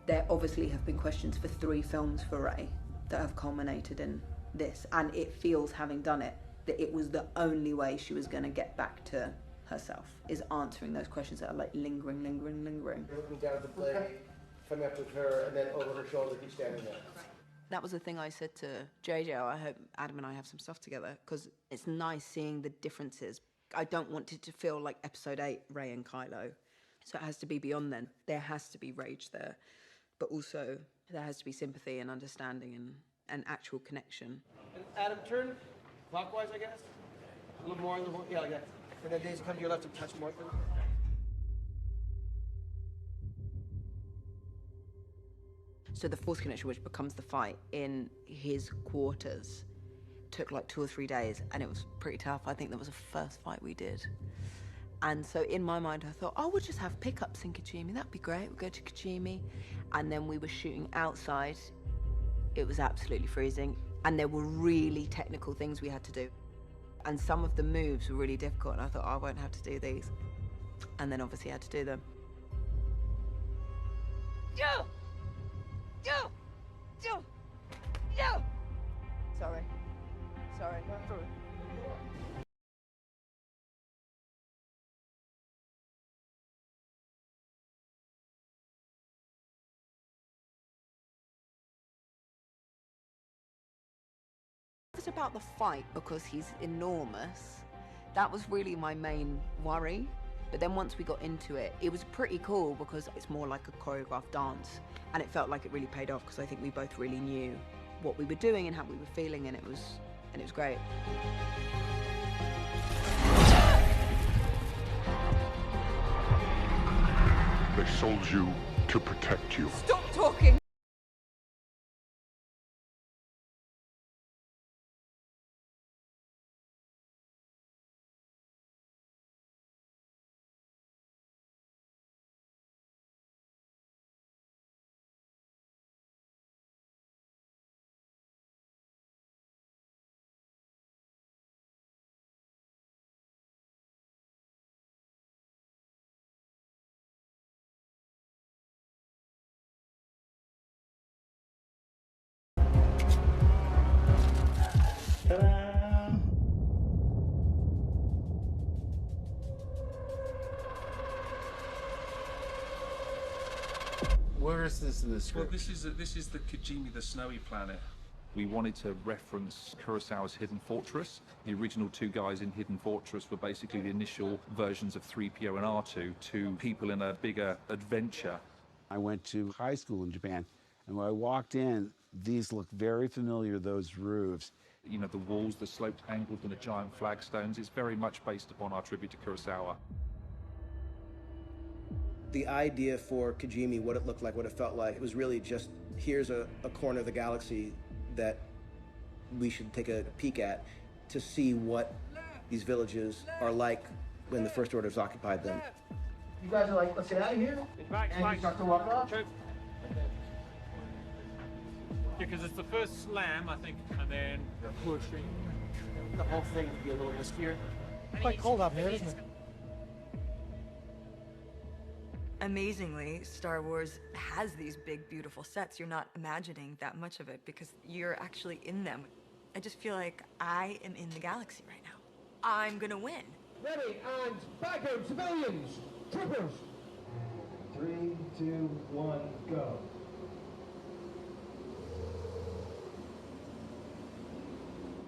There obviously have been questions for 3 films for Rey that have culminated in this, and it feels, having done it, that it was the only way she was going to get back to herself, is answering those questions that are like lingering. Looking down at the blade, coming up with her, and then over her shoulder, he's standing there. That was the thing I said to JJ. I hope Adam and I have some stuff together, because it's nice seeing the differences. I don't want it to feel like episode 8, Rey and Kylo. So it has to be beyond then. There has to be rage there, but also there has to be sympathy and understanding and actual connection. And Adam, turn Clockwise, I guess. A little more, yeah, like that. And then Daisy, come to your left and touch more. So the Force connection, which becomes the fight in his quarters, took like 2 or 3 days, and it was pretty tough. I think that was the first fight we did. And so in my mind, I thought, oh, we'll just have pickups in Kajimi. That'd be great. We'll go to Kajimi. And then we were shooting outside. It was absolutely freezing. And there were really technical things we had to do. And some of the moves were really difficult. And I thought, oh, I won't have to do these. And then obviously I had to do them. Yo! Yo! Yo! Yo! Sorry. Sorry. It was about the fight because he's enormous. That was really my main worry. But then once we got into it, it was pretty cool because it's more like a choreographed dance. And it felt like it really paid off because I think we both really knew what we were doing and how we were feeling, and it was great. They sold you to protect you. Stop talking! Where is this in the script? Well, this is the Kajimi, the snowy planet. We wanted to reference Kurosawa's Hidden Fortress. The original two guys in Hidden Fortress were basically the initial versions of 3PO and R2, two people in a bigger adventure. I went to high school in Japan, and when I walked in, these looked very familiar, those roofs. You know, the walls, the sloped angles, and the giant flagstones. It's very much based upon our tribute to Kurosawa. The idea for Kajimi, what it looked like, what it felt like, it was really just, here's a corner of the galaxy that we should take a peek at to see what these villages are like when the First Order's occupied them. You guys are like, let's get out of here. And you start to walk off. Because it's the first slam, I think, and then the pushing. The whole thing would be a little riskier. Quite cold out here, isn't it? Amazingly, Star Wars has these big, beautiful sets. You're not imagining that much of it because you're actually in them. I just feel like I am in the galaxy right now. I'm gonna win. Ready, and back out, civilians, troopers. 3, 2, 1, go.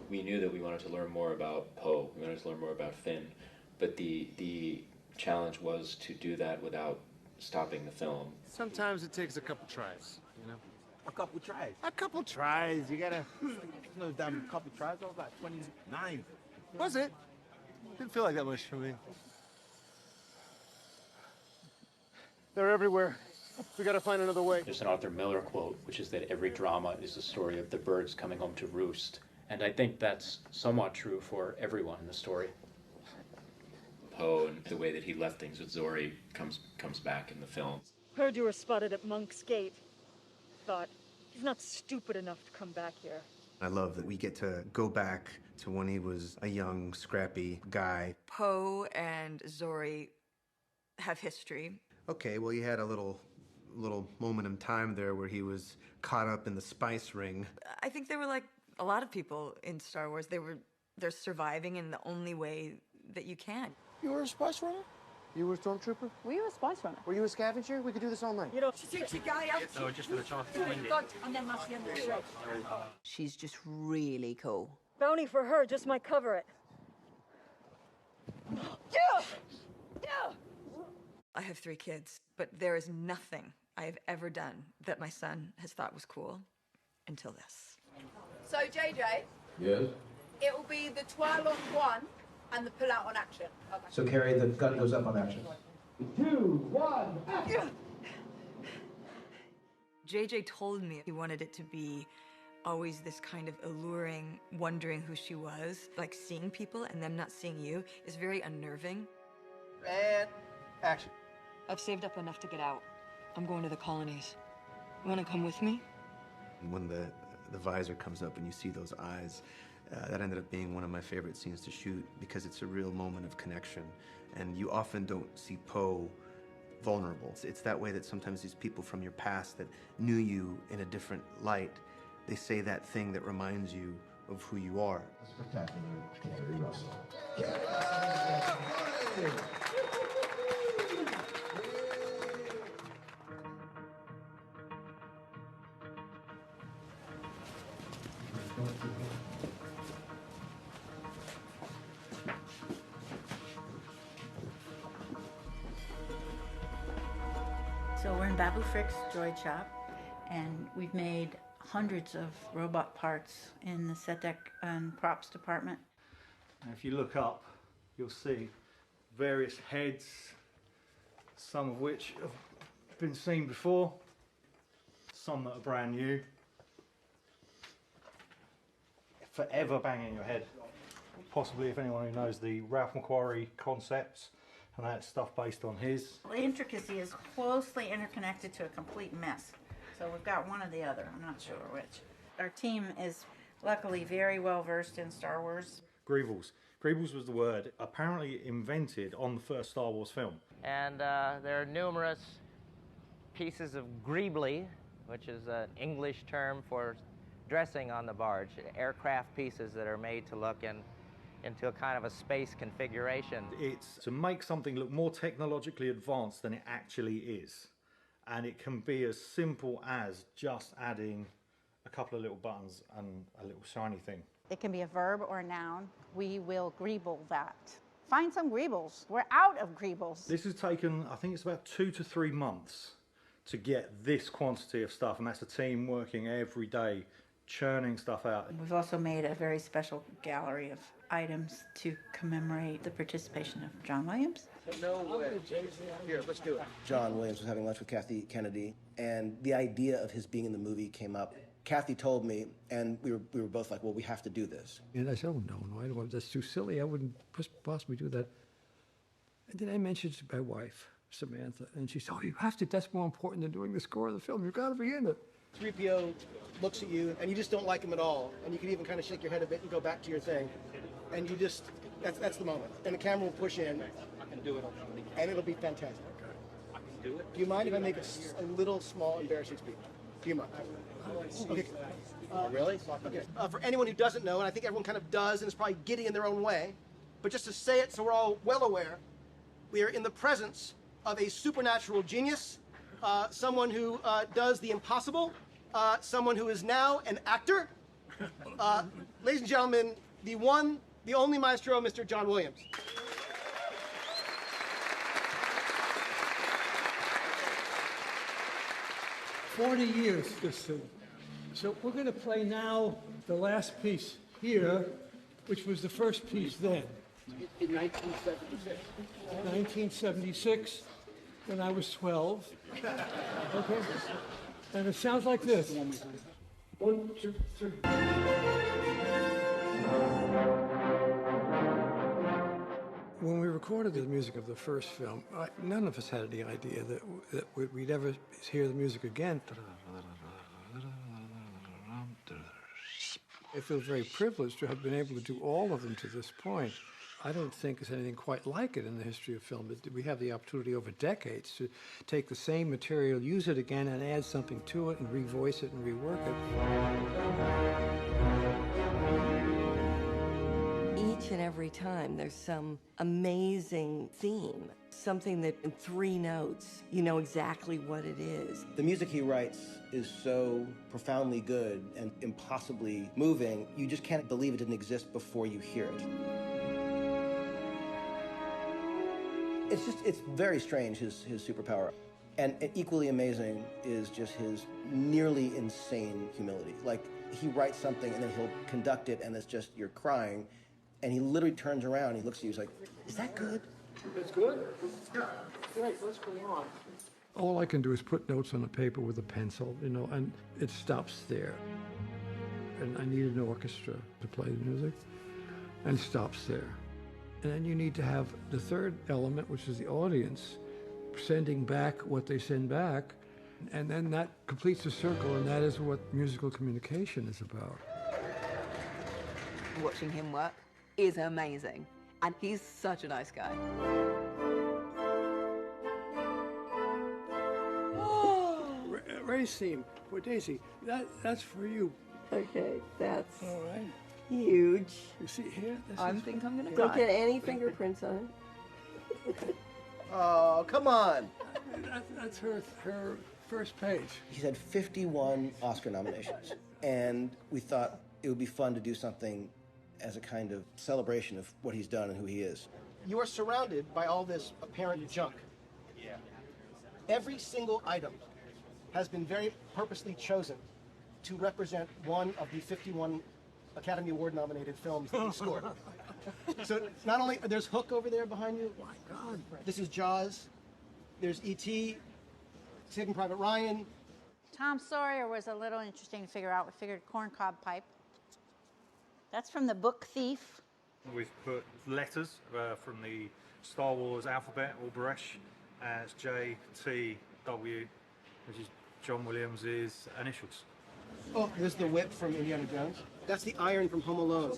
We knew that we wanted to learn more about Poe, we wanted to learn more about Finn, but the challenge was to do that without stopping the film. Sometimes it takes a couple tries, you know? A couple tries? A couple tries, you gotta... No damn couple tries, I was like 29. Was it? Didn't feel like that much for me. They're everywhere. We gotta find another way. There's an Arthur Miller quote, which is that every drama is the story of the birds coming home to roost. And I think that's somewhat true for everyone in the story. Poe and the way that he left things with Zori comes back in the film. Heard you were spotted at Monk's Gate. Thought, he's not stupid enough to come back here. I love that we get to go back to when he was a young, scrappy guy. Poe and Zori have history. Okay, well, you had a little moment in time there where he was caught up in the spice ring. I think they were like a lot of people in Star Wars. They're surviving in the only way that you can. You were a spice runner? You were a stormtrooper? Were you a spice runner? Were you a scavenger? We could do this all night. You know, she takes a guy out. No, just for the chance to win it. And then that's the end of the show. She's just really cool. Bounty for her just might cover it. Yeah! Yeah! I have 3 kids, but there is nothing I have ever done that my son has thought was cool until this. So, JJ, Yes? It will be the twirl on one and the pull out on action. Okay. So Carrie, the gun goes up on action. 2, 1, action! JJ told me he wanted it to be always this kind of alluring, wondering who she was. Like seeing people and them not seeing you is very unnerving. And action. I've saved up enough to get out. I'm going to the colonies. You want to come with me? When the visor comes up and you see those eyes, that ended up being one of my favorite scenes to shoot because it's a real moment of connection. And you often don't see Poe vulnerable. It's that way that sometimes these people from your past that knew you in a different light, they say that thing that reminds you of who you are. Spectacular, Carrie Russell. So we're in Babu Frik's droid shop, and we've made hundreds of robot parts in the set deck and props department. And if you look up, you'll see various heads, some of which have been seen before, some that are brand new. Forever banging your head. Possibly, if anyone who knows the Ralph McQuarrie concepts, and that's stuff based on his. The intricacy is closely interconnected to a complete mess. So we've got one or the other, I'm not sure which. Our team is luckily very well versed in Star Wars. Greebles. Greebles was the word apparently invented on the first Star Wars film. And there are numerous pieces of greebly, which is an English term for dressing on the barge, aircraft pieces that are made to look into a kind of a space configuration. It's to make something look more technologically advanced than it actually is. And it can be as simple as just adding a couple of little buttons and a little shiny thing. It can be a verb or a noun. We will greeble that. Find some greebles. We're out of greebles. This has taken, I think it's about 2 to 3 months to get this quantity of stuff, and that's a team working every day, churning stuff out. We've also made a very special gallery of items to commemorate the participation of John Williams. No way. Here, let's do it. John Williams was having lunch with Kathy Kennedy, and the idea of his being in the movie came up. Kathy told me, and we were both like, well, we have to do this. And I said, oh, no, I don't want, that's too silly. I wouldn't possibly do that. And then I mentioned to my wife, Samantha, and she said, oh, you have to. That's more important than doing the score of the film. You've got to be in it. 3PO looks at you, and you just don't like him at all. And you can even kind of shake your head a bit and go back to your thing. And you just, that's the moment. And the camera will push in. I can do it. And it'll be fantastic. I can do it. Do you mind if I make a little small embarrassing speech? Do you mind? Okay. Really? Okay. For anyone who doesn't know, and I think everyone kind of does, and is probably giddy in their own way, but just to say it so we're all well aware, we are in the presence of a supernatural genius, someone who does the impossible, someone who is now an actor. Ladies and gentlemen, the one, the only maestro, Mr. John Williams. "40 years, this thing. So we're going to play now the last piece here, which was the first piece then. In 1976. 1976, when I was 12. Okay? And it sounds like this. 1, 2, 3. When we recorded the music of the first film, none of us had any idea that we'd ever hear the music again. I feel very privileged to have been able to do all of them to this point. I don't think there's anything quite like it in the history of film. We have the opportunity over decades to take the same material, use it again, and add something to it, and revoice it and rework it. Each and every time there's some amazing theme, something that in 3 notes, you know exactly what it is. The music he writes is so profoundly good and impossibly moving, you just can't believe it didn't exist before you hear it. It's very strange, his superpower. And equally amazing is just his nearly insane humility. Like, he writes something and then he'll conduct it and it's just, you're crying. And he literally turns around, he looks at you, he's like, is that good? It's good? Yeah. Great, what's going on? All I can do is put notes on a paper with a pencil, you know, and it stops there. And I need an orchestra to play the music, and it stops there. And then you need to have the third element, which is the audience, sending back what they send back, and then that completes the circle, and that is what musical communication is about. Watching him work is amazing, and he's such a nice guy. Ray's theme for Daisy, that's for you. Okay, that's all right. Huge. You see here? I think I'm gonna Don't cry. get any fingerprints on it. Oh, come on. That's her first page. He's had 51 Oscar nominations, and we thought it would be fun to do something as a kind of celebration of what he's done and who he is. You are surrounded by all this apparent junk. Yeah. Every single item has been very purposely chosen to represent one of the 51 Academy Award nominated films that he scored. So not only, there's Hook over there behind you. Oh my God. This is Jaws. There's E.T., Saving Private Ryan. Tom Sawyer was a little interesting to figure out. We figured corncob pipe. That's from the book Thief. We've put letters from the Star Wars alphabet, or Baresh, as J, T, W, which is John Williams' initials. Oh, there's the whip from Indiana Jones. That's the iron from Home Alone.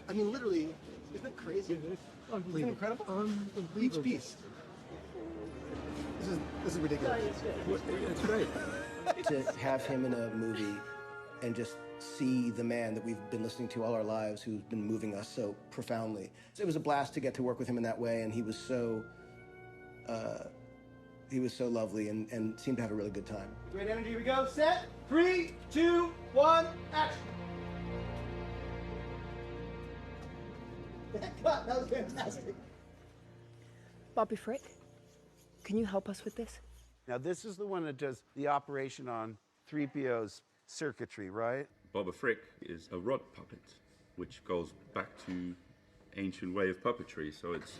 I mean, literally, isn't it crazy? Isn't it incredible? Each piece. This is ridiculous. It's great. To have him in a movie and just see the man that we've been listening to all our lives, who's been moving us so profoundly. It was a blast to get to work with him in that way, and he was so lovely and seemed to have a really good time. Great energy, here we go. Set, 3, 2, 1, action. That was fantastic. Babu Frik, can you help us with this? Now, this is the one that does the operation on 3PO's circuitry, right? Babu Frik is a rod puppet, which goes back to ancient way of puppetry. So it's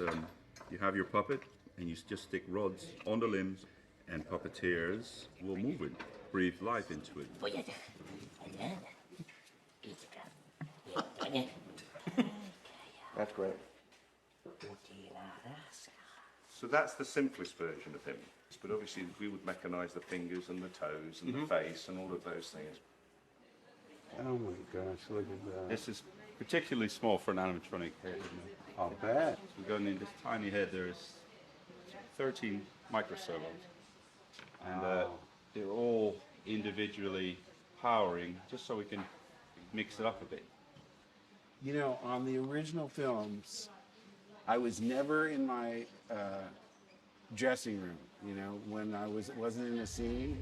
you have your puppet, and you just stick rods on the limbs, and puppeteers will move it, breathe life into it. That's great. So that's the simplest version of him. But obviously we would mechanize the fingers and the toes and the face and all of those things. Oh my gosh, look at that. This is particularly small for an animatronic head, isn't it? I'll bet. So we're going in this tiny head, there's 13 microservos. And they're all individually powering, just so we can mix it up a bit. You know, on the original films, I was never in my dressing room. You know, when I wasn't in a scene,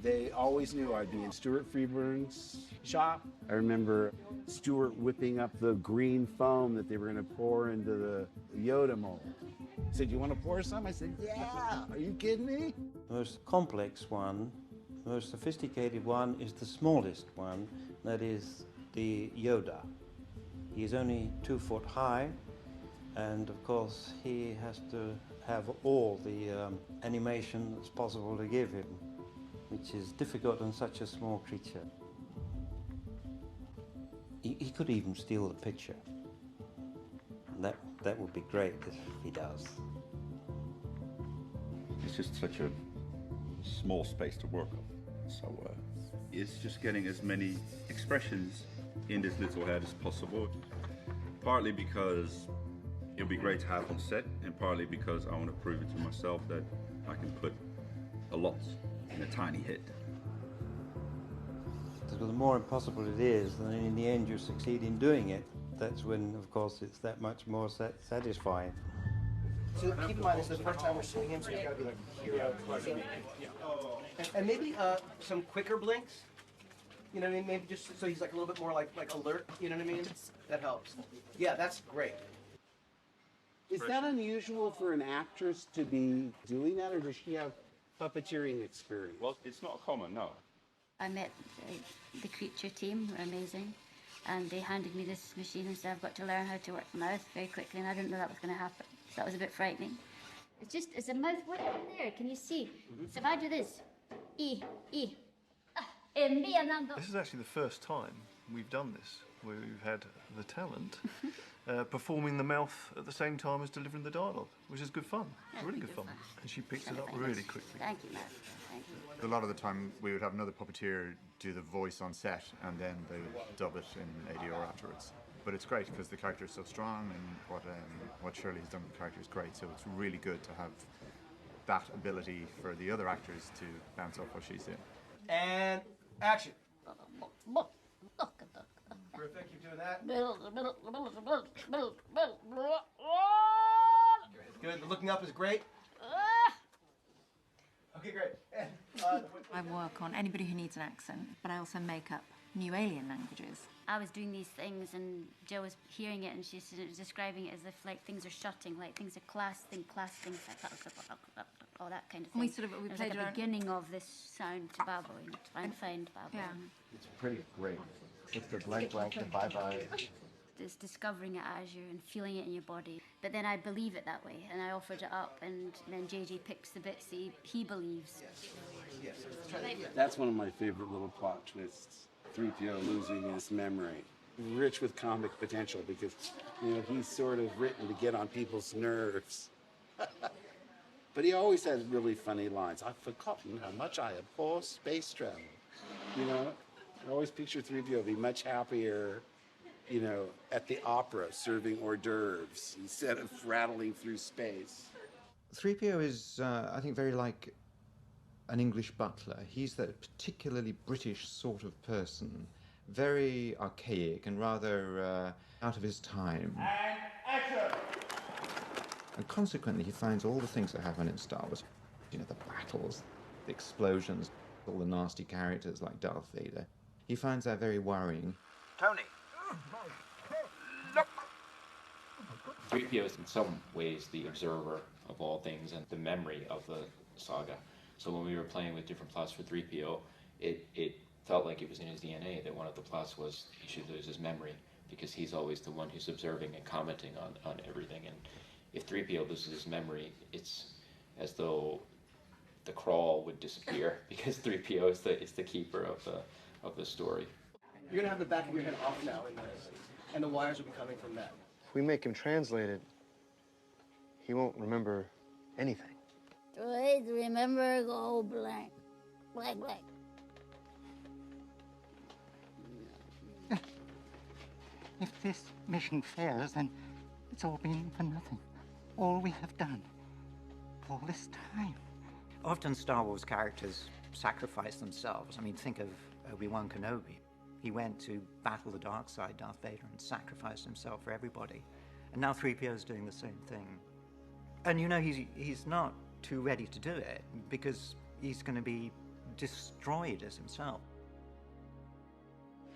they always knew I'd be in Stuart Freeburn's shop. I remember Stuart whipping up the green foam that they were going to pour into the Yoda mold. He said, "You want to pour some?" I said, "Yeah." Are you kidding me? The most complex one, the most sophisticated one is the smallest one, that is the Yoda. He's only 2 foot high, and of course he has to have all the animation that's possible to give him, which is difficult on such a small creature. He could even steal the picture. That would be great if he does. It's just such a small space to work on. So it's just getting as many expressions in this little head as possible. Partly because it'll be great to have on set, and partly because I want to prove it to myself that I can put a lot in a tiny head. So the more impossible it is, then in the end you succeed in doing it. That's when, of course, it's that much more satisfying. So keep in mind, this is the first time we're seeing him, so he's got to be like a hero. And maybe some quicker blinks. You know what I mean? Maybe just so he's like a little bit more like alert. You know what I mean? That helps. Yeah, that's great. Is that unusual for an actress to be doing that, or does she have puppeteering experience? Well, it's not common, no. I met the creature team, were amazing, and they handed me this machine and said I've got to learn how to work the mouth very quickly, and I didn't know that was going to happen. So that was a bit frightening. It's a mouth way up there, can you see? So if I do this, This is actually the first time we've done this, where we've had the talent performing the mouth at the same time as delivering the dialogue, which is good fun. Yeah, Really good fun. And she picks it up Thank really you. quickly. Thank you, Matt. Thank you. A lot of the time we would have another puppeteer do the voice on set and then they would dub it in ADR afterwards. But it's great because the character is so strong and what Shirley's done with the character is great, so it's really good to have that ability for the other actors to bounce off what she's doing. And action. Terrific, keep doing that. Good, the looking up is great. Okay, great. I work on anybody who needs an accent, but I also make up new alien languages. I was doing these things and Jill was hearing it and she's describing it as if like things are shutting, like things are clasping, all that kind of thing. We There's played like a around. beginning of this sound to Babu, and try and find Babu. Yeah. It's pretty great. It's the blank, the bye-bye. It's discovering it as you and feeling it in your body. But then I believe it that way, and I offered it up, and then JJ picks the bits he believes. That's one of my favorite little plot twists. 3PO losing his memory. Rich with comic potential because, he's sort of written to get on people's nerves. But he always has really funny lines. I've forgotten how much I abhor space travel. I always picture 3PO be much happier, at the opera serving hors d'oeuvres instead of rattling through space. 3PO is, I think, very like an English butler. He's that particularly British sort of person, very archaic and rather out of his time. And action. And consequently, he finds all the things that happen in Star Wars, the battles, the explosions, all the nasty characters like Darth Vader. He finds that very worrying. Tony. 3PO is in some ways the observer of all things and the memory of the saga. So when we were playing with different plots for 3PO, it felt like it was in his DNA that one of the plots was he should lose his memory because he's always the one who's observing and commenting on everything. And if 3PO loses his memory, it's as though the crawl would disappear because 3PO is the keeper of the story. You're going to have the back of your head off now in this, and the wires will be coming from that. If we make him translate it, he won't remember anything. Please remember, go blank. Blank, blank. If this mission fails, then it's all been for nothing. All we have done, all this time. Often Star Wars characters sacrifice themselves. I mean, think of Obi-Wan Kenobi. He went to battle the dark side, Darth Vader, and sacrificed himself for everybody. And now 3PO is doing the same thing. And he's not too ready to do it because he's going to be destroyed as himself.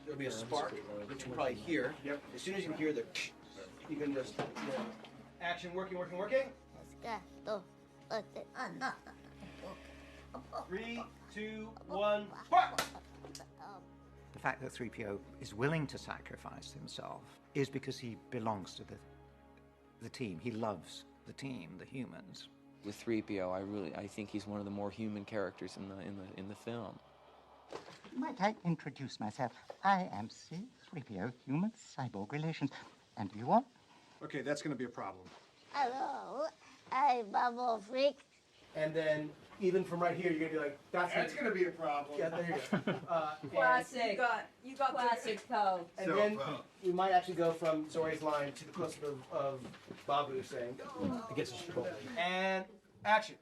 There'll be a spark, which you'll probably hear. Yep. As soon as you hear the, you can just, action, working. 3, 2, 1, spark! The fact that 3PO is willing to sacrifice himself is because he belongs to the team. He loves the team, the humans. With 3PO, I think he's one of the more human characters in the film. Might I introduce myself? I am C-3PO, Human Cyborg Relations. And you are? Okay, that's going to be a problem. Hello, I'm Babu Frik. And then, even from right here, you're going to be like, that's going to be a problem. Yeah, there you go. Classic. You got classic Poe. And then we might actually go from Zori's line to the close-up of Babu saying, against the Chipotle. And action.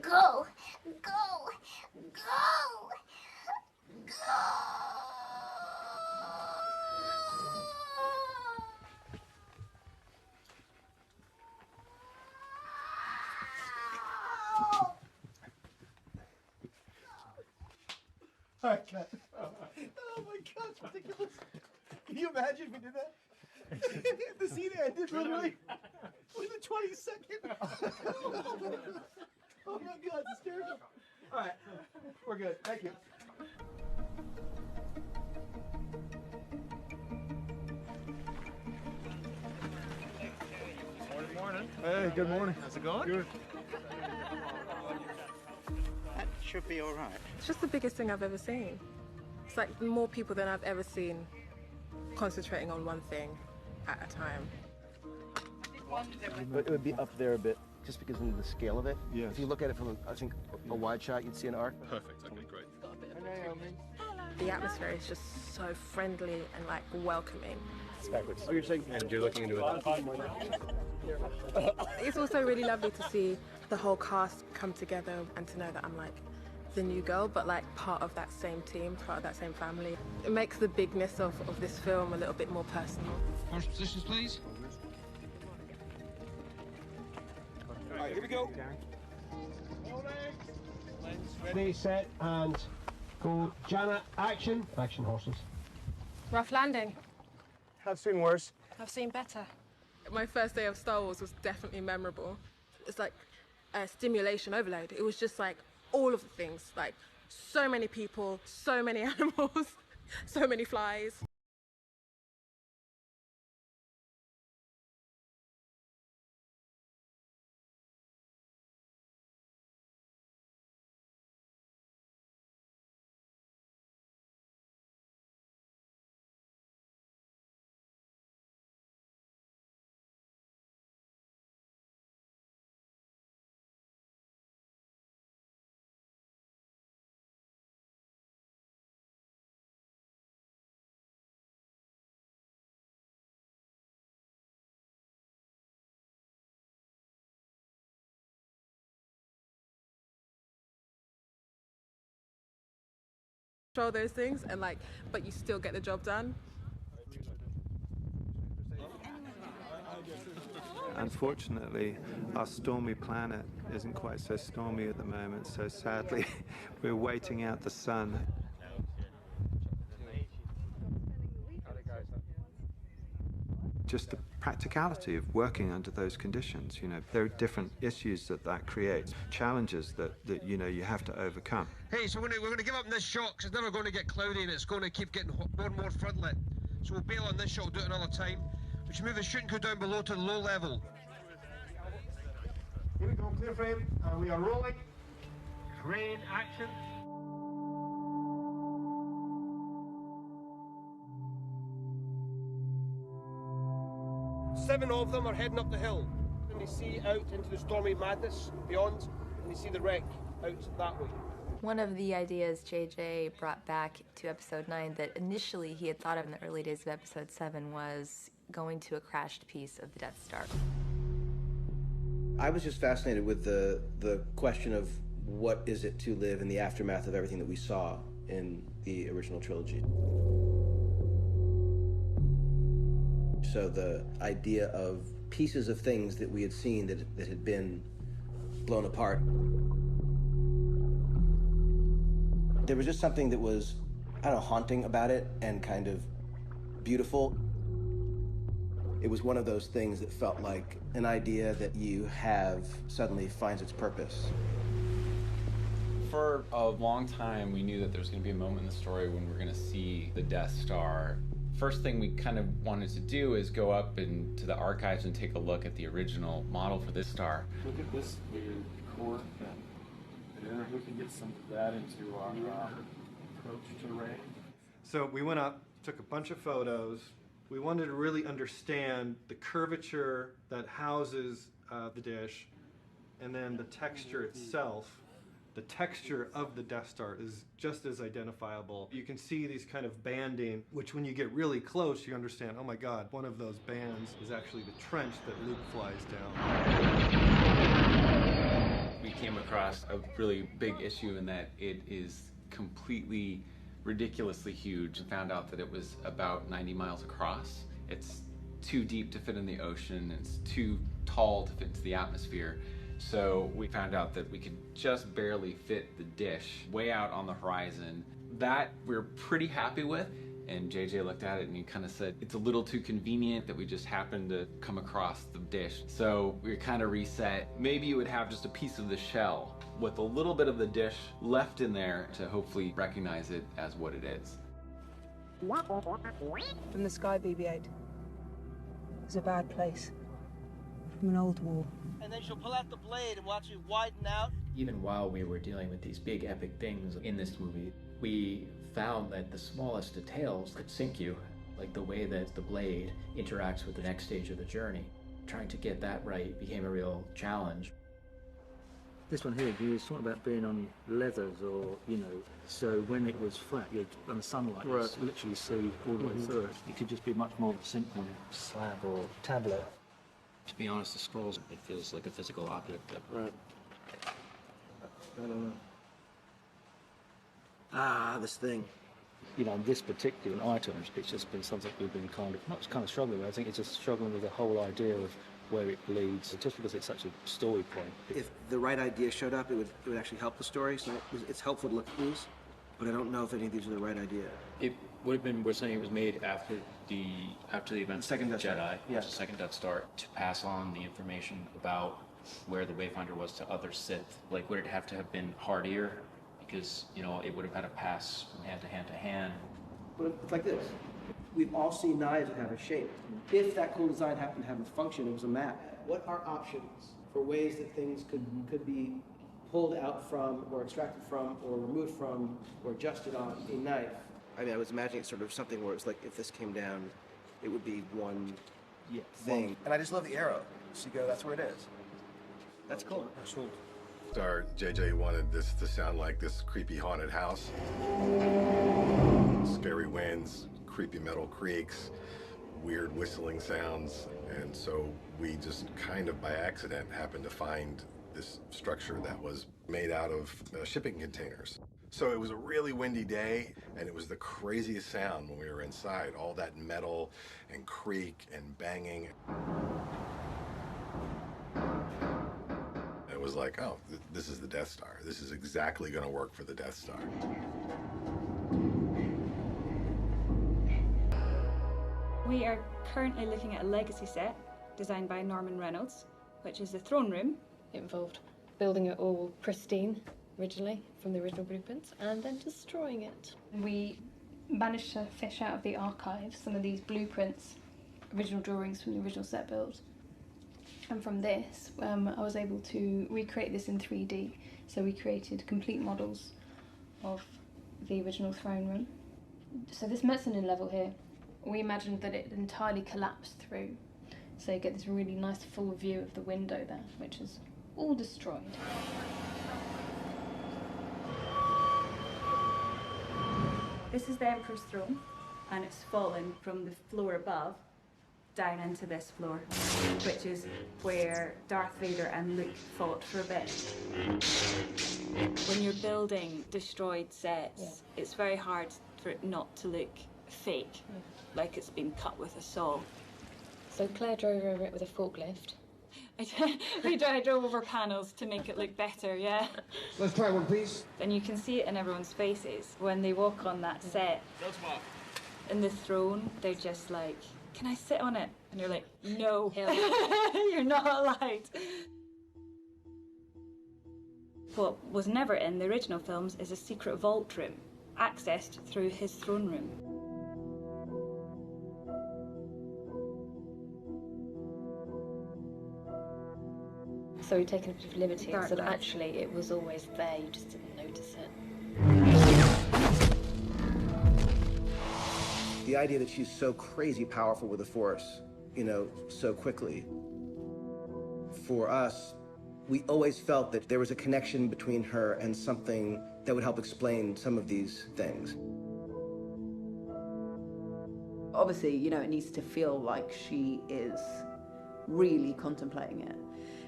Go, go, go, go. All right, cut. Oh my God, it's ridiculous. Can you imagine if we did that? The scene ended literally with a 20-second. Oh my God, it's hysterical. All right, we're good. Thank you. Morning. Hey, good morning. How's it going? Good. That should be all right. It's just the biggest thing I've ever seen. It's like more people than I've ever seen concentrating on one thing at a time. It would be up there a bit, just because of the scale of it. Yes. If you look at it from, I think, a wide shot, you'd see an arc. Perfect. Okay, great. The atmosphere is just so friendly and like welcoming. It's backwards. Oh, you're saying, and you're looking into it. It's also really lovely to see the whole cast come together and to know that I'm like the new girl, but like part of that same team, part of that same family. It makes the bigness of this film a little bit more personal. First positions, please. All right, here we go. Ready, set, and go. Jana, action. Action, horses. Rough landing. I've seen worse. I've seen better. My first day of Star Wars was definitely memorable. It's like a stimulation overload. It was just like all of the things, like so many people, so many animals, so many flies. Control those things and like, but you still get the job done. Unfortunately, our stormy planet isn't quite so stormy at the moment, so sadly, we're waiting out the sun. Just the practicality of working under those conditions, you know, there are different issues that creates, challenges that you know you have to overcome. Hey, so we're going to give up on this shot because it's never going to get cloudy and it's going to keep getting more and more floodlit. So we'll bail on this shot, we'll do it another time. We should move the shooting crew down below to the low level. Here we go, clear frame, and we are rolling. Crane action. 7 of them are heading up the hill. And they see out into the stormy madness beyond, and they see the wreck out that way. One of the ideas JJ brought back to episode 9 that initially he had thought of in the early days of episode 7 was going to a crashed piece of the Death Star. I was just fascinated with the question of what is it to live in the aftermath of everything that we saw in the original trilogy. So the idea of pieces of things that we had seen that had been blown apart. There was just something that was, I don't know, haunting about it and kind of beautiful. It was one of those things that felt like an idea that you have suddenly finds its purpose. For a long time, we knew that there was going to be a moment in the story when we were going to see the Death Star. First thing we kind of wanted to do is go up into the archives and take a look at the original model for this star. Look at this weird core thing. And we can get some of that into our approach to Rey. So we went up, took a bunch of photos. We wanted to really understand the curvature that houses the dish, and then the texture itself. The texture of the Death Star is just as identifiable. You can see these kind of banding, which when you get really close, you understand, oh my God, one of those bands is actually the trench that Luke flies down. We came across a really big issue in that it is completely ridiculously huge, and found out that it was about 90 miles across. It's too deep to fit in the ocean, it's too tall to fit into the atmosphere. So we found out that we could just barely fit the dish way out on the horizon. That we're pretty happy with. And JJ looked at it and he kind of said, it's a little too convenient that we just happened to come across the dish. So we kind of reset. Maybe you would have just a piece of the shell with a little bit of the dish left in there to hopefully recognize it as what it is. From the sky, BB-8. It's a bad place. From an old war. And then she'll pull out the blade and watch it widen out. Even while we were dealing with these big epic things in this movie, we found that the smallest details could sink you, like the way that the blade interacts with the next stage of the journey. Trying to get that right became a real challenge. This one here, you was talking about being on leathers or, so when it was flat, you'd, on the sunlight, you Right. literally see all the way through it. It could just be much more of a simple slab or tablet. To be honest, the scrolls, it feels like a physical object. Right. I don't know. Ah, this thing. This particular item, it's just been something we've been not struggling with. I think it's just struggling with the whole idea of where it leads, just because it's such a story point. If the right idea showed up, it would actually help the story. So it's helpful to look at these, but I don't know if any of these are the right idea. It would have been, we're saying it was made after the events of Jedi, yeah. the second Death Star, to pass on the information about where the Wayfinder was to other Sith. Like, would it have to have been hardier? Because, it would have had to pass from hand to hand to hand. But it's like this. We've all seen knives that have a shape. If that cool design happened to have a function, it was a map. What are options for ways that things could be pulled out from, or extracted from, or removed from, or adjusted on a knife? I mean, I was imagining sort of something where it's like, if this came down, it would be one thing. And I just love the arrow. So you go, that's where it is. That's cool. Our JJ wanted this to sound like this creepy haunted house. Scary winds, creepy metal creaks, weird whistling sounds. And so we just kind of by accident happened to find this structure that was made out of shipping containers. So it was a really windy day, and it was the craziest sound when we were inside. All that metal and creak and banging. It was like, oh, this is the Death Star. This is exactly going to work for the Death Star. We are currently looking at a legacy set designed by Norman Reynolds, which is the throne room. It involved building it all pristine originally from the original blueprints and then destroying it. We managed to fish out of the archives some of these blueprints, original drawings from the original set build. And from this, I was able to recreate this in 3D. So we created complete models of the original throne room. So this mezzanine level here, we imagined that it entirely collapsed through. So you get this really nice full view of the window there, which is all destroyed. This is the Emperor's throne, and it's fallen from the floor above down into this floor, which is where Darth Vader and Luke fought for a bit. When you're building destroyed sets, it's very hard for it not to look fake, like it's been cut with a saw. So Claire drove over it with a forklift. I drove over panels to make it look better, yeah. Let's try one, please. And you can see it in everyone's faces when they walk on that set. In the throne, they're just like, can I sit on it? And you're like, no, you're not allowed. What was never in the original films is a secret vault room, accessed through his throne room. So we've taken a bit of liberty, so that actually it was always there, you just didn't notice it. The idea that she's so crazy powerful with the Force, so quickly. For us, we always felt that there was a connection between her and something that would help explain some of these things. Obviously, it needs to feel like she is really contemplating it,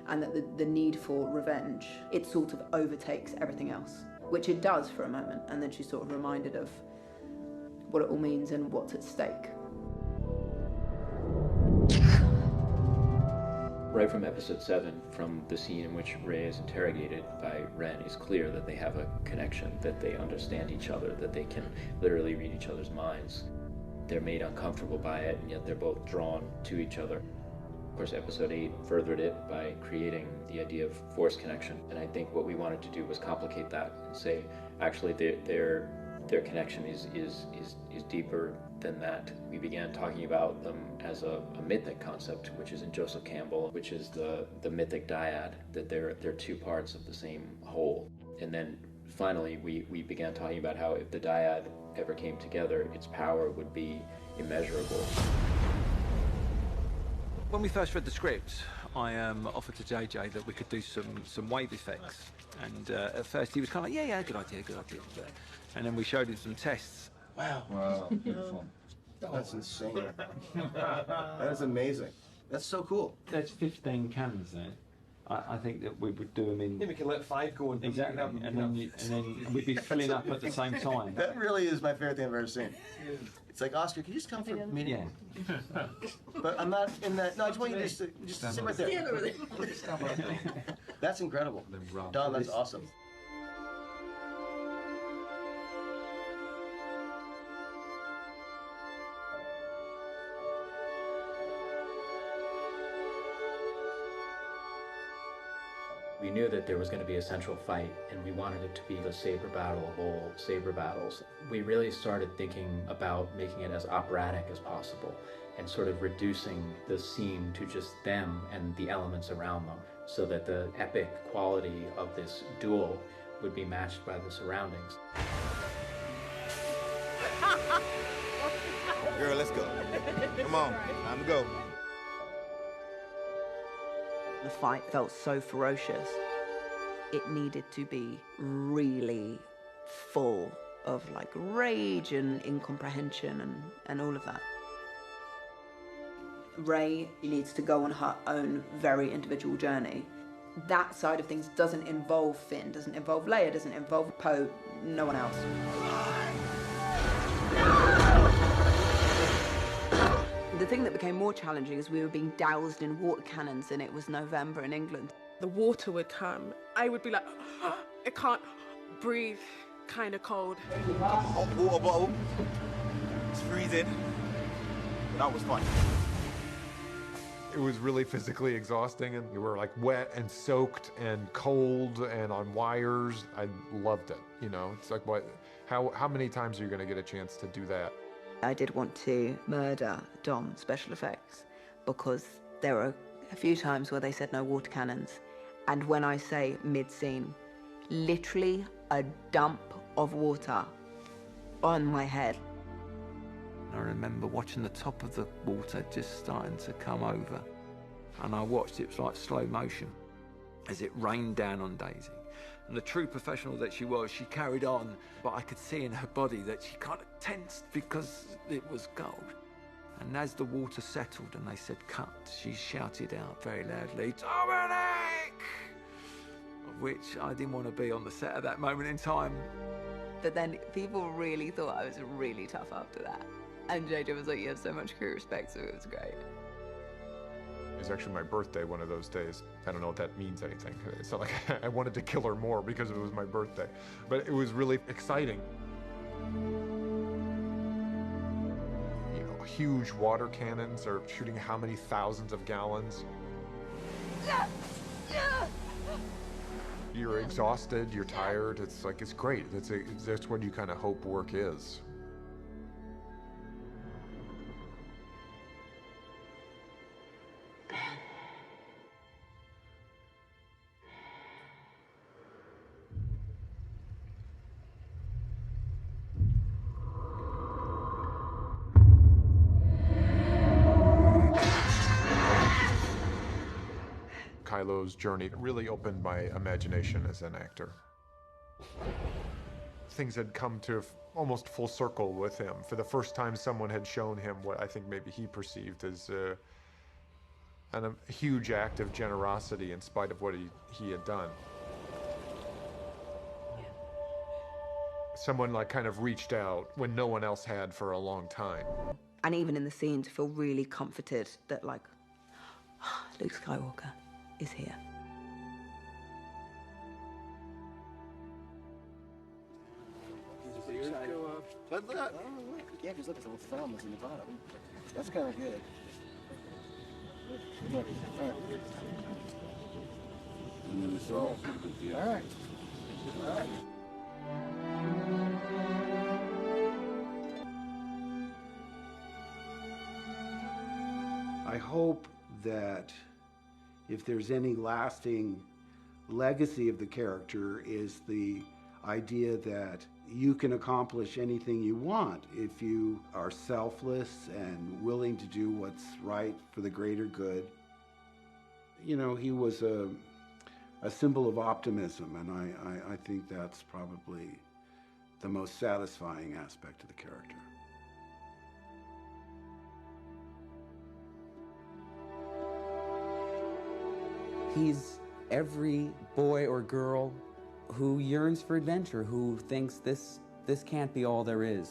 and that the need for revenge, it sort of overtakes everything else, which it does for a moment, and then she's sort of reminded of what it all means and what's at stake. Right from episode 7, from the scene in which Rey is interrogated by Ren, it's clear that they have a connection, that they understand each other, that they can literally read each other's minds. They're made uncomfortable by it, and yet they're both drawn to each other. course, Episode 8 furthered it by creating the idea of Force connection. And I think what we wanted to do was complicate that and say, actually, their connection is deeper than that. We began talking about them as a mythic concept, which is in Joseph Campbell, which is the mythic dyad, that they're two parts of the same whole. And then finally, we began talking about how if the dyad ever came together, its power would be immeasurable. When we first read the script, I offered to JJ that we could do some wave effects. And at first he was kind of like, yeah, good idea. And then we showed him some tests. Wow, beautiful. That's insane. That is amazing. That's so cool. There's 15 cannons there. I think that we would do them in... Yeah, we can let 5 go and exactly, and then we'd be filling up at the same time. That really is my favorite thing I've ever seen. It's like, Oscar, can you just come for a meeting? Yeah. But I'm not in that. No, I just want you to just sit right there. Stand over there. That's incredible. Don, that's awesome. We knew that there was going to be a central fight, and we wanted it to be the saber battle of all saber battles. We really started thinking about making it as operatic as possible and sort of reducing the scene to just them and the elements around them, so that the epic quality of this duel would be matched by the surroundings. Girl, let's go. Come on, time to go. The fight felt so ferocious. It needed to be really full of like rage and incomprehension and all of that. Rey needs to go on her own very individual journey. That side of things doesn't involve Finn, doesn't involve Leia, doesn't involve Poe, no one else. The thing that became more challenging is we were being doused in water cannons and it was November in England. The water would come. I would be like, I can't breathe, kind of cold. Hot water bottle. It's freezing. But that was fun. It was really physically exhausting, and you were like wet and soaked and cold and on wires. I loved it. You know, it's like, how many times are you going to get a chance to do that? I did want to murder Dom special effects because there were a few times where they said no water cannons. And when I say mid-scene, literally a dump of water on my head. I remember watching the top of the water just starting to come over. And I watched it was like slow motion as it rained down on Daisy. And the true professional that she was, she carried on, but I could see in her body that she kind of tensed because it was gold. And as the water settled and they said cut, she shouted out very loudly, "Dominic!" Of which I didn't want to be on the set at that moment in time. But then people really thought I was really tough after that. And JJ was like, you have so much crew respect, so it was great. It was actually my birthday one of those days. I don't know if that means anything. It's not like I wanted to kill her more because it was my birthday. But it was really exciting. You know, huge water cannons are shooting how many thousands of gallons. You're exhausted, you're tired. It's like, it's great. That's what you kind of hope work is. Kylo's journey really opened my imagination as an actor. Things had come to almost full circle with him. For the first time, someone had shown him what I think maybe he perceived as a huge act of generosity in spite of what he had done. Someone like kind of reached out when no one else had for a long time. And even in the scene, to feel really comforted that like, Luke Skywalker is here. But look, yeah, because look, it's a little thumb in the bottom. That's kind of good. All right. I hope that if there's any lasting legacy of the character is the idea that you can accomplish anything you want if you are selfless and willing to do what's right for the greater good. You know, he was a symbol of optimism, and I think that's probably the most satisfying aspect of the character. He's every boy or girl who yearns for adventure, who thinks this can't be all there is.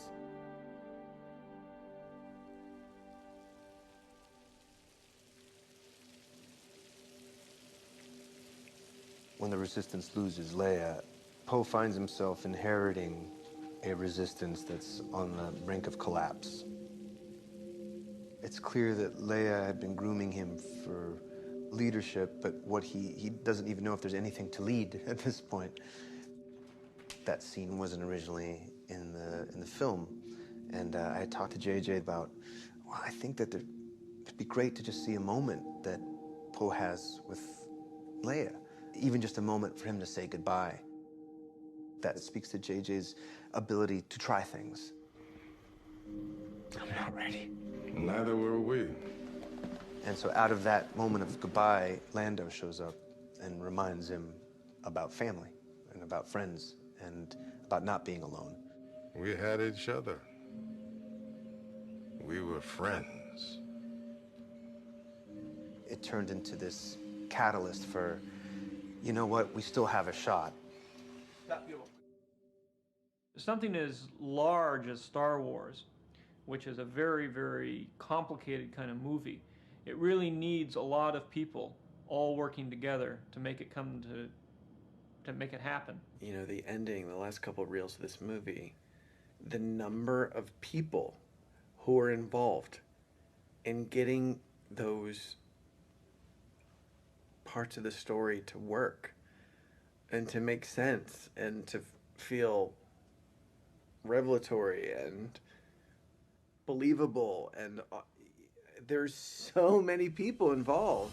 When the Resistance loses Leia, Poe finds himself inheriting a Resistance that's on the brink of collapse. It's clear that Leia had been grooming him for leadership, but what he doesn't even know if there's anything to lead at this point. That scene wasn't originally in the film, and I had talked to JJ about, well, I think that it'd be great to just see a moment that Poe has with Leia, even just a moment for him to say goodbye. That speaks to JJ's ability to try things. I'm not ready. Neither were we. And so out of that moment of goodbye, Lando shows up and reminds him about family and about friends and about not being alone. We had each other. We were friends. It turned into this catalyst for, you know what, we still have a shot. Something as large as Star Wars, which is a very, very complicated kind of movie, it really needs a lot of people all working together to make it come to make it happen. You know, the ending, the last couple of reels of this movie, the number of people who are involved in getting those parts of the story to work and to make sense and to feel revelatory and believable, and there's so many people involved.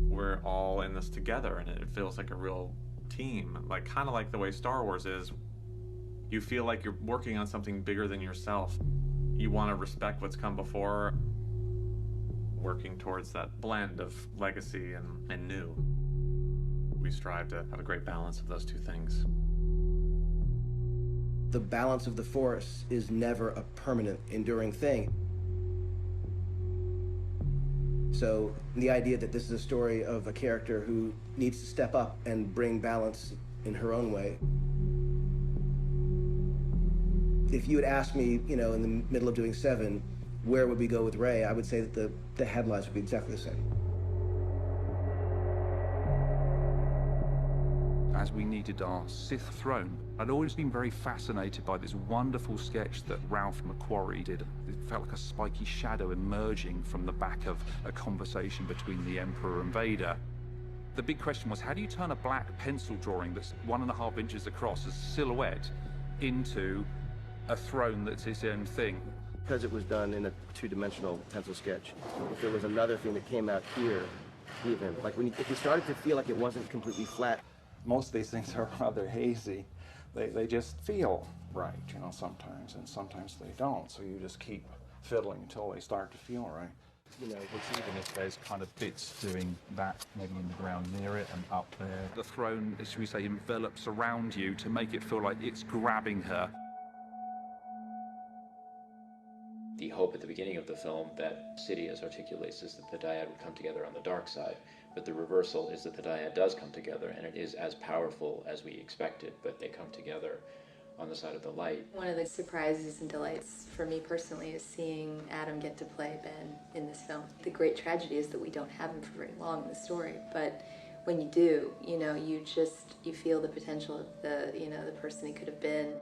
We're all in this together, and it feels like a real team, like kind of like the way Star Wars is. You feel like you're working on something bigger than yourself. You want to respect what's come before, working towards that blend of legacy and new. We strive to have a great balance of those two things. The balance of the Force is never a permanent, enduring thing. So the idea that this is a story of a character who needs to step up and bring balance in her own way. If you had asked me, you know, in the middle of doing 7, where would we go with Rey, I would say that the headlines would be exactly the same. As we needed our Sith throne, I'd always been very fascinated by this wonderful sketch that Ralph McQuarrie did. It felt like a spiky shadow emerging from the back of a conversation between the Emperor and Vader. The big question was, how do you turn a black pencil drawing that's 1.5 inches across as a silhouette into a throne that's its own thing? Because it was done in a 2-dimensional pencil sketch, if there was another thing that came out here, even, like if you started to feel like it wasn't completely flat. Most of these things are rather hazy. They just feel right, you know, sometimes, and sometimes they don't. So you just keep fiddling until they start to feel right. You know, which even if there's kind of bits doing that, maybe in the ground near it and up there. The throne, as we say, envelops around you to make it feel like it's grabbing her. The hope at the beginning of the film that Sidious articulates is that the Dyad would come together on the dark side, but the reversal is that the Dyad does come together, and it is as powerful as we expected, but they come together on the side of the light. One of the surprises and delights for me personally is seeing Adam get to play Ben in this film. The great tragedy is that we don't have him for very long in the story, but when you do, you know, you feel the potential of the person he could have been.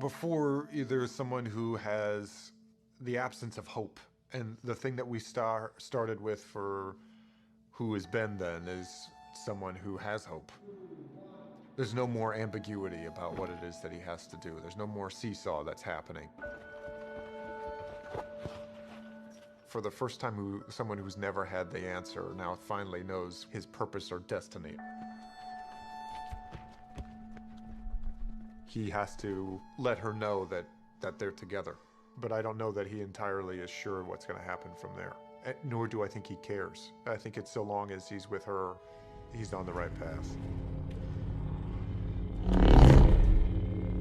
Before, there's someone who has the absence of hope. And the thing that we started with for who is Ben then is someone who has hope. There's no more ambiguity about what it is that he has to do. There's no more seesaw that's happening. For the first time, someone who's never had the answer now finally knows his purpose or destiny. He has to let her know that they're together. But I don't know that he entirely is sure what's going to happen from there. Nor do I think he cares. I think it's so long as he's with her, he's on the right path.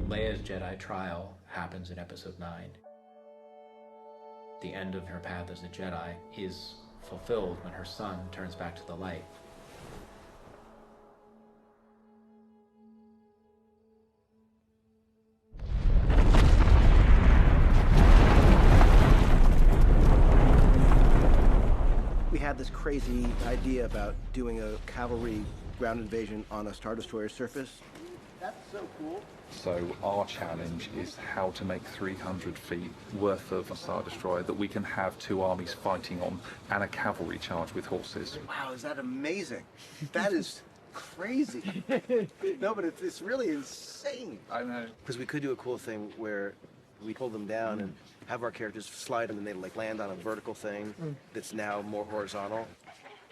Leia's Jedi trial happens in Episode 9. The end of her path as a Jedi is fulfilled when her son turns back to the light. We had this crazy idea about doing a cavalry ground invasion on a Star Destroyer surface. That's so cool. So our challenge is how to make 300 feet worth of a Star Destroyer that we can have two armies fighting on and a cavalry charge with horses. Wow, is that amazing? That is crazy. No, but it's really insane. I know. Because we could do a cool thing where we pull them down and have our characters slide and then they like land on a vertical thing that's now more horizontal.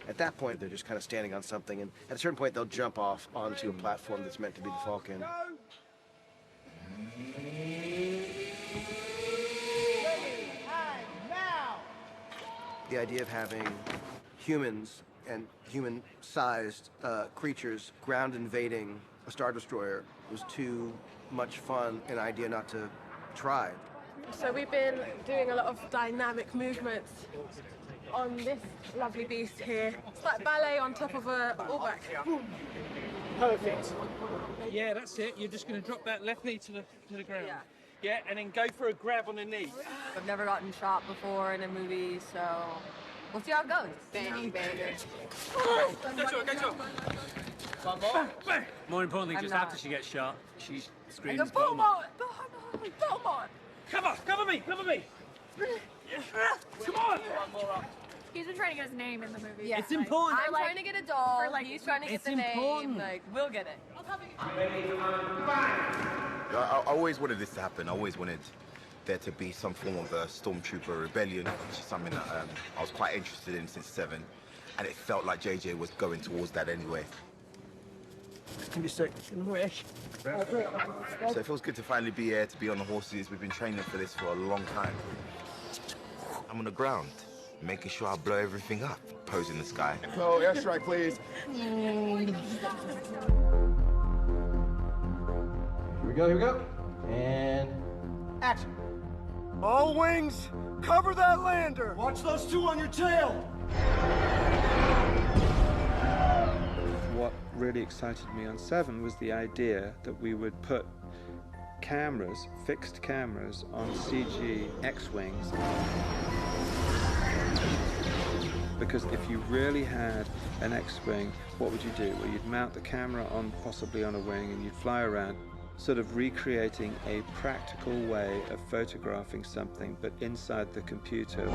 At that point, they're just kind of standing on something, and at a certain point, they'll jump off onto a platform that's meant to be the Falcon. The idea of having humans and human-sized creatures ground invading a Star Destroyer was too much fun, an idea not to try. So we've been doing a lot of dynamic movements on this lovely beast here. It's like ballet on top of a all-back. Perfect. Yeah, that's it. You're just going to drop that left knee to the ground. Yeah. Yeah, and then go for a grab on the knee. I've never gotten shot before in a movie, so we'll see how it goes. Bang, bang. One more. More importantly, just after she gets shot, she screams, Come on! Cover me! Come on! He's been trying to get his name in the movie. Yeah. It's important. I'm trying to get a doll. He's trying to get the name. Like, we'll get it. I always wanted this to happen. I always wanted there to be some form of a stormtrooper rebellion, which is something that I was quite interested in since 7, and it felt like JJ was going towards that anyway. Can you start So it feels good to finally be here, to be on the horses. We've been training for this for a long time. I'm on the ground, making sure I blow everything up. Pose in the sky. Poe, airstrike, please. Here we go. And action. All wings, cover that lander. Watch those two on your tail. What really excited me on 7 was the idea that we would put cameras, fixed cameras, on CG X-Wings. Because if you really had an X-Wing, what would you do? Well, you'd mount the camera on, possibly on a wing, and you'd fly around, sort of recreating a practical way of photographing something, but inside the computer.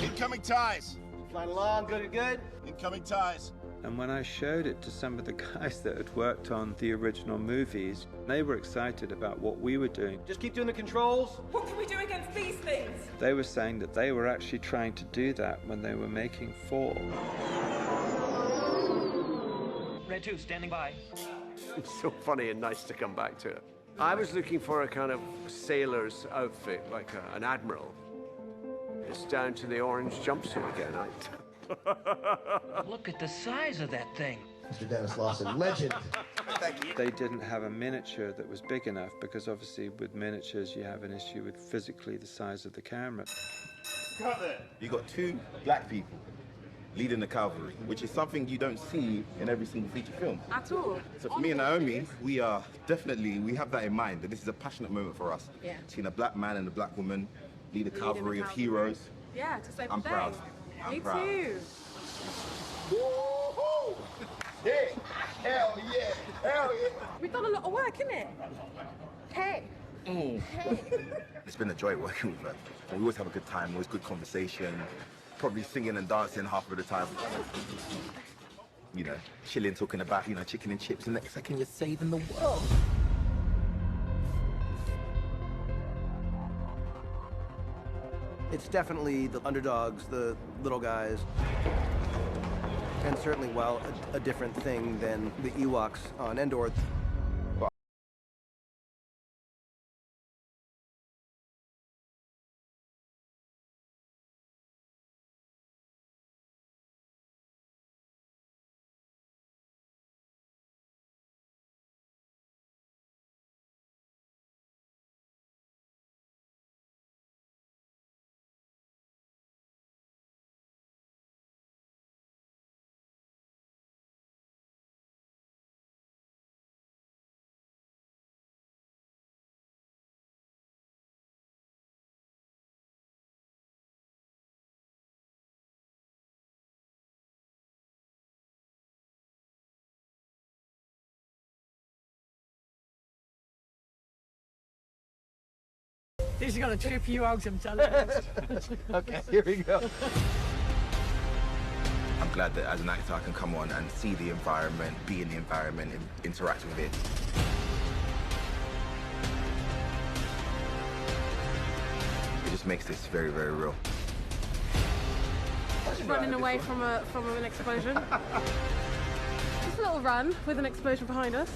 Incoming ties. Flying along, good. Incoming ties. And when I showed it to some of the guys that had worked on the original movies, they were excited about what we were doing. Just keep doing the controls. What can we do against these things? They were saying that they were actually trying to do that when they were making 4. Red 2, standing by. It's so funny and nice to come back to it. I was looking for a kind of sailor's outfit, like an admiral. It's down to the orange jumpsuit again. Look at the size of that thing. Mr. Dennis Lawson, legend. Thank you. They didn't have a miniature that was big enough, because obviously with miniatures you have an issue with physically the size of the camera. Cut it. You got 2 black people leading the cavalry, which is something you don't see in every single feature film. At all. So for me and Naomi, we have that in mind, that this is a passionate moment for us. Yeah. Seeing a black man and a black woman lead a cavalry of heroes. Yeah, to save I'm the day. proud. Me I'm proud. too. Woo-hoo! Yeah. Hell yeah. Hell yeah. We've done a lot of work, innit? Hey. Hey. It's been a joy working with her. We always have a good time, always good conversation, probably singing and dancing half of the time. You know, chilling, talking about, you know, chicken and chips, and next second you're saving the world. It's definitely the underdogs, the little guys, and certainly, well, a different thing than the Ewoks on Endor. He's gonna trip you out, I'm telling you. Okay, here we go. I'm glad that as an actor I can come on and see the environment, be in the environment, and interact with it. It just makes this very, very real. Running away from an explosion. Just a little run with an explosion behind us.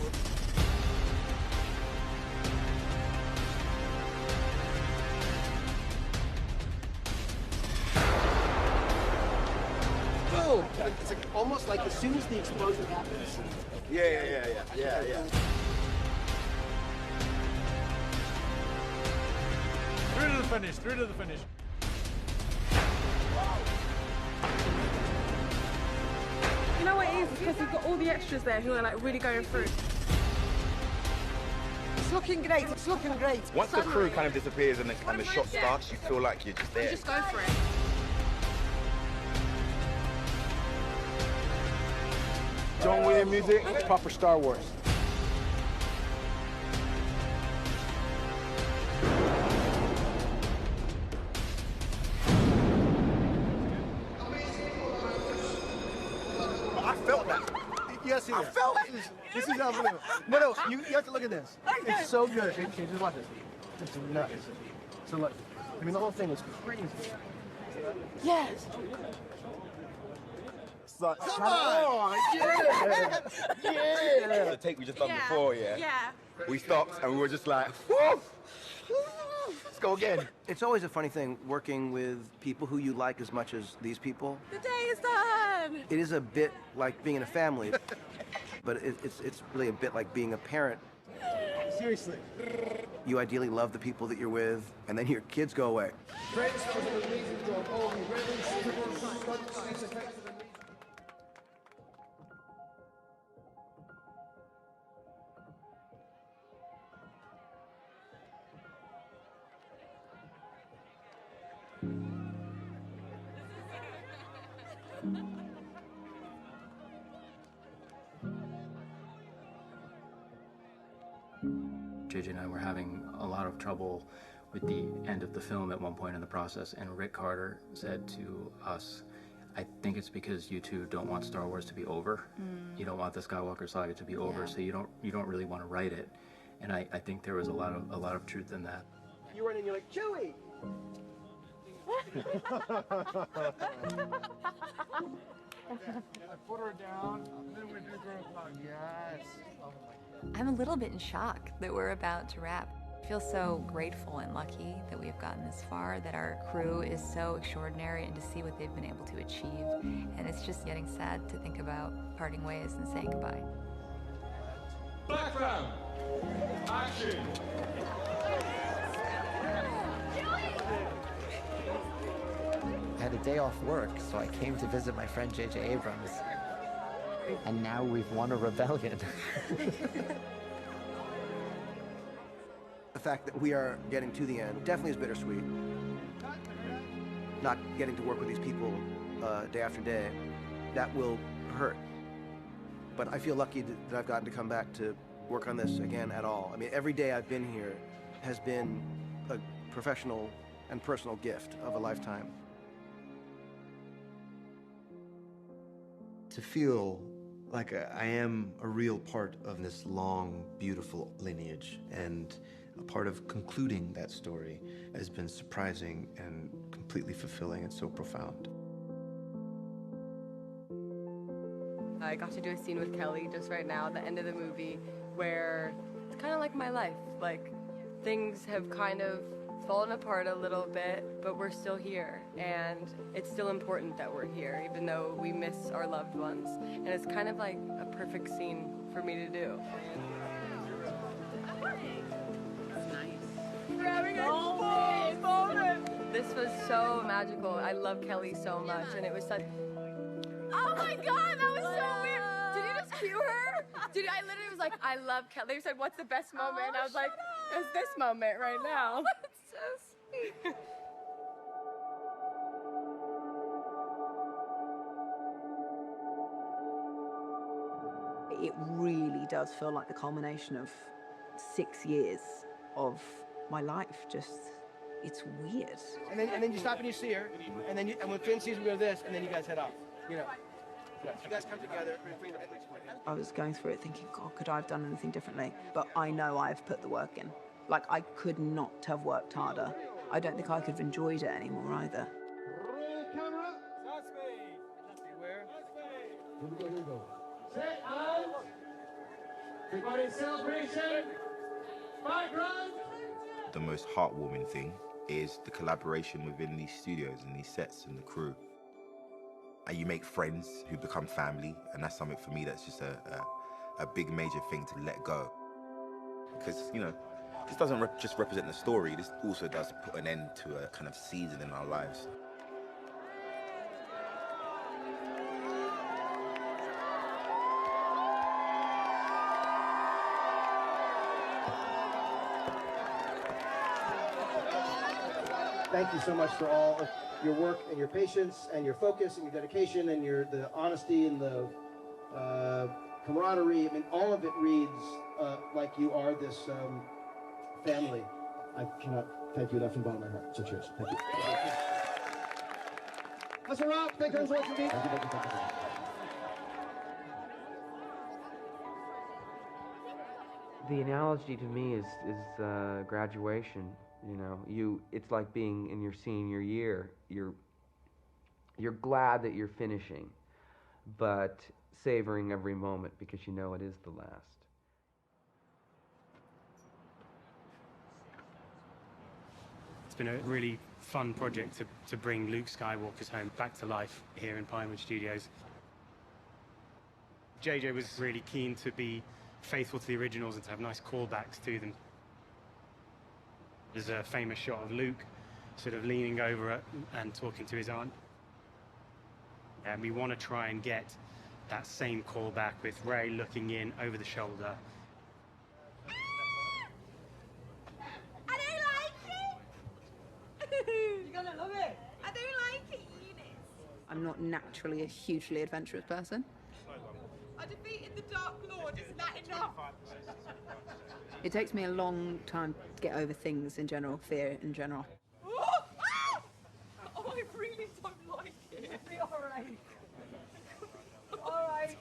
Boom! It's like, almost like as soon as the explosion happens. Yeah. Through to the finish, through to the finish. You know what it is? It's because you've got all the extras there who are like really going through. It's looking great, it's looking great. Once the crew kind of disappears and the shot starts, you feel like you're just there. Just go for it. John Williams music, proper Star Wars. I felt that. Yes, I felt it. This is unbelievable. No, you have to look at this. Okay. It's so good. Okay, just watch this. It's nuts. So look, I mean, the whole thing was crazy. Yes. Come on! Yeah! Yeah! The take we just done before, yeah? Yeah. We stopped and we were just like, whoo! Let's go again. It's always a funny thing working with people who you like as much as these people. The day is done! It is a bit like being in a family, but it's really a bit like being a parent. Seriously. You ideally love the people that you're with, and then your kids go away. JJ and I were having a lot of trouble with the end of the film at one point in the process, and Rick Carter said to us, I think it's because you two don't want Star Wars to be over. You don't want the Skywalker saga to be over, so you don't really want to write it. And I think there was a lot of truth in that. You run in, you're like, Chewie! Put her down, and then we do growth hug. Yes. Oh my. I'm a little bit in shock that we're about to wrap. I feel so grateful and lucky that we've gotten this far, that our crew is so extraordinary, and to see what they've been able to achieve. And it's just getting sad to think about parting ways and saying goodbye. Background! Action! I had a day off work, so I came to visit my friend J.J. Abrams. And now we've won a rebellion. The fact that we are getting to the end definitely is bittersweet. Not getting to work with these people day after day, that will hurt. But I feel lucky that I've gotten to come back to work on this again at all. I mean, every day I've been here has been a professional and personal gift of a lifetime. To feel like I am a real part of this long, beautiful lineage, and a part of concluding that story has been surprising and completely fulfilling and so profound. I got to do a scene with Kelly just right now at the end of the movie where it's kind of like my life. Like, things have kind of fallen apart a little bit, but we're still here, and it's still important that we're here, even though we miss our loved ones. And it's kind of like a perfect scene for me to do. We're having a moment. This was so magical. I love Kelly so much, and it was such... Oh my God, that was so weird. Did you just cue her? Dude, I literally was like, I love Kelly. They said, what's the best moment? And I was like, it's this moment right now. That's so sweet. It really does feel like the culmination of 6 years of my life. Just, it's weird. And then you stop and you see her, and then and when Finn sees we go this, and then you guys head off. You know, you guys come together. I was going through it thinking, God, could I have done anything differently? But I know I've put the work in. Like, I could not have worked harder. I don't think I could have enjoyed it anymore either. Camera. Beware. Here we go. Set and everybody celebration. Background. The most heartwarming thing is the collaboration within these studios and these sets and the crew. And you make friends who become family, and that's something for me that's just a big major thing to let go. Because, you know, this doesn't just represent the story, this also does put an end to a kind of season in our lives. Thank you so much for all of your work and your patience and your focus and your dedication and the honesty and the camaraderie. I mean, all of it reads like you are this family. I cannot thank you enough from the bottom of my heart. So cheers. Thank you. That's a wrap. Thank you very much indeed. Thank you. The analogy to me is graduation. You know, it's like being in your senior year. You're glad that you're finishing, but savoring every moment because you know it is the last. It's been a really fun project to bring Luke Skywalker's home back to life here in Pinewood Studios. JJ was really keen to be faithful to the originals and to have nice callbacks to them. There's a famous shot of Luke sort of leaning over and talking to his aunt. And we want to try and get that same callback with Rey looking in over the shoulder. I don't like it! You're gonna love it! I don't like it, Eunice! I'm not naturally a hugely adventurous person. I defeated the Dark Lord, isn't that enough? It takes me a long time to get over things in general, fear in general. Oh, I really don't like it. Be alright. Alright.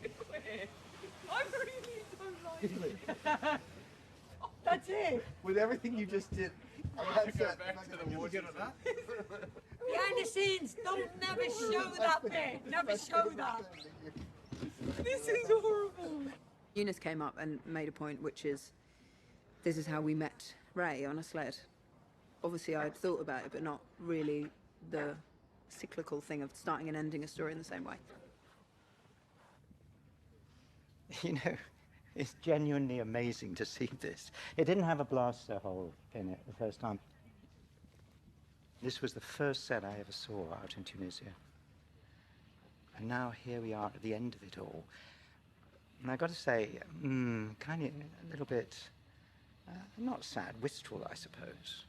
I really don't like it. That's it. With everything you just did. Behind the scenes, don't never show that bit. Never show that. This is horrible. Eunice came up and made a point, which is, this is how we met Rey on a sled. Obviously, I'd thought about it, but not really the cyclical thing of starting and ending a story in the same way. You know, it's genuinely amazing to see this. It didn't have a blaster hole in it the first time. This was the first set I ever saw out in Tunisia. And now here we are at the end of it all. And I got to say, kind of a little bit, not sad, wistful, I suppose.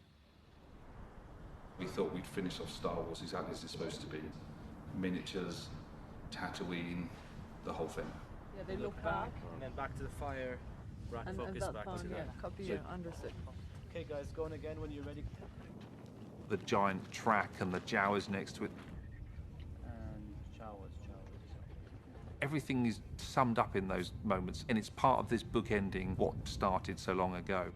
We thought we'd finish off Star Wars exactly as it's supposed to be. Miniatures, Tatooine, the whole thing. Yeah, they look back. And then back to the fire. Rack focus back to yeah, that. copy, So- understood. Okay, guys, going again when you're ready. The giant track and the Jawas next to it. And showers. Everything is summed up in those moments, and it's part of this book ending what started so long ago.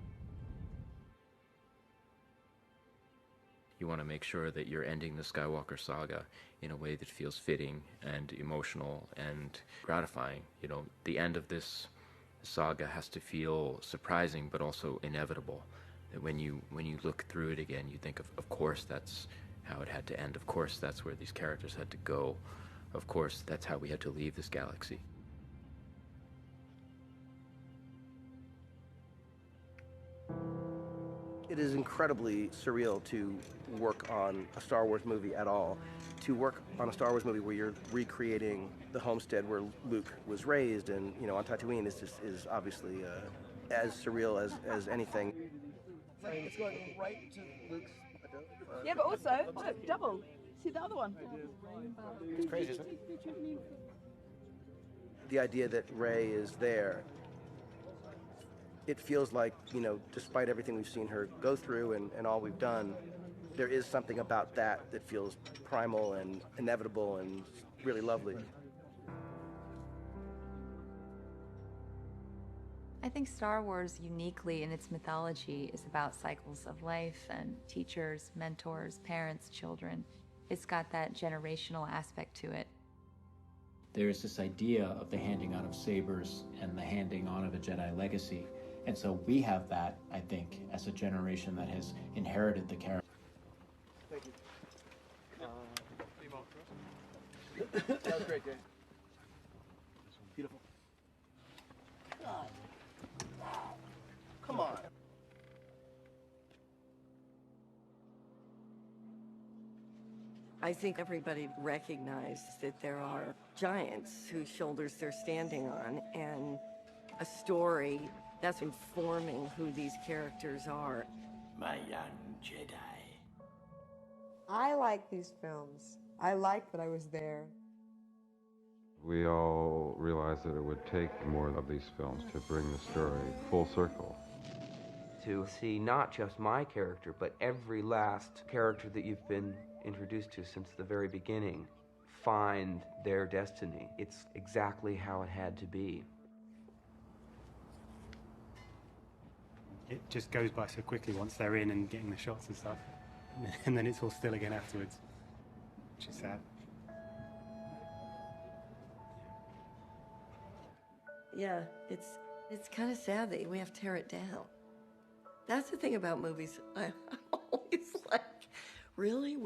You want to make sure that you're ending the Skywalker saga in a way that feels fitting and emotional and gratifying. You know, the end of this saga has to feel surprising but also inevitable. That when you look through it again, you think of course that's how it had to end. Of course that's where these characters had to go. Of course that's how we had to leave this galaxy. It is incredibly surreal to work on a Star Wars movie at all. To work on a Star Wars movie where you're recreating the homestead where Luke was raised and, you know, on Tatooine is obviously as surreal as anything. It's going right to Luke's. Yeah, but also, look, double. See the other one? It's crazy, isn't it? The idea that Rey is there, it feels like, you know, despite everything we've seen her go through and all we've done, there is something about that feels primal and inevitable and really lovely. I think Star Wars uniquely in its mythology is about cycles of life and teachers, mentors, parents, children. It's got that generational aspect to it. There's this idea of the handing on of sabers and the handing on of a Jedi legacy. And so we have that, I think, as a generation that has inherited the character. Thank you. That was great, Jay. Beautiful. God. Come on. I think everybody recognized that there are giants whose shoulders they're standing on, and a story that's informing who these characters are. My young Jedi. I like these films. I like that I was there. We all realized that it would take more of these films to bring the story full circle. To see not just my character, but every last character that you've been introduced to since the very beginning find their destiny. It's exactly how it had to be. It just goes by so quickly once they're in and getting the shots and stuff. And then it's all still again afterwards, which is sad. Yeah, it's kind of sad that we have to tear it down. That's the thing about movies. I'm always like, really?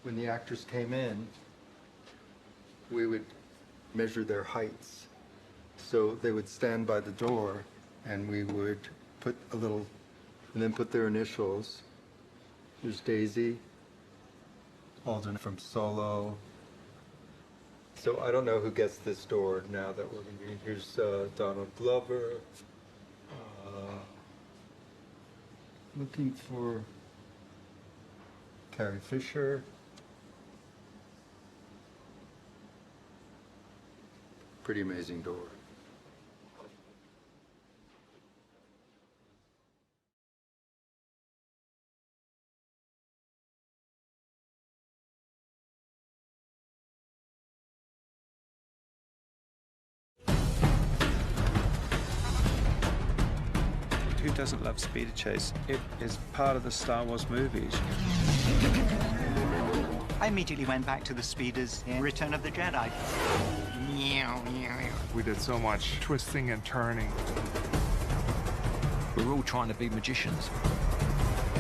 When the actors came in, we would measure their heights. So they would stand by the door and we would put a little, and then put their initials. There's Daisy, Alden from Solo. So I don't know who gets this door now that we're going to be. Here's Donald Glover. Looking for Carrie Fisher. Pretty amazing door. doesn't love speeder chase? It is part of the Star Wars movies. I immediately went back to the speeders in Return of the Jedi. We did so much twisting and turning. We're all trying to be magicians.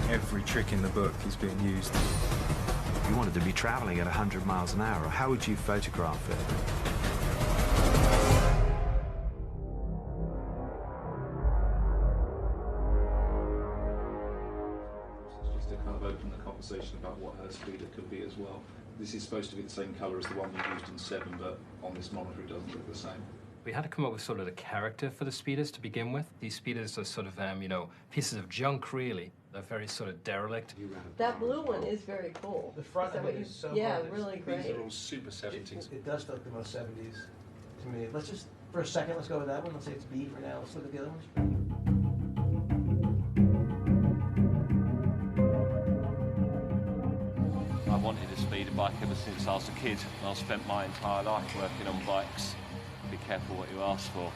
Every trick in the book is being used. If you wanted to be traveling at 100 miles an hour, how would you photograph it? Just to kind of open the conversation about what her speeder could be as well. This is supposed to be the same colour as the one we used in 7, but on this monitor it doesn't look the same. We had to come up with sort of the character for the speeders to begin with. These speeders are sort of, you know, pieces of junk, really. They're very sort of derelict. That blue one is very cool. The front of it is so Yeah, gorgeous. really great. These are all super 70s. It does look the most 70s to me. Let's just, for a second, let's go with that one. Let's say it's B for now. Let's look at the other ones. I wanted a speeder bike ever since I was a kid, and I've spent my entire life working on bikes. Be careful what you ask for.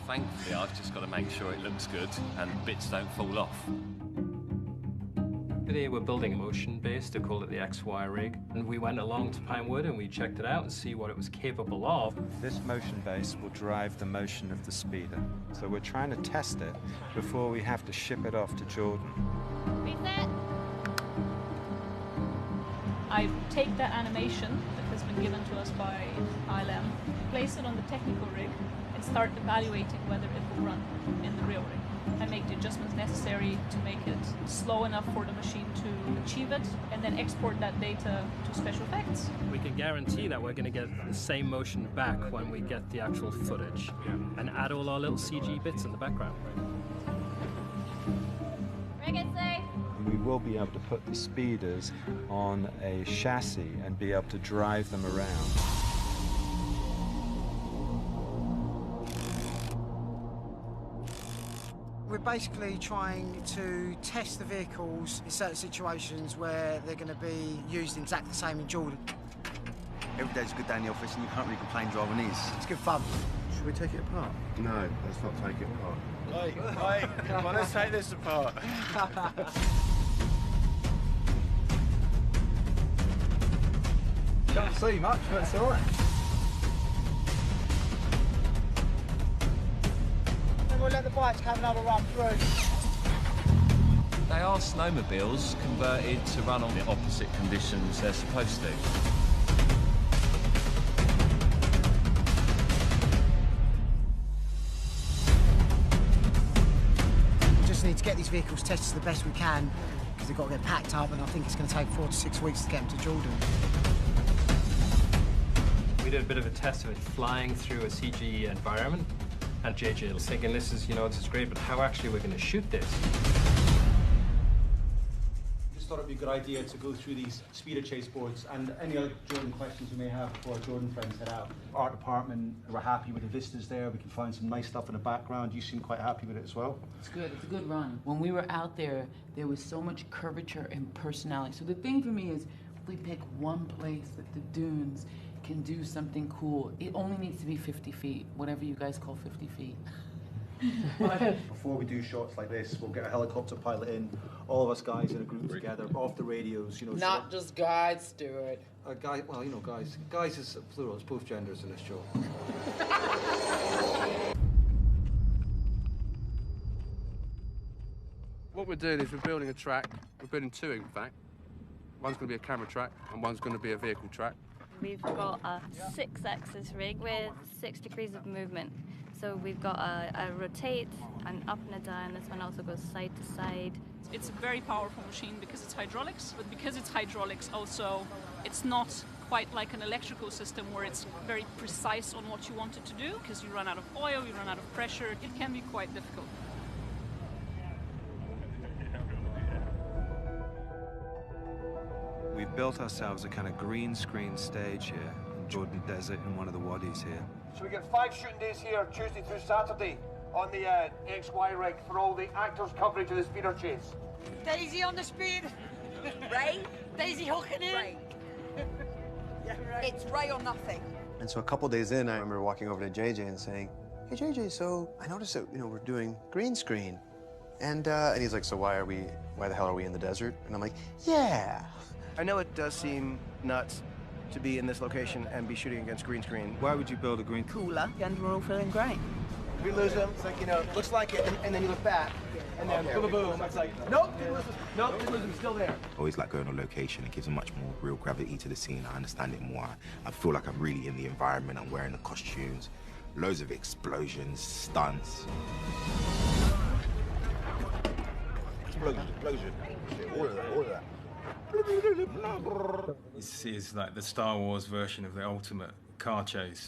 Thankfully, I've just got to make sure it looks good and bits don't fall off. Today we're building a motion base to call it the XY rig, and we went along to Pinewood and we checked it out and see what it was capable of. This motion base will drive the motion of the speeder. So we're trying to test it before we have to ship it off to Jordan. Reset. I take that animation that has been given to us by ILM, place it on the technical rig, and start evaluating whether it will run in the real rig, and make the adjustments necessary to make it slow enough for the machine to achieve it, and then export that data to special effects. We can guarantee that we're going to get the same motion back when we get the actual footage, and add all our little CG bits in the background. Rig it safe. We will be able to put the speeders on a chassis and be able to drive them around. We're basically trying to test the vehicles in certain situations where they're going to be used exactly the same in Jordan. Every day's a good day in the office and you can't really complain driving these. It's good fun. Should we take it apart? No, let's not take it apart. Hey, come on, let's take this apart. Can't see much, but it's all right. Then we'll let the bikes have another run through. They are snowmobiles converted to run on the opposite conditions they're supposed to. We just need to get these vehicles tested the best we can because they've got to get packed up, and I think it's going to take 4 to 6 weeks to get them to Jordan. We did a bit of a test of it flying through a CG environment, and JJ was thinking, this is great, but how actually we're going to shoot this? Just thought it'd be a good idea to go through these speeder chase boards and any other Jordan questions we may have before our Jordan friends head out. Art department, we're happy with the vistas there. We can find some nice stuff in the background. You seem quite happy with it as well. It's good. It's a good run. When we were out there, there was so much curvature and personality. So the thing for me is, if we pick one place that the dunes can do something cool, it only needs to be 50 feet, whatever you guys call 50 feet. Before we do shots like this, we'll get a helicopter pilot in, all of us guys in a group together, off the radios, you know. Not just guys, Stuart. Guy, well, you know, guys. Guys is plural, it's both genders in this show. What we're doing is we're building a track. We're building 2, in fact. One's going to be a camera track, and one's going to be a vehicle track. We've got a 6-axis rig with 6 degrees of movement. So we've got a rotate, an up and a down. This one also goes side to side. It's a very powerful machine because it's hydraulics, but because it's hydraulics also, it's not quite like an electrical system where it's very precise on what you want it to do, because you run out of oil, you run out of pressure. It can be quite difficult. We've built ourselves a kind of green screen stage here in Jordan Desert in one of the wadis here. So we get 5 shooting days here, Tuesday through Saturday, on the XY rig for all the actors' coverage of the speeder chase. Daisy on the speed. Ray? Daisy hooking in. Ray. It's Ray or nothing. And so a couple days in, I remember walking over to JJ and saying, hey, JJ, so I noticed that, we're doing green screen. And he's like, so why the hell are we in the desert? And I'm like, yeah. I know it does seem nuts to be in this location and be shooting against green screen. Why would you build a green? Cooler, and we're all feeling great. We lose them, it's like, it looks like it, and then you look back, and then boom, boom, boom, it's like, nope, didn't lose them, nope, didn't lose them, still there. Always like going on location. It gives a much more real gravity to the scene. I understand it more. I feel like I'm really in the environment. I'm wearing the costumes, loads of explosions, stunts. Explosion. All of that. It's like the Star Wars version of the ultimate car chase.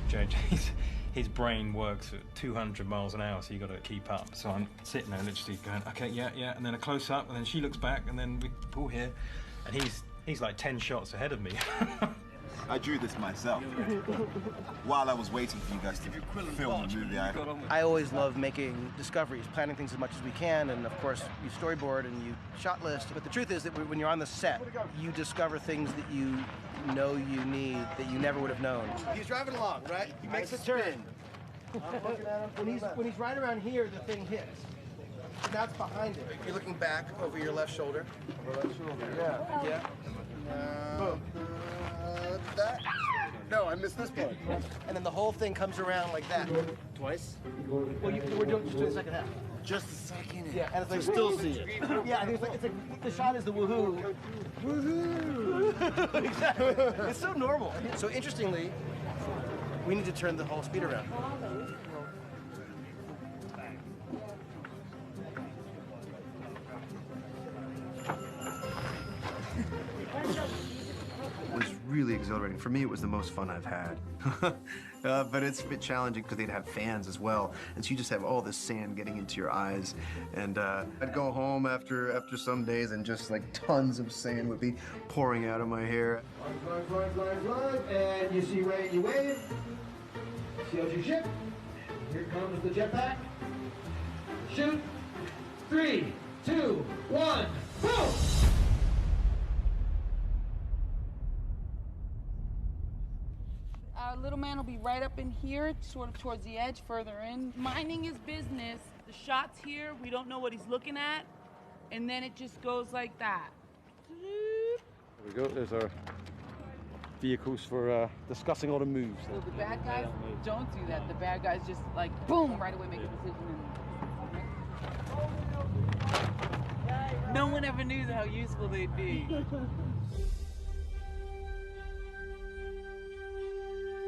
JJ's his brain works at 200 miles an hour, so you got to keep up. So I'm sitting there literally going, okay, yeah, and then a close up, and then she looks back, and then we pull here, and he's like 10 shots ahead of me. I drew this myself. While I was waiting for you guys to film the movie, I always love making discoveries, planning things as much as we can, and of course, you storyboard and you shot list. But the truth is that when you're on the set, you discover things that you know you need that you never would have known. He's driving along, right? He makes a turn. When he's right around here, the thing hits. So now it's behind it. You're looking back over your left shoulder. Yeah. Boom. That? No, I missed this part. And then the whole thing comes around like that. Twice? Well, we're doing just the second half. Just a second. Yeah, and it's like still see it. Yeah, it's like the shot is the woohoo. Woohoo! Exactly. It's so normal. So interestingly, we need to turn the whole speed around. It was really exhilarating. For me, it was the most fun I've had. But it's a bit challenging because they'd have fans as well. And so you just have all this sand getting into your eyes. And I'd go home after some days and just like tons of sand would be pouring out of my hair. Fly, and you see Rey, you wave. See out your ship. Here comes the jetpack. Shoot. 3, 2, 1, boom! Our little man will be right up in here, sort of towards the edge, further in, minding his business. The shot's here, we don't know what he's looking at, and then it just goes like that. There we go, there's our vehicles for discussing all the moves. So the bad guys don't do that. The bad guys just like, boom, right away make a decision. And no one ever knew how useful they'd be.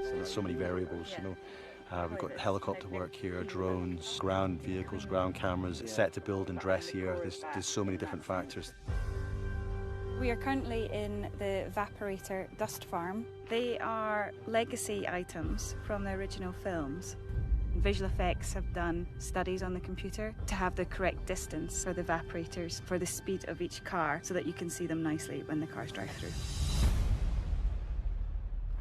So there's so many variables, We've got helicopter work here, drones, ground vehicles, ground cameras, set to build and dress here. There's so many different factors. We are currently in the Vaporator dust farm. They are legacy items from the original films. Visual effects have done studies on the computer to have the correct distance for the evaporators for the speed of each car so that you can see them nicely when the cars drive through.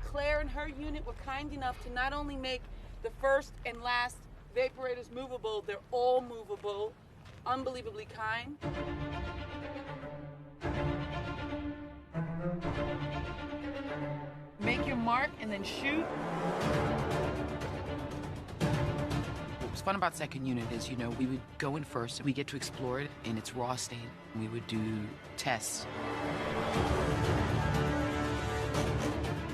Claire and her unit were kind enough to not only make the first and last vaporators movable, they're all movable, unbelievably kind. Make your mark and then shoot. What's fun about second unit is, we would go in first, we get to explore it in its raw state. We would do tests.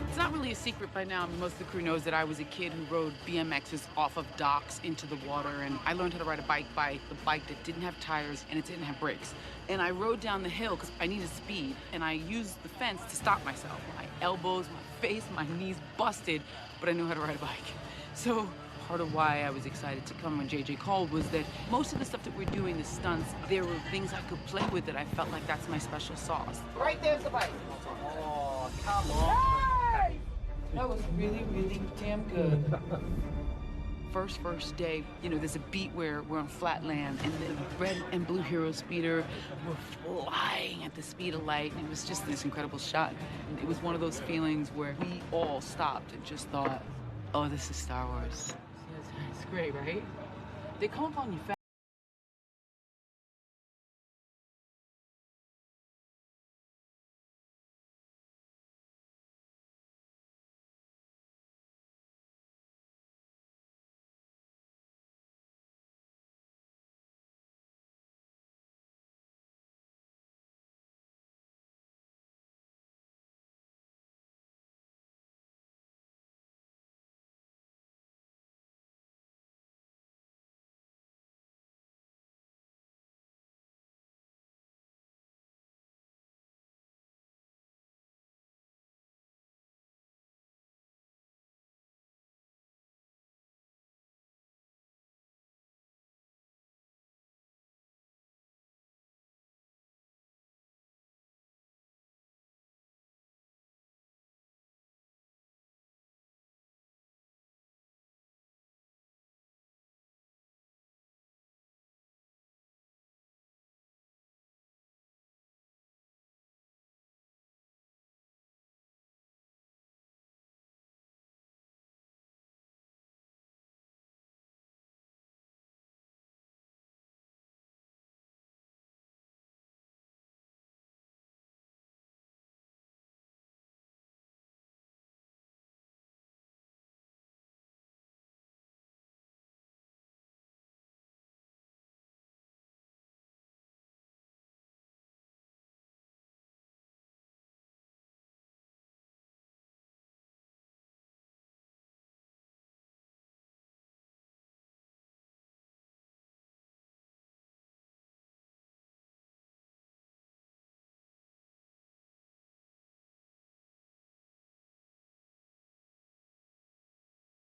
It's not really a secret by now. Most of the crew knows that I was a kid who rode BMXs off of docks into the water, and I learned how to ride a bike that didn't have tires and it didn't have brakes. And I rode down the hill because I needed speed, and I used the fence to stop myself. My elbows, my face, my knees busted, but I knew how to ride a bike. So part of why I was excited to come when JJ called was that most of the stuff that we're doing, the stunts, there were things I could play with that I felt like that's my special sauce. Right there's the bike. Oh, come on. That was really, really damn good. First day, there's a beat where we're on flat land, and the red and blue hero speeder were flying at the speed of light, and it was just this incredible shot. And it was one of those feelings where we all stopped and just thought, oh, this is Star Wars. It's great, right? They call upon you fast.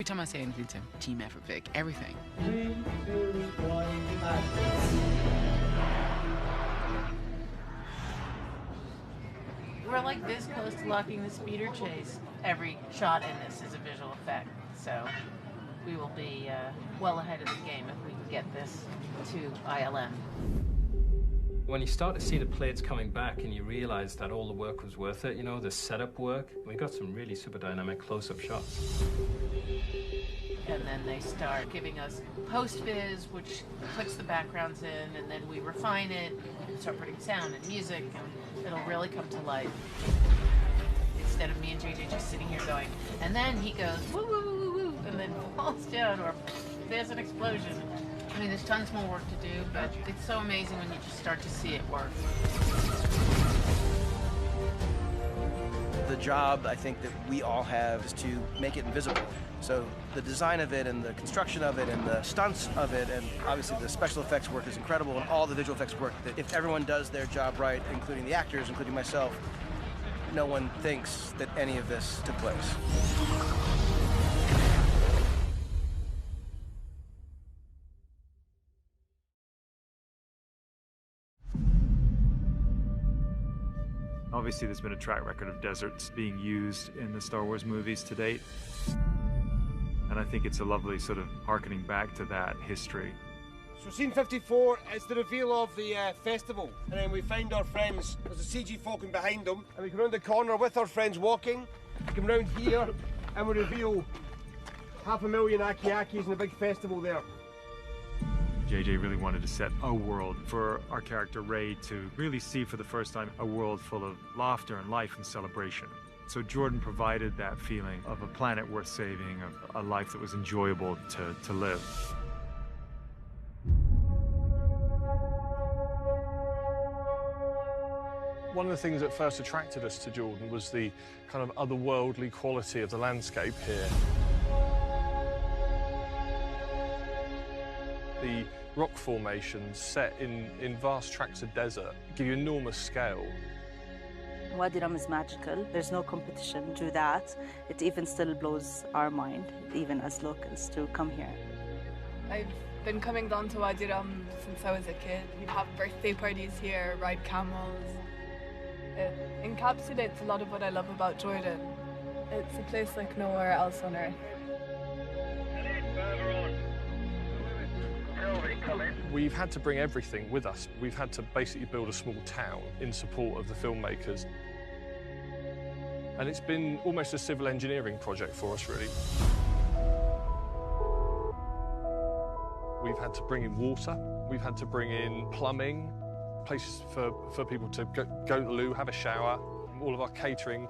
Every time I say anything to him, team effort, Vic, everything. 3, 2, 1, action. We're like this close to locking the speeder chase. Every shot in this is a visual effect, so we will be well ahead of the game if we can get this to ILM. When you start to see the plates coming back and you realize that all the work was worth it, you know, the setup work, we got some really super dynamic close-up shots. And then they start giving us post-viz, which puts the backgrounds in, and then we refine it, start putting sound and music, and it'll really come to life. Instead of me and JJ just sitting here going, and then he goes, woo, woo, woo, woo, woo, and then falls down, or there's an explosion. I mean, there's tons more work to do, but it's so amazing when you just start to see it work. The job, I think, that we all have is to make it invisible. So the design of it and the construction of it and the stunts of it, and obviously the special effects work is incredible, and all the visual effects work, that if everyone does their job right, including the actors, including myself, no one thinks that any of this took place. Obviously, there's been a track record of deserts being used in the Star Wars movies to date. And I think it's a lovely sort of harkening back to that history. So scene 54 is the reveal of the festival. And then we find our friends, there's a CG Falcon behind them, and we come round the corner with our friends walking. We come round here, and we reveal 500,000 Aki-Akis in a big festival there. JJ really wanted to set a world for our character Rey to really see for the first time a world full of laughter and life and celebration. So Jordan provided that feeling of a planet worth saving, of a life that was enjoyable to live. One of the things that first attracted us to Jordan was the kind of otherworldly quality of the landscape here. The rock formations set in vast tracts of desert give you enormous scale. Wadi Rum is magical. There's no competition to that. It even still blows our mind, even as locals, to come here. I've been coming down to Wadi Rum since I was a kid. We'd have birthday parties here, ride camels. It encapsulates a lot of what I love about Jordan. It's a place like nowhere else on Earth. We've had to bring everything with us. We've had to basically build a small town in support of the filmmakers. And it's been almost a civil engineering project for us, really. We've had to bring in water. We've had to bring in plumbing, places for people to go to the loo, have a shower, all of our catering.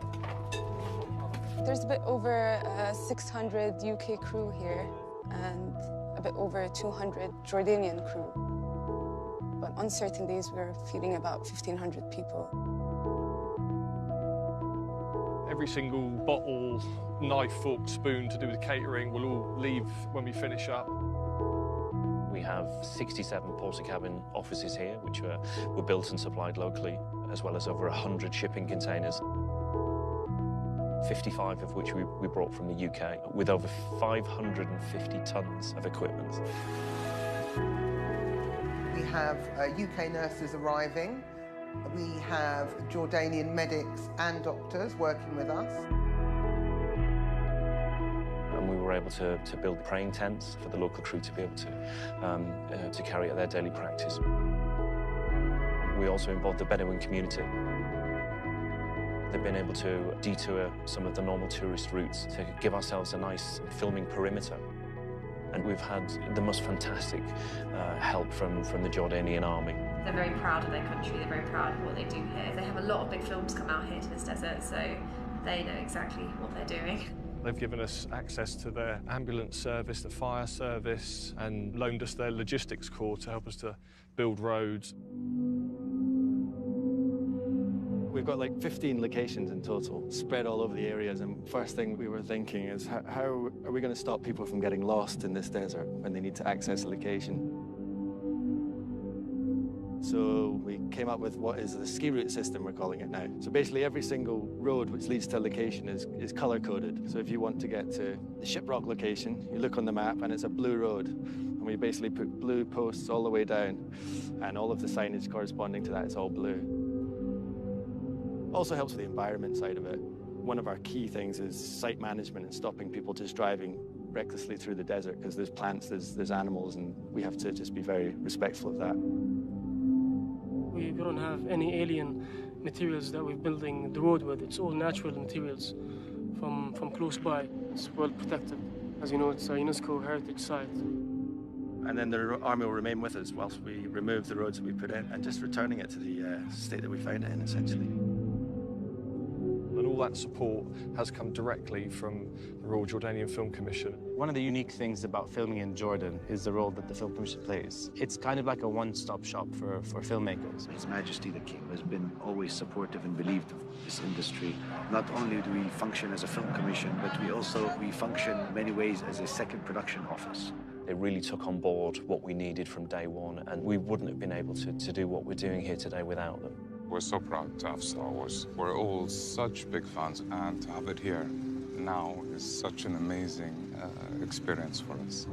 There's a bit over 600 UK crew here, and a bit over 200 Jordanian crew. But on certain days, we're feeding about 1,500 people. Every single bottle, knife, fork, spoon to do with catering will all leave when we finish up. We have 67 porter-cabin offices here, which were built and supplied locally, as well as over 100 shipping containers. 55 of which we brought from the UK, with over 550 tons of equipment. We have UK nurses arriving. We have Jordanian medics and doctors working with us. And we were able to build praying tents for the local crew to be able to carry out their daily practice. We also involved the Bedouin community. They've been able to detour some of the normal tourist routes to give ourselves a nice filming perimeter. And we've had the most fantastic help from the Jordanian army. They're very proud of their country, they're very proud of what they do here. They have a lot of big films come out here to this desert, so they know exactly what they're doing. They've given us access to their ambulance service, the fire service, and loaned us their logistics corps to help us to build roads. We've got like 15 locations in total, spread all over the areas, and first thing we were thinking is how are we going to stop people from getting lost in this desert when they need to access a location? So we came up with what is the ski route system, we're calling it now. So basically every single road which leads to a location is color-coded. So if you want to get to the Shiprock location, you look on the map and it's a blue road. And we basically put blue posts all the way down, and all of the signage corresponding to that is all blue. Also helps with the environment side of it. One of our key things is site management and stopping people just driving recklessly through the desert, because there's plants, there's animals, and we have to just be very respectful of that. We don't have any alien materials that we're building the road with. It's all natural materials from close by. It's well protected. As you know, it's a UNESCO heritage site. And then the army will remain with us whilst we remove the roads that we put in and just returning it to the state that we found it in, essentially. And all that support has come directly from the Royal Jordanian Film Commission. One of the unique things about filming in Jordan is the role that the Film Commission plays. It's kind of like a one-stop shop for filmmakers. His Majesty the King has been always supportive and believed of this industry. Not only do we function as a film commission, but we function in many ways as a second production office. They really took on board what we needed from day one, and we wouldn't have been able to do what we're doing here today without them. We're so proud to have Star Wars. We're all such big fans, and to have it here now is such an amazing experience for us.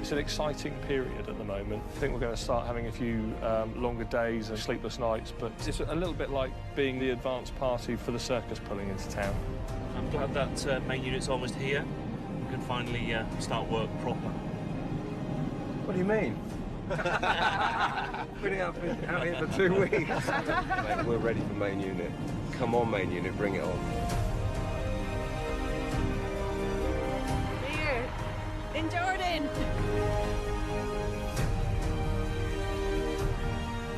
It's an exciting period at the moment. I think we're going to start having a few longer days and sleepless nights, but it's a little bit like being the advance party for the circus pulling into town. I'm glad that main unit's almost here. We can finally start work proper. What do you mean? We've been out here for 2 weeks. Mate, we're ready for main unit. Come on, main unit, bring it on. Here, in Jordan.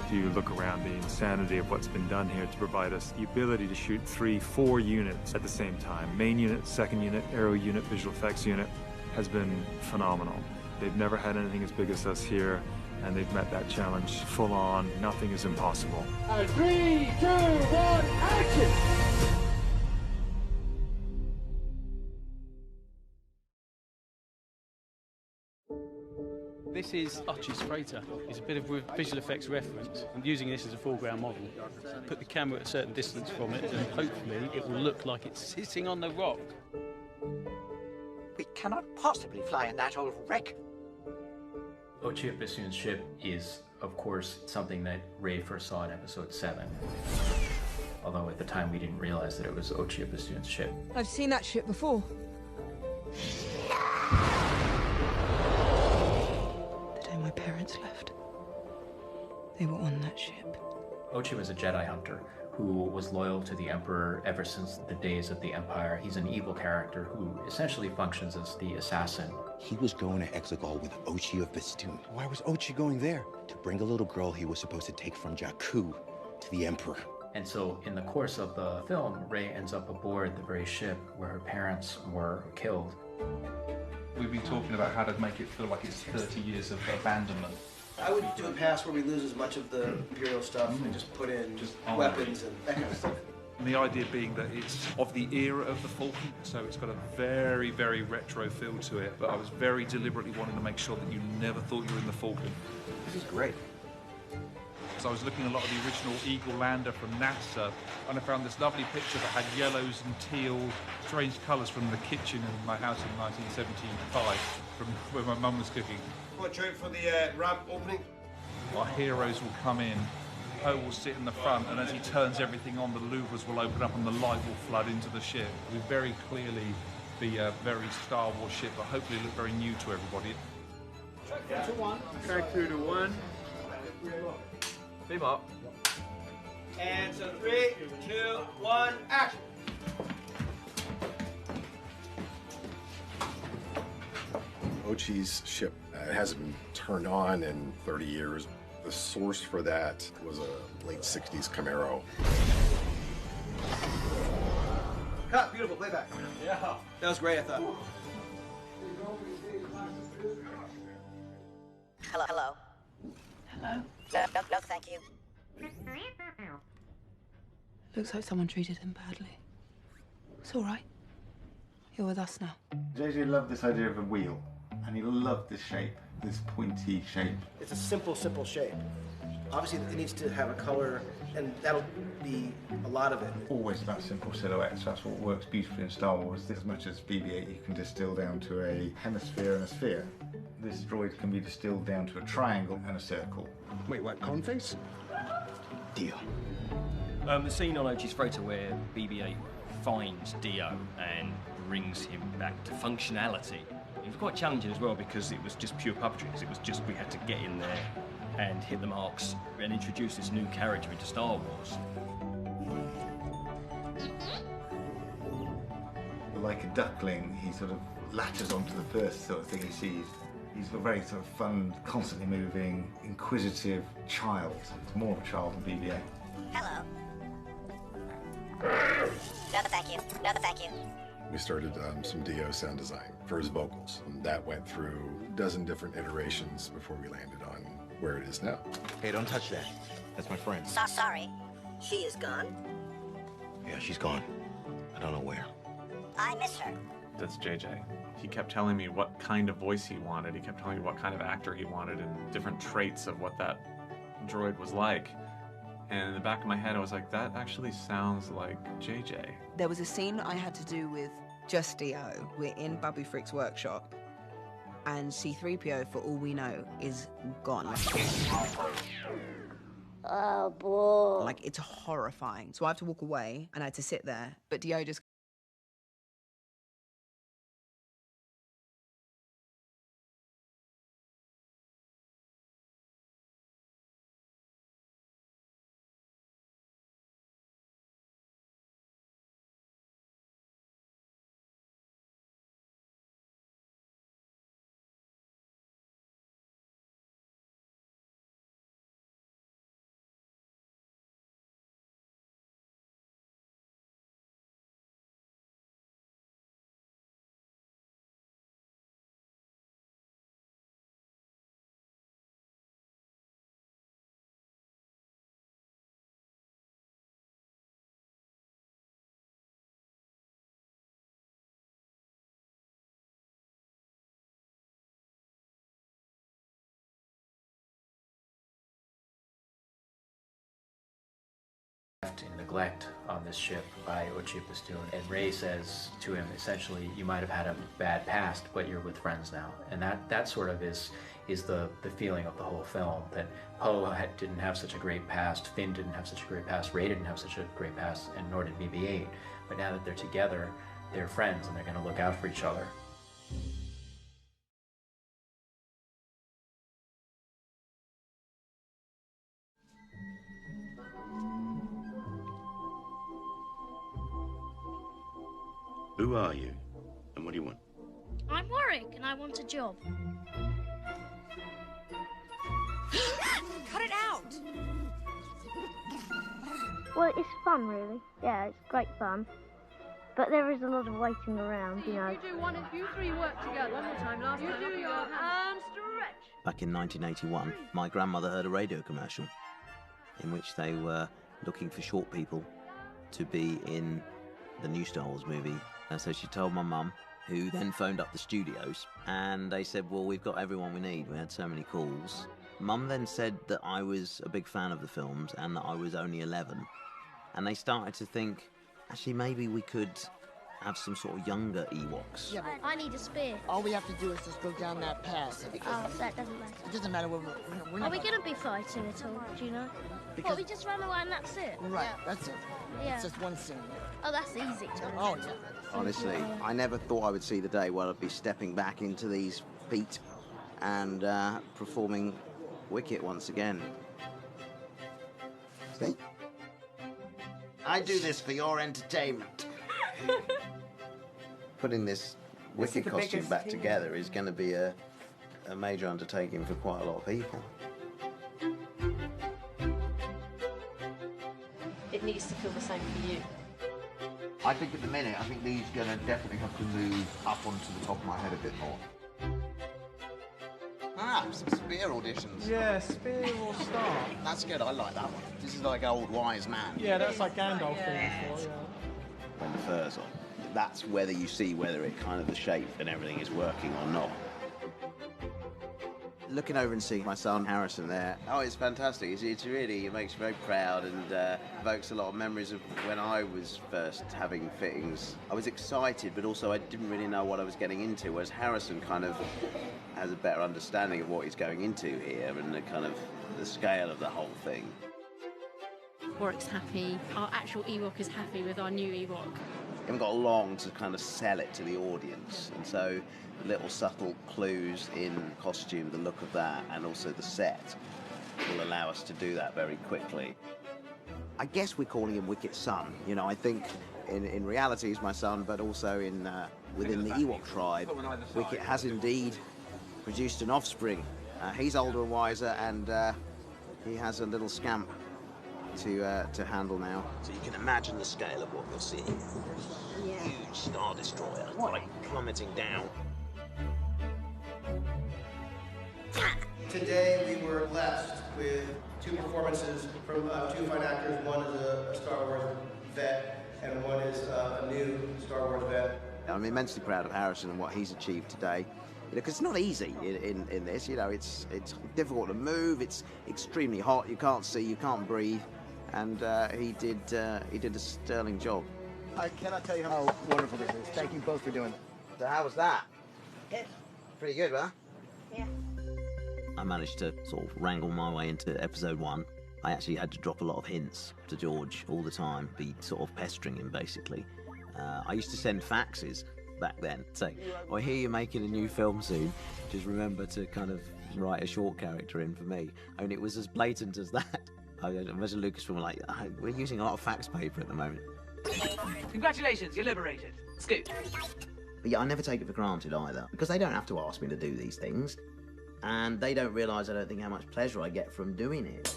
If you look around the insanity of what's been done here to provide us the ability to shoot 3, 4 units at the same time. Main unit, second unit, aero unit, visual effects unit has been phenomenal. They've never had anything as big as us here, and they've met that challenge full on. Nothing is impossible. 3, 2, 1, action! This is Ochi's freighter. It's a bit of visual effects reference. I'm using this as a foreground model. Put the camera at a certain distance from it, and hopefully it will look like it's sitting on the rock. We cannot possibly fly in that old wreck. Ochi Bassoon's ship is, of course, something that Rey first saw in Episode 7. Although at the time we didn't realize that it was Ochi Bassoon's ship. I've seen that ship before. The day my parents left, they were on that ship. Ochi was a Jedi Hunter who was loyal to the Emperor ever since the days of the Empire. He's an evil character who essentially functions as the assassin. He was going to Exegol with Ochi of Bastoon. Why was Ochi going there? To bring a little girl he was supposed to take from Jakku to the Emperor. And so in the course of the film, Rey ends up aboard the very ship where her parents were killed. We've been talking about how to make it feel like it's 30 years of abandonment. I would do a pass where we lose as much of the Imperial stuff and just put in weapons and that kind of stuff. And the idea being that it's of the era of the Falcon, so it's got a very, very retro feel to it, but I was very deliberately wanting to make sure that you never thought you were in the Falcon. This is great. So I was looking at a lot of the original Eagle lander from NASA, and I found this lovely picture that had yellows and teal, strange colours from the kitchen in my house in 1975, from where my mum was cooking. Watch out for the ramp opening. Our heroes will come in, Poe will sit in the front, and as he turns everything on, the louvers will open up and the light will flood into the ship. It will very clearly be a very Star Wars ship, but hopefully look very new to everybody. Track 2 to 1. Track 2 to 1. Beam up. And so 3, 2, 1, action! Ochi's ship hasn't been turned on in 30 years. The source for that was a late 60s Camaro. Cut, beautiful playback. Yeah. That was great, I thought. Hello. Hello. Hello? No, thank you. Looks like someone treated him badly. It's all right. You're with us now. JJ loved this idea of a wheel. and he loved this shape, this pointy shape. It's a simple shape. Obviously, it needs to have a color, and that'll be a lot of it. Always about simple silhouettes. That's what works beautifully in Star Wars. As much as BB-8, you can distill down to a hemisphere and a sphere. This droid can be distilled down to a triangle and a circle. Wait, what, cone face? Deal. The scene on Ochi's freighter where BB-8 finds Dio and brings him back to functionality. It was quite challenging as well because it was just pure puppetry. Because it was just, we had to get in there and hit the marks and introduce this new character into Star Wars. Like a duckling, he sort of latches onto the first sort of thing he sees. He's a very sort of fun, constantly moving, inquisitive child. It's more of a child than BB-8. Hello. No, thank you. No, thank you. We started some Dio sound design for his vocals, and that went through a dozen different iterations before we landed on where it is now. Hey, don't touch that. That's my friend. Sorry. She is gone? Yeah, she's gone. I don't know where. I miss her. That's JJ. He kept telling me what kind of voice he wanted. He kept telling me what kind of actor he wanted and different traits of what that droid was like. And in the back of my head, I was like, that actually sounds like JJ. There was a scene I had to do with just Dio. We're in Babu Frik's workshop, and C-3PO, for all we know, is gone. Oh, boy. Like, it's horrifying. So I have to walk away, and I had to sit there. But Dio just... In neglect on this ship by Ochi Bastoon, and Rey says to him essentially, you might have had a bad past, but you're with friends now. And that sort of is the feeling of the whole film, that Poe didn't have such a great past, Finn didn't have such a great past, Rey didn't have such a great past, and nor did BB-8. But now that they're together, they're friends and they're going to look out for each other. Who are you, and what do you want? I'm Warwick, and I want a job. Cut it out! Well, it's fun, really. Yeah, it's great fun. But there is a lot of waiting around, you know. You do 1 and 2, 3 work together. One more time, last time. You do your and stretch. Back in 1981, my grandmother heard a radio commercial in which they were looking for short people to be in the new Star Wars movie. And so she told my mum, who then phoned up the studios, and they said, well, we've got everyone we need. We had so many calls. Mum then said that I was a big fan of the films and that I was only 11. And they started to think, actually, maybe we could have some sort of younger Ewoks. Yeah, I need a spear. All we have to do is just go down that path. Oh, that doesn't matter. It doesn't matter. We're not. Are we going to be fighting at all, do you know? Because What, we just run away and that's it? Right, that's it. Yeah. It's just one scene. Oh, that's easy to Oh, yeah. Honestly, I never thought I would see the day where I'd be stepping back into these feet and performing Wicket once again. See? I do this for your entertainment. Putting this Wicket costume back together is going to be a major undertaking for quite a lot of people. It needs to feel the same for you. I think at the minute, I think these are going to definitely have to move up onto the top of my head a bit more. Ah, some spear auditions. Yeah, spear or star. That's good, I like that one. This is like an old wise man. Yeah, that's like Gandalf thing before, yeah. When the fur's on, that's whether you see whether it kind of the shape and everything is working or not. looking over and seeing my son Harrison there, oh, it's fantastic. It's really, it makes me very proud and evokes a lot of memories of when I was first having fittings. I was excited, but also I didn't really know what I was getting into, whereas Harrison kind of has a better understanding of what he's going into here and the kind of the scale of the whole thing. Warwick's happy. Our actual Ewok is happy with our new Ewok. We haven't got long to kind of sell it to the audience, and so little subtle clues in costume, the look of that, and also the set will allow us to do that very quickly. I guess we're calling him Wicket's son. You know, I think in reality he's my son, but also in within the Ewok tribe, Wicket has indeed produced an offspring. He's older and wiser, and he has a little scamp to handle now. So you can imagine the scale of what you're seeing. Yeah. Huge Star Destroyer, like plummeting down. Today we were blessed with 2 performances from 2 fine actors. One is a Star Wars vet, and one is a new Star Wars vet. I'm immensely proud of Harrison and what he's achieved today. Because it's not easy in this, you know, it's difficult to move, it's extremely hot, you can't see, you can't breathe, and he did a sterling job. I cannot tell you how wonderful this is. Thank you both for doing it. So how was that? Good. Pretty good, huh? Yeah. I managed to sort of wrangle my way into episode 1. I actually had to drop a lot of hints to George all the time, be sort of pestering him basically. I used to send faxes back then, saying, "I hear you're making a new film soon. Just remember to kind of write a short character in for me." I mean, it was as blatant as that. I imagine Lucasfilm were like, "We're using a lot of fax paper at the moment." Congratulations, you're liberated. Scoot. But yeah, I never take it for granted either, because they don't have to ask me to do these things, and they don't realise, I don't think, how much pleasure I get from doing it.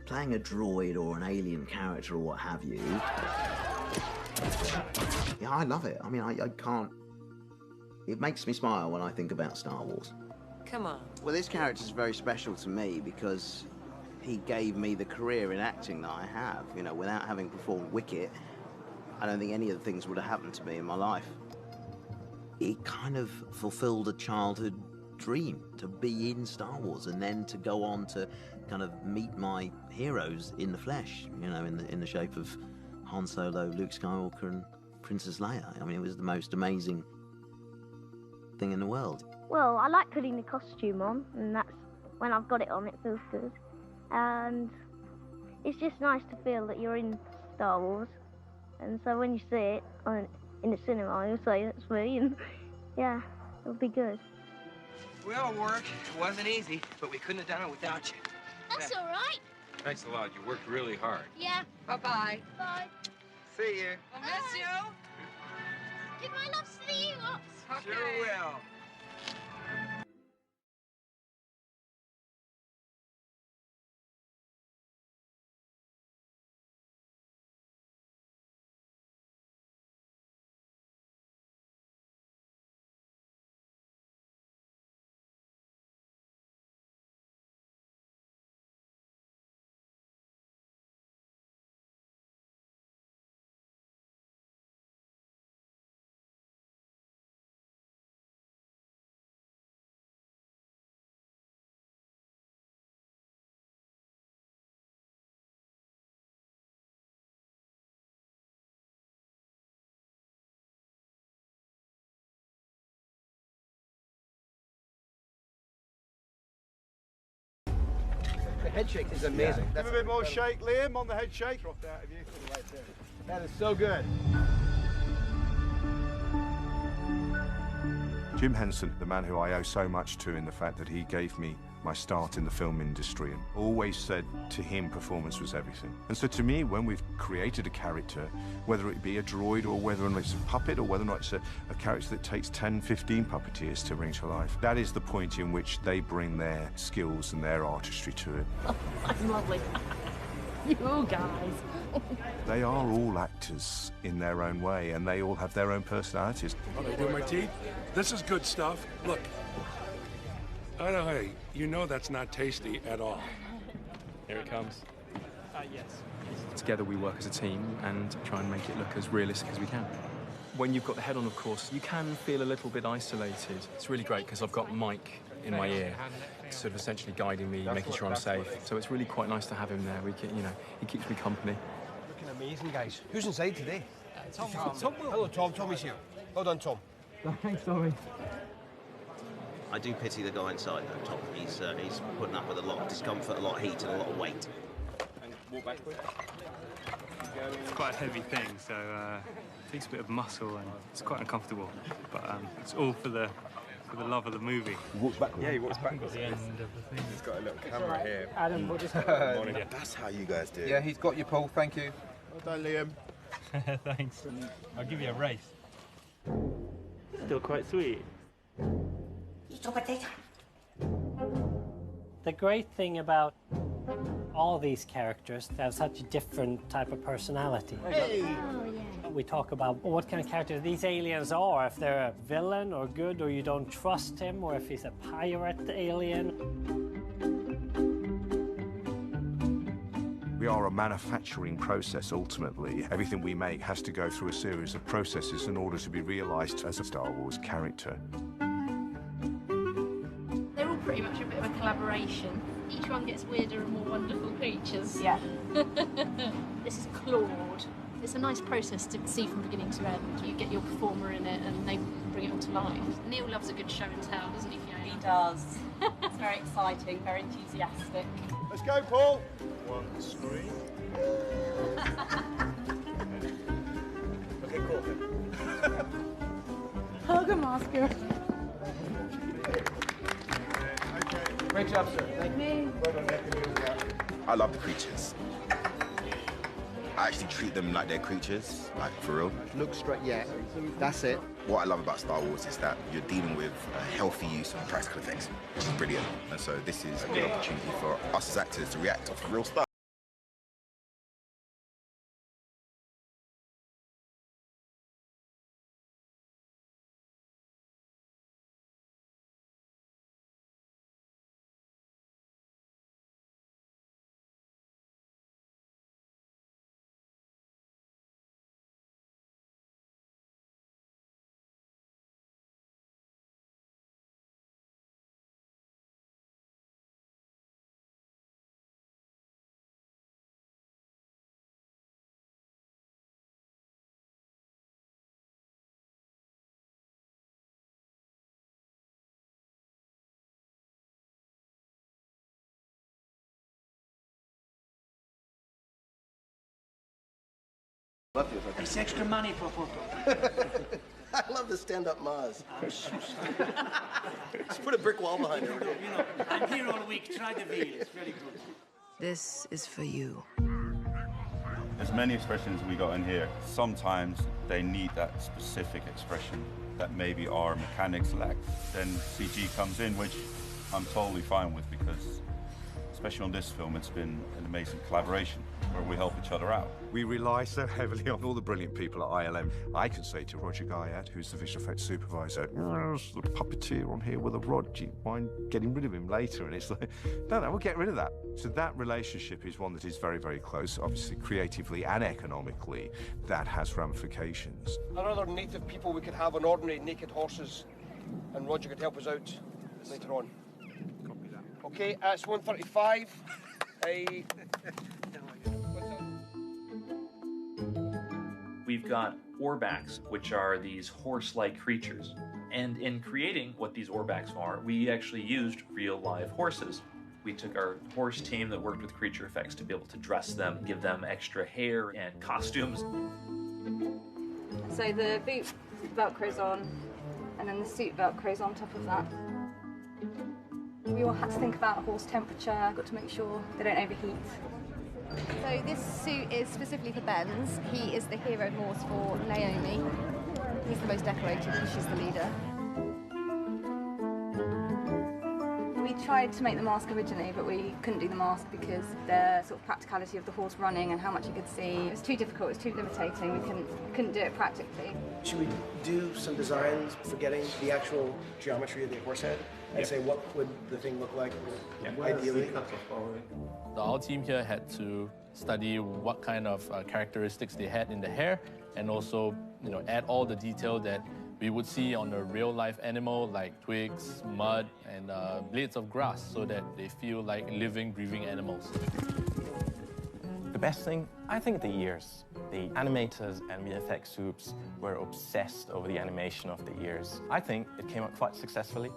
Playing a droid or an alien character or what have you. Yeah, I love it. I mean, I can't... It makes me smile when I think about Star Wars. Come on. Well, this character's very special to me because he gave me the career in acting that I have. You know, without having performed Wicket, I don't think any of the things would have happened to me in my life. It kind of fulfilled a childhood dream to be in Star Wars and then to go on to kind of meet my heroes in the flesh, you know, in the shape of Han Solo, Luke Skywalker, and Princess Leia. I mean, it was the most amazing thing in the world. Well, I like putting the costume on, and that's when I've got it on, it feels good. And it's just nice to feel that you're in Star Wars. And so when you see it in the cinema, you'll say, "That's me," and yeah, it'll be good. Well, Warwick, it wasn't easy, but we couldn't have done it without you. That's all right. Thanks a lot. You worked really hard. Yeah. Bye-bye. Bye. See you. I'll miss you. Give my loves to the Ewoks. Okay. Sure will. The head shake is amazing. Yeah. Give a bit more shake, Liam, on the head shake. Drop that of you. That is so good. Jim Henson, the man who I owe so much to in the fact that he gave me my start in the film industry and always said to him performance was everything. And so to me, when we've created a character, whether it be a droid or whether or not it's a puppet or whether or not it's a character that takes 10, 15 puppeteers to bring to life, that is the point in which they bring their skills and their artistry to it. Oh, that's lovely. You guys. They are all actors in their own way and they all have their own personalities. What are you doing, my teeth? This is good stuff. Look. Oh, hey, you know that's not tasty at all. Here it comes. Yes. Together we work as a team and try and make it look as realistic as we can. When you've got the head on, of course, you can feel a little bit isolated. It's really great because I've got Mike in my ear, sort of essentially guiding me, making sure I'm safe. So it's really quite nice to have him there. We can, you know, he keeps me company. Looking amazing, guys. Who's inside today? Tom. Hello, Tom. Tommy's here. Hold on, Tom. Thanks, Tommy. I do pity the guy inside, though, Tom. He's putting up with a lot of discomfort, a lot of heat, and a lot of weight. And walk backward. It's quite a heavy thing, so it takes a bit of muscle, and it's quite uncomfortable. But it's all for the love of the movie. He walks backwards. Yeah, he walks backwards. The end of the thing. He's got a little camera here. Adam, what just That's how you guys do it. Yeah, he's got you, Paul. Thank you. Well done, Liam. Thanks. I'll give you a race. Still quite sweet. The great thing about all these characters, they have such a different type of personality. Hey! We talk about what kind of character these aliens are, if they're a villain or good, or you don't trust him, or if he's a pirate alien. We are a manufacturing process, ultimately. Everything we make has to go through a series of processes in order to be realised as a Star Wars character. They're all pretty much a bit of a collaboration. Each one gets weirder and more wonderful creatures. Yeah. This is Claude. It's a nice process to see from beginning to end. You get your performer in it and they bring it all to life. Neil loves a good show and tell, doesn't he, Fiona? He does. It's very exciting, very enthusiastic. Let's go, Paul. One screen. Okay, cool. Hug him, Oscar. Great job, sir. Thank you. I love the creatures. I actually treat them like they're creatures, like for real. Look straight, yeah, that's it. What I love about Star Wars is that you're dealing with a healthy use of practical effects, which is brilliant. And so this is a good opportunity for us as actors to react off real stuff. It's extra money for photo. I love the stand-up Maz. Just put a brick wall behind it. You know, I'm here all week. Try the veal. It's very good. This is for you. As many expressions we got in here, sometimes they need that specific expression that maybe our mechanics lack. Then CG comes in, which I'm totally fine with because, especially on this film, it's been an amazing collaboration where we help each other out. We rely so heavily on all the brilliant people at ILM. I can say to Roger Guyad, who's the visual effects supervisor, there's the puppeteer on here with a rod. Do you mind getting rid of him later? And it's like, no, we'll get rid of that. So that relationship is one that is very, very close. Obviously, creatively and economically, that has ramifications. Are there other native people we could have on ordinary naked horses? And Roger could help us out later on. Copy that. Okay, it's 1:35. We've got orbaks, which are these horse-like creatures. And in creating what these orbaks are, we actually used real live horses. We took our horse team that worked with creature effects to be able to dress them, give them extra hair and costumes. So the boot velcros on, and then the suit velcros on top of that. We all had to think about horse temperature, got to make sure they don't overheat. So this suit is specifically for Benz. He is the hero horse for Naomi. He's the most decorated because she's the leader. We tried to make the mask originally, but we couldn't do the mask because the sort of practicality of the horse running and how much you could see. It was too difficult, it was too limiting. We couldn't do it practically. Should we do some designs for getting the actual geometry of the horse head? And say what would the thing look like ideally? Our team here had to study what kind of characteristics they had in the hair and also add all the detail that we would see on a real-life animal like twigs, mud, and blades of grass so that they feel like living, breathing animals. The best thing, I think, the ears. The animators and VFX soups were obsessed over the animation of the ears. I think it came out quite successfully.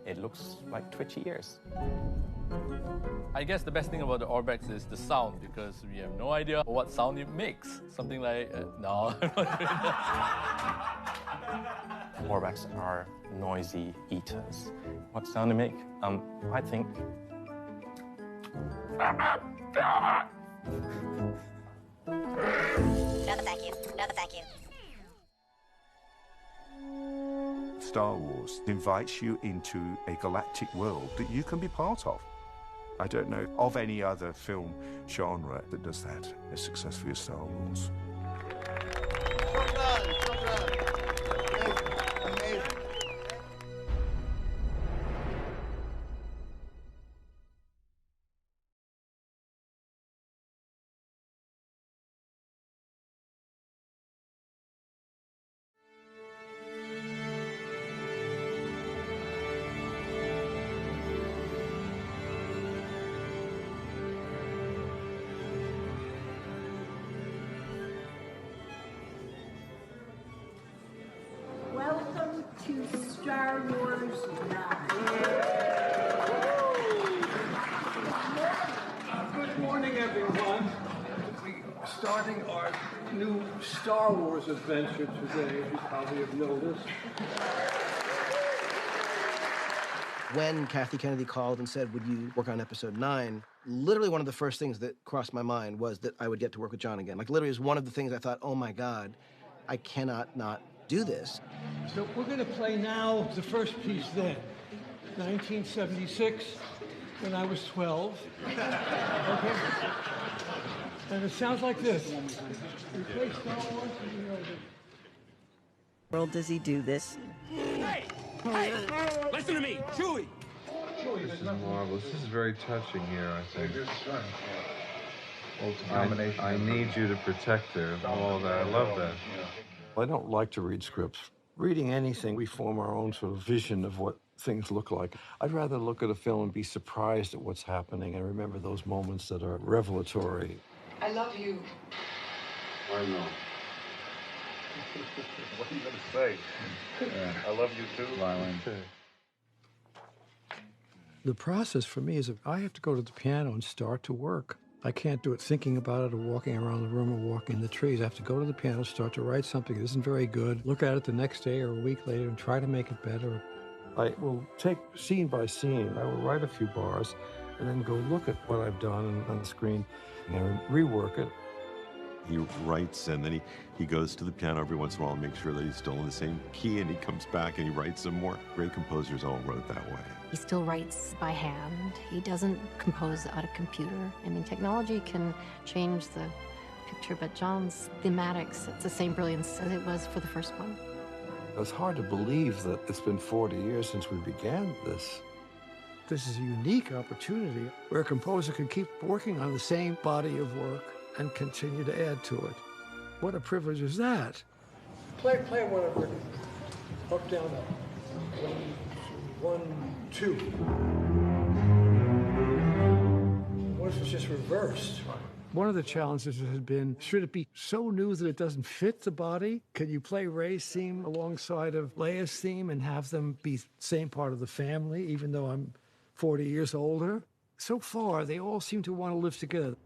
It looks like twitchy ears. I guess the best thing about the Orbex is the sound, because we have no idea what sound it makes. Something like, no. Orbex are noisy eaters. What sound they make? I think... No, thank you. No, thank you. Star Wars invites you into a galactic world that you can be part of. I don't know of any other film genre that does that as successfully as Star Wars. Amazing. Welcome to Star Wars 9. Good morning, everyone. We're starting our new Star Wars adventure today, as you probably have noticed. When Kathy Kennedy called and said, would you work on episode 9, literally one of the first things that crossed my mind was that I would get to work with John again. Like, literally, it was one of the things I thought, oh my God, I cannot not do this. So we're going to play now the first piece then. 1976, when I was 12. Okay? And it sounds like this. We play Star Wars and you know that. World does he do this? Hey! Hey! Listen to me! Chewie! This is marvelous. This is very touching here, I think. I need you to protect her. All that. I love that. I don't like to read scripts. Reading anything, we form our own sort of vision of what things look like. I'd rather look at a film and be surprised at what's happening and remember those moments that are revelatory. I love you. I know. What are you going to say? Yeah. I love you too, Lylan. The process for me is that I have to go to the piano and start to work. I can't do it thinking about it or walking around the room or walking in the trees. I have to go to the piano, start to write something that isn't very good, look at it the next day or a week later and try to make it better. I will take scene by scene. I will write a few bars and then go look at what I've done on the screen and rework it. He writes and then he goes to the piano every once in a while and makes sure that he's still in the same key, and he comes back and he writes some more. Great composers all wrote that way. He still writes by hand. He doesn't compose out of computer. I mean, technology can change the picture, but John's thematics, it's the same brilliance as it was for the first one. It's hard to believe that it's been 40 years since we began this. This is a unique opportunity where a composer can keep working on the same body of work and continue to add to it. What a privilege is that? Play whatever. Up, down, up. 1, 2. What if it's just reversed? One of the challenges has been, should it be so new that it doesn't fit the body? Can you play Rey's theme alongside of Leia's theme and have them be the same part of the family, even though I'm 40 years older? So far, they all seem to want to live together.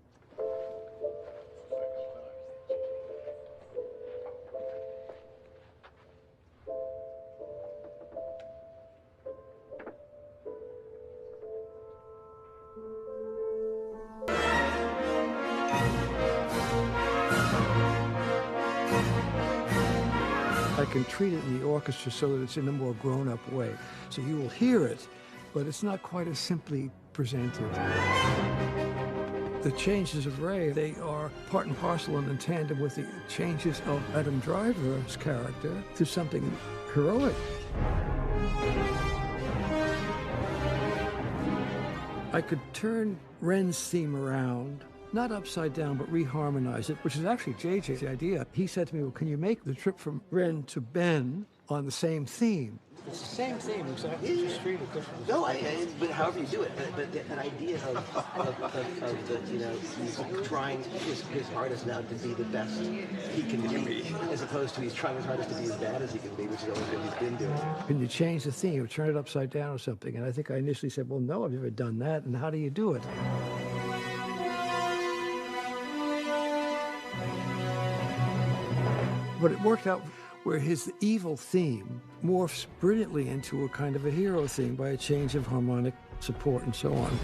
I can treat it in the orchestra so that it's in a more grown-up way. So you will hear it, but it's not quite as simply presented. The changes of Rey, they are part and parcel and in tandem with the changes of Adam Driver's character to something heroic. I could turn Ren's theme around Not upside down, but reharmonize it, which is actually JJ's idea. He said to me, well, can you make the trip from Ren to Ben on the same theme? It's the same theme, exactly. Just treated differently. No, but however you do it, but that idea of the, you know, he's trying his hardest now to be the best he can be, as opposed to he's trying his hardest to be as bad as he can be, which is always what he's been doing. Can you change the theme or turn it upside down or something? And I think I initially said, well, no, I've never done that. And how do you do it? But it worked out where his evil theme morphs brilliantly into a kind of a hero theme by a change of harmonic support and so on.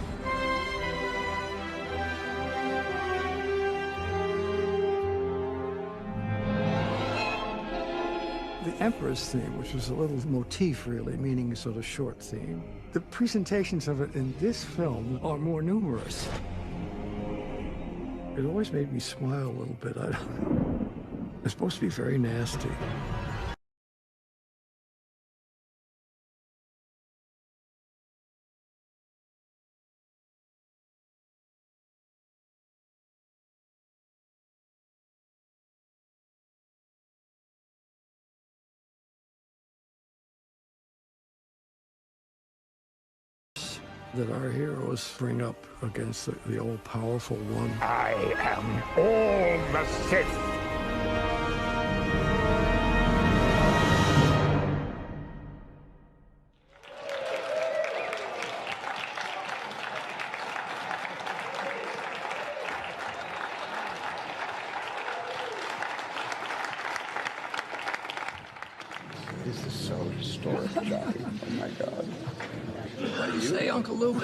The Emperor's theme, which was a little motif really, meaning a sort of short theme. The presentations of it in this film are more numerous. It always made me smile a little bit. It's supposed to be very nasty. That our heroes bring up against the all-powerful one. I am all the Sith. This is so historic, Johnny. Oh my God. What do you say, Uncle Luke?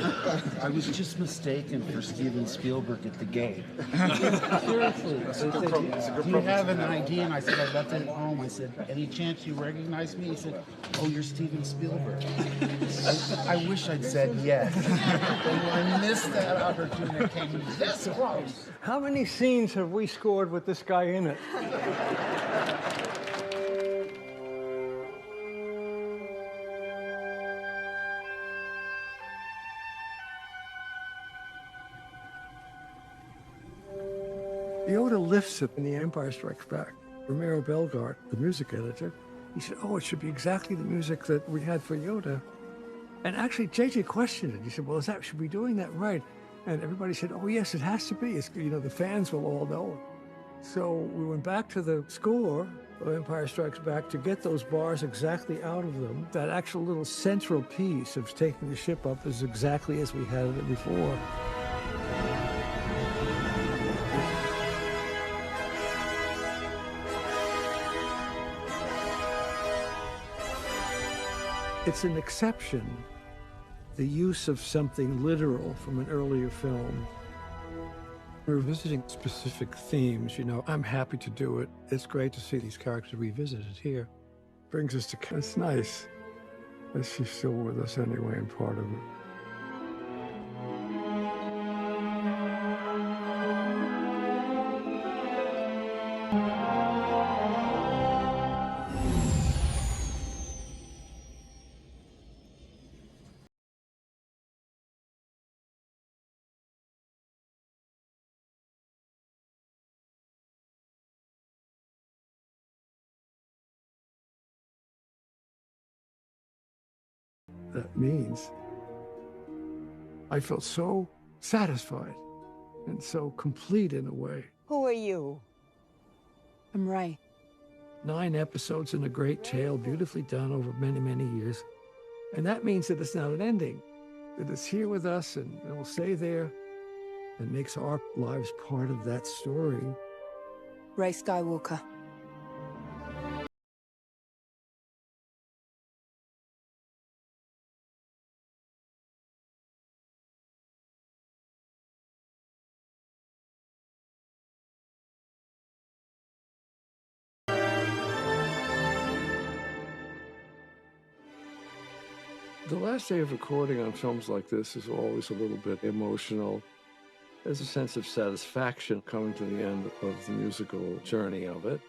I was just mistaken for Steven Spielberg at the gate. Seriously. They said, do you have an ID? And I said, I left it at home. I said, any chance you recognize me? He said, oh, you're Steven Spielberg. I wish I'd said yes. I missed that opportunity. It came this close. How many scenes have we scored with this guy in it? Yoda lifts it in The Empire Strikes Back. Romero Belgart, the music editor, he said, oh, it should be exactly the music that we had for Yoda. And actually, JJ questioned it. He said, well, should we be doing that right? And everybody said, oh, yes, it has to be. It's, you know, the fans will all know. So we went back to the score of Empire Strikes Back to get those bars exactly out of them. That actual little central piece of taking the ship up is exactly as we had it before. It's an exception, the use of something literal from an earlier film. We're visiting specific themes, you know. I'm happy to do it. It's great to see these characters revisited here. Brings us to, it's nice that she's still with us anyway and part of it. That means I felt so satisfied and so complete in a way. Who are you? I'm Rey. 9 episodes and a great tale, beautifully done over many, many years. And that means that it's not an ending, that it's here with us and it will stay there and makes our lives part of that story. Rey Skywalker. The last day of recording on films like this is always a little bit emotional. There's a sense of satisfaction coming to the end of the musical journey of it.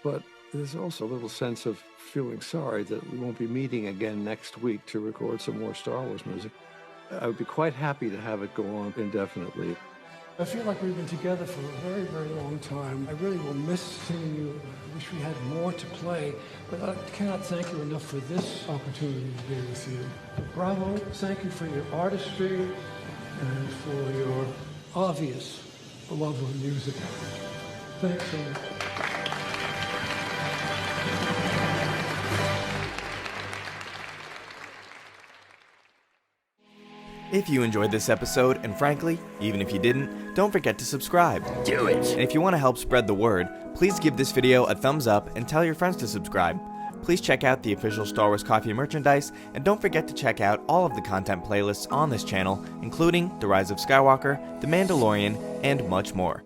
But there's also a little sense of feeling sorry that we won't be meeting again next week to record some more Star Wars music. I would be quite happy to have it go on indefinitely. I feel like we've been together for a very, very long time. I really will miss seeing you. I wish we had more to play, but I cannot thank you enough for this opportunity to be with you. Bravo, thank you for your artistry and for your obvious love of music. Thanks so much. If you enjoyed this episode, and frankly, even if you didn't, don't forget to subscribe. Do it! And if you want to help spread the word, please give this video a thumbs up and tell your friends to subscribe. Please check out the official Star Wars Coffee merchandise, and don't forget to check out all of the content playlists on this channel, including The Rise of Skywalker, The Mandalorian, and much more.